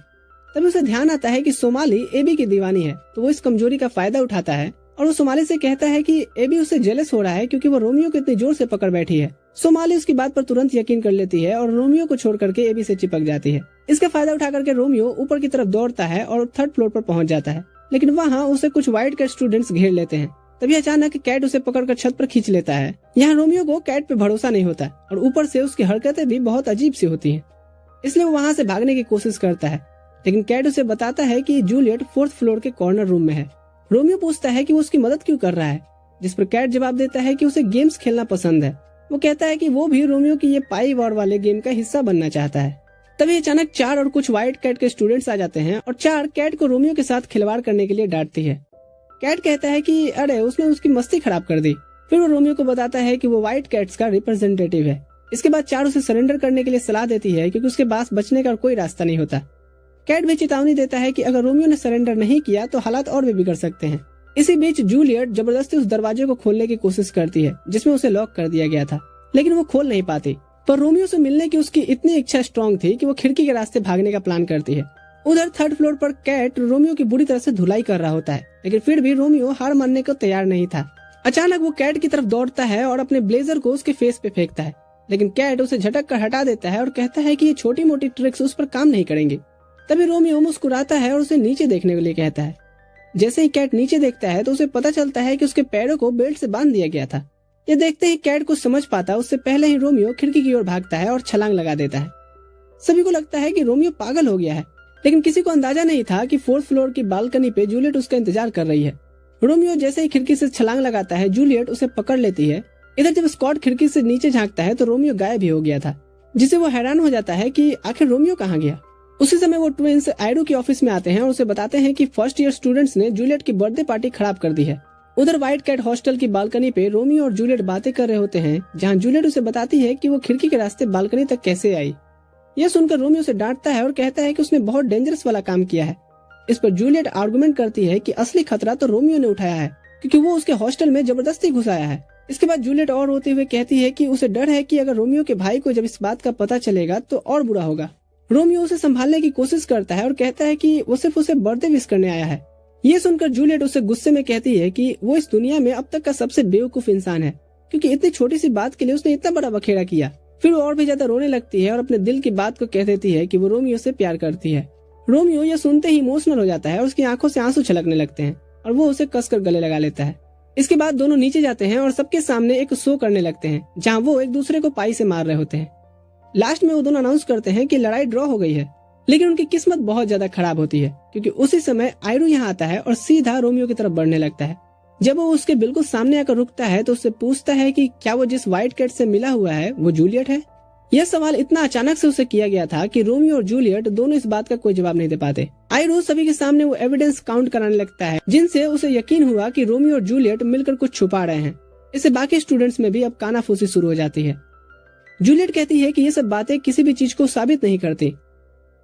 तभी उसे ध्यान आता है कि सोमाली एबी की दीवानी है, तो वो इस कमजोरी का फायदा उठाता है और वो सोमाली से कहता है कि एबी उससे जेलस हो रहा है क्योंकि वो रोमियो को इतनी जोर से पकड़ बैठी है। सोमाली उसकी बात पर तुरंत यकीन कर लेती है और रोमियो को छोड़ करके एबी से चिपक जाती है। इसका फायदा उठा करके रोमियो ऊपर की तरफ दौड़ता है और 3rd फ्लोर पर पहुंच जाता है, लेकिन वहाँ उसे कुछ व्हाइट कैट स्टूडेंट्स घेर लेते हैं। तभी अचानक कैट उसे पकड़कर छत पर खींच लेता है। यहाँ रोमियो को कैट पे भरोसा नहीं होता और ऊपर से उसकी हरकतें भी बहुत अजीब सी होती हैं, इसलिए वो वहाँ से भागने की कोशिश करता है, लेकिन कैट उसे बताता है कि जूलियट 4th फ्लोर के कॉर्नर रूम में है। रोमियो पूछता है कि वो उसकी मदद क्यों कर रहा है, जिस पर कैट जवाब देता है कि उसे गेम्स खेलना पसंद है। वो कहता है कि वो भी रोमियो की ये पाई वॉर वाले गेम का हिस्सा बनना चाहता है। तभी अचानक 4 और कुछ व्हाइट कैट के स्टूडेंट्स आ जाते हैं और 4 कैट को रोमियो के साथ खिलवाड़ करने के लिए डांटती है। कैट कहता है कि अरे उसने उसकी मस्ती खराब कर दी। फिर वो रोमियो को बताता है कि वो व्हाइट कैट्स का रिप्रेजेंटेटिव है। इसके बाद 4 उसे सरेंडर करने के लिए सलाह देती है क्योंकि उसके पास बचने का कोई रास्ता नहीं होता। कैट भी चेतावनी देता है कि अगर रोमियो ने सरेंडर नहीं किया तो हालात और भी बिगड़ सकते हैं। इसी बीच जूलियट जबरदस्ती उस दरवाजे को खोलने की कोशिश करती है जिसमें उसे लॉक कर दिया गया था, लेकिन वो खोल नहीं पाती। पर रोमियो से मिलने की उसकी इतनी इच्छा स्ट्रांग थी कि वो खिड़की के रास्ते भागने का प्लान करती है। उधर 3rd फ्लोर पर कैट रोमियो की बुरी तरह से धुलाई कर रहा होता है, लेकिन फिर भी रोमियो हार मानने को तैयार नहीं था। अचानक वो कैट की तरफ दौड़ता है और अपने ब्लेजर को उसके फेस पे फेंकता है, लेकिन कैट उसे झटक कर हटा देता है और कहता है कि ये छोटी मोटी ट्रिक्स उस पर काम नहीं करेंगी। तभी रोमियो मुस्कुराता है और उसे नीचे देखने के लिए कहता है। जैसे ही कैट नीचे देखता है तो उसे पता चलता है कि उसके पैरों को बेल्ट से बांध दिया गया था। ये देखते ही कैट कुछ समझ पाता उससे पहले ही रोमियो खिड़की की ओर भागता है और छलांग लगा देता है। सभी को लगता है कि रोमियो पागल हो गया है, लेकिन किसी को अंदाजा नहीं था कि 4th फ्लोर की बालकनी पे जूलियट उसका इंतजार कर रही है। रोमियो जैसे ही खिड़की से छलांग लगाता है, जूलियट उसे पकड़ लेती है। इधर जब स्कॉट खिड़की से नीचे झांकता है तो रोमियो गायब ही हो गया था, जिससे वो हैरान हो जाता है कि आखिर रोमियो कहाँ गया। उसी समय वो ट्विंस आयरू के ऑफिस में आते हैं और उसे बताते हैं कि 1st ईयर स्टूडेंट्स ने जूलियट की बर्थडे पार्टी खराब कर दी है। उधर व्हाइट कैट हॉस्टल की बालकनी पे रोमियो और जूलियट बातें कर रहे होते हैं, जहाँ जूलियट उसे बताती है कि वो खिड़की के रास्ते बालकनी तक कैसे आई। यह सुनकर रोमियो उसे डांटता है और कहता है कि उसने बहुत डेंजरस वाला काम किया है। इस पर जूलियट आर्गुमेंट करती है कि असली खतरा तो रोमियो ने उठाया है क्योंकि वो उसके हॉस्टल में जबरदस्ती घुस आया है। इसके बाद जूलियट और रोते हुए कहती है कि उसे डर है कि अगर रोमियो के भाई को जब इस बात का पता चलेगा तो और बुरा होगा। रोमियो उसे संभालने की कोशिश करता है और कहता है कि वो सिर्फ उसे बर्थडे विश करने आया है। ये सुनकर जूलियट उसे गुस्से में कहती है कि वो इस दुनिया में अब तक का सबसे बेवकूफ इंसान है, क्योंकि इतनी छोटी सी बात के लिए उसने इतना बड़ा बखेड़ा किया। फिर वो और भी ज्यादा रोने लगती है और अपने दिल की बात को कह देती है कि वो रोमियो से प्यार करती है। रोमियो ये सुनते ही इमोशनल हो जाता है और उसकी आंखों से आंसू छलकने लगते हैं और वो उसे कसकर गले लगा लेता है। इसके बाद दोनों नीचे जाते हैं और सबके सामने एक शो करने लगते हैं, जहाँ वो एक दूसरे को पाई से मार रहे होते हैं। लास्ट में वो दोनों अनाउंस करते हैं कि लड़ाई ड्रॉ हो गई है, लेकिन उनकी किस्मत बहुत ज्यादा खराब होती है क्योंकि उसी समय आयरू यहाँ आता है और सीधा रोमियो की तरफ बढ़ने लगता है। जब वो उसके बिल्कुल सामने आकर रुकता है तो उससे पूछता है कि क्या वो जिस व्हाइट कैट से मिला हुआ है वो जूलियट है। यह सवाल इतना अचानक से उसे किया गया था कि रोमियो और जूलियट दोनों इस बात का कोई जवाब नहीं दे पाते। आयरू सभी के सामने वो एविडेंस काउंट कराने लगता है, जिनसे उसे यकीन हुआ कि रोमियो और जूलियट मिलकर कुछ छुपा रहे हैं। इससे बाकी स्टूडेंट्स में भी अब कानाफूसी शुरू हो जाती है। जूलियट कहती है कि ये सब बातें किसी भी चीज को साबित नहीं करती,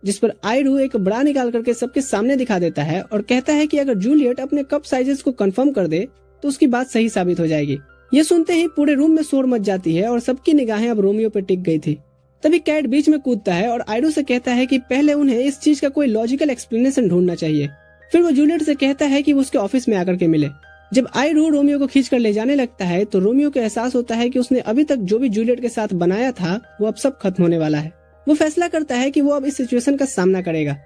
जिस पर आयरू एक बड़ा निकाल करके सबके सामने दिखा देता है और कहता है कि अगर जूलियट अपने कप साइजेस को कंफर्म कर दे तो उसकी बात सही साबित हो जाएगी। ये सुनते ही पूरे रूम में शोर मच जाती है और सबकी निगाहें अब रोमियो पे टिक गई थी। तभी कैट बीच में कूदता है और आयरू से कहता है कि पहले उन्हें इस चीज का कोई लॉजिकल एक्सप्लेनेशन ढूंढना चाहिए। फिर वो जूलियट से कहता है कि वो उसके ऑफिस में आकर के मिले। जब आयरू रोमियो को खींच कर ले जाने लगता है तो रोमियो को एहसास होता है कि उसने अभी तक जो भी जूलियट के साथ बनाया था वो अब सब खत्म होने वाला है। वो फैसला करता है कि वो अब इस सिचुएशन का सामना करेगा।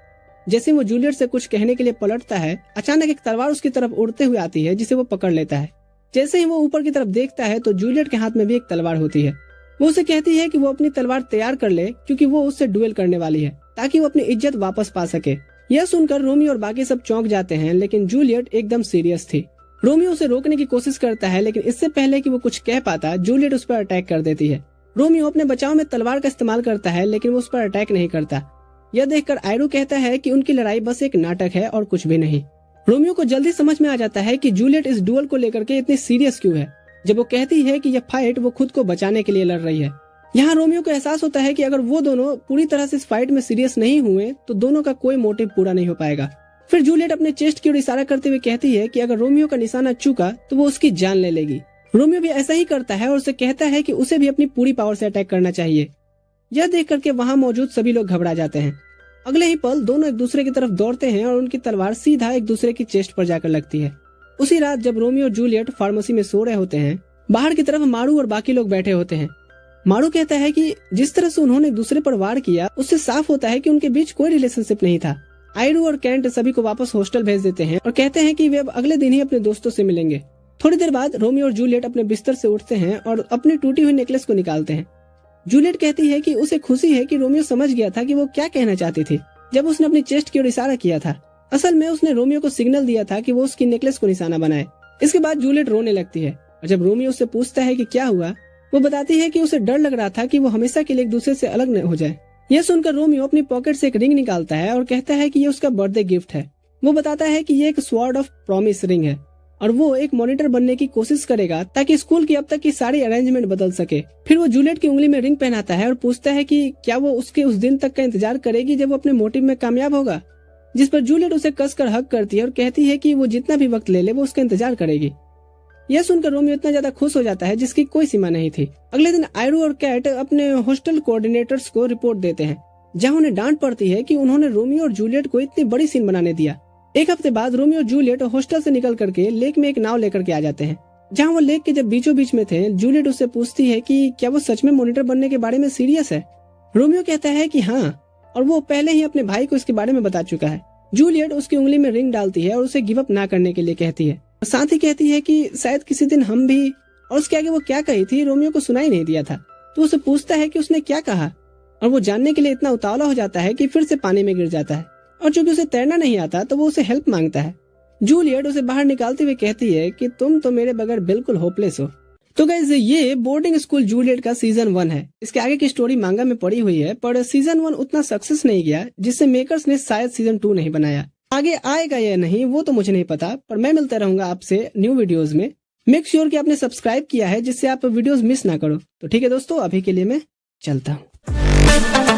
जैसे वो जूलियट से कुछ कहने के लिए पलटता है, अचानक एक तलवार उसकी तरफ उड़ते हुए आती है जिसे वो पकड़ लेता है। जैसे ही वो ऊपर की तरफ देखता है तो जूलियट के हाथ में भी एक तलवार होती है। वो उसे कहती है कि वो अपनी तलवार तैयार कर ले क्योंकि वो उससे डुएल करने वाली है ताकि वो अपनी इज्जत वापस पा सके। यह सुनकर रोमियो और बाकी सब चौंक जाते हैं, लेकिन जूलियट एकदम सीरियस थी। रोमियो उसे रोकने की कोशिश करता है, लेकिन इससे पहले कि वो कुछ कह पाता जूलियट उस पर अटैक कर देती है। रोमियो अपने बचाव में तलवार का इस्तेमाल करता है, लेकिन वो उस पर अटैक नहीं करता। यह देखकर आयरू कहता है कि उनकी लड़ाई बस एक नाटक है और कुछ भी नहीं। रोमियो को जल्दी समझ में आ जाता है कि जूलियट इस डुएल को लेकर के इतनी सीरियस क्यों है, जब वो कहती है कि यह फाइट वो खुद को बचाने के लिए लड़ रही है। यहाँ रोमियो को एहसास होता है कि अगर वो दोनों पूरी तरह से इस फाइट में सीरियस नहीं हुए तो दोनों का कोई मोटिव पूरा नहीं हो पाएगा। फिर जूलियट अपने चेस्ट की ओर इशारा करते हुए कहती है कि अगर रोमियो का निशाना चूका तो वो उसकी जान ले लेगी। रोमियो भी ऐसा ही करता है और उसे कहता है कि उसे भी अपनी पूरी पावर से अटैक करना चाहिए। यह देख करके वहाँ मौजूद सभी लोग घबरा जाते हैं। अगले ही पल दोनों एक दूसरे की तरफ दौड़ते हैं और उनकी तलवार सीधा एक दूसरे की चेस्ट पर जाकर लगती है। उसी रात जब रोमियो और जूलियट फार्मेसी में सो रहे होते हैं, बाहर की तरफ मारू और बाकी लोग बैठे होते हैं। मारू कहता है कि जिस तरह से उन्होंने एक दूसरे पर वार किया उससे साफ होता है कि उनके बीच कोई रिलेशनशिप नहीं था। आयरू और कैंट सभी को वापस हॉस्टल भेज देते हैं और कहते हैं कि वे अब अगले दिन ही अपने दोस्तों से मिलेंगे। थोड़ी देर बाद रोमियो और जूलियट अपने बिस्तर से उठते हैं और अपनी टूटी हुई नेकलेस को निकालते हैं। जूलियट कहती है कि उसे खुशी है कि रोमियो समझ गया था कि वो क्या कहना चाहती थी जब उसने अपनी चेस्ट की ओर इशारा किया था। असल में उसने रोमियो को सिग्नल दिया था कि वो उसकी नेकलेस को निशाना बनाए। इसके बाद जूलियट रोने लगती है और जब रोमियो उससे पूछता है कि क्या हुआ, वो बताती है कि उसे डर लग रहा था कि वो हमेशा के लिए एक दूसरे से अलग न हो जाए। यह सुनकर रोमियो अपनी पॉकेट से एक रिंग निकालता है और कहता है कि ये उसका बर्थडे गिफ्ट है। वो बताता है कि ये एक स्वॉर्ड ऑफ प्रॉमिस रिंग है और वो एक मॉनिटर बनने की कोशिश करेगा ताकि स्कूल की अब तक की सारी अरेंजमेंट बदल सके। फिर वो जूलियट की उंगली में रिंग पहनाता है और पूछता है कि क्या वो उसके उस दिन तक का इंतजार करेगी जब वो अपने मोटिव में कामयाब होगा। जिस पर जूलियट उसे कसकर हक करती है और कहती है कि वो जितना भी वक्त ले ले वो उसका इंतजार करेगी। यह सुनकर रोमियो इतना ज्यादा खुश हो जाता है जिसकी कोई सीमा नहीं थी। अगले दिन आयरू और कैट अपने हॉस्टल कोऑर्डिनेटर्स को रिपोर्ट देते हैं, जहां उन्हें डांट पड़ती है कि उन्होंने रोमियो और जूलियट को इतनी बड़ी सीन बनाने दिया। एक हफ्ते बाद रोमियो और जूलियट हॉस्टल से निकल करके लेक में एक नाव लेकर के आ जाते हैं। जहां वो लेक के जब बीचों बीच में थे, जूलियट उससे पूछती है कि क्या वो सच में मॉनिटर बनने के बारे में सीरियस है। रोमियो कहता है कि हाँ, और वो पहले ही अपने भाई को इसके बारे में बता चुका है। जूलियट उसकी उंगली में रिंग डालती है और उसे गिव अप ना करने के लिए कहती है। साथ ही कहती है कि शायद किसी दिन हम भी, और उसके आगे वो क्या कही थी रोमियो को सुनाई नहीं दिया था। तो उसे पूछता है कि उसने क्या कहा, और वो जानने के लिए इतना उतावला हो जाता है कि फिर से पानी में गिर जाता है। और चूंकि उसे तैरना नहीं आता तो वो उसे हेल्प मांगता है। जूलियट उसे बाहर निकालते हुए कहती है कि तुम तो मेरे बगैर बिल्कुल होपलेस हो। तो गाइस, ये बोर्डिंग स्कूल जूलियट का सीजन 1 है। इसके आगे की स्टोरी मांगा में पड़ी हुई है, पर सीजन 1 उतना सक्सेस नहीं गया जिससे मेकर्स ने शायद सीजन 2 नहीं बनाया। आगे आएगा या नहीं वो तो मुझे नहीं पता, पर मैं मिलता रहूंगा आपसे न्यू वीडियोस में। मेक श्योर कि आपने सब्सक्राइब किया है जिससे आप वीडियोस मिस ना करो। तो ठीक है दोस्तों, अभी के लिए मैं चलता हूँ।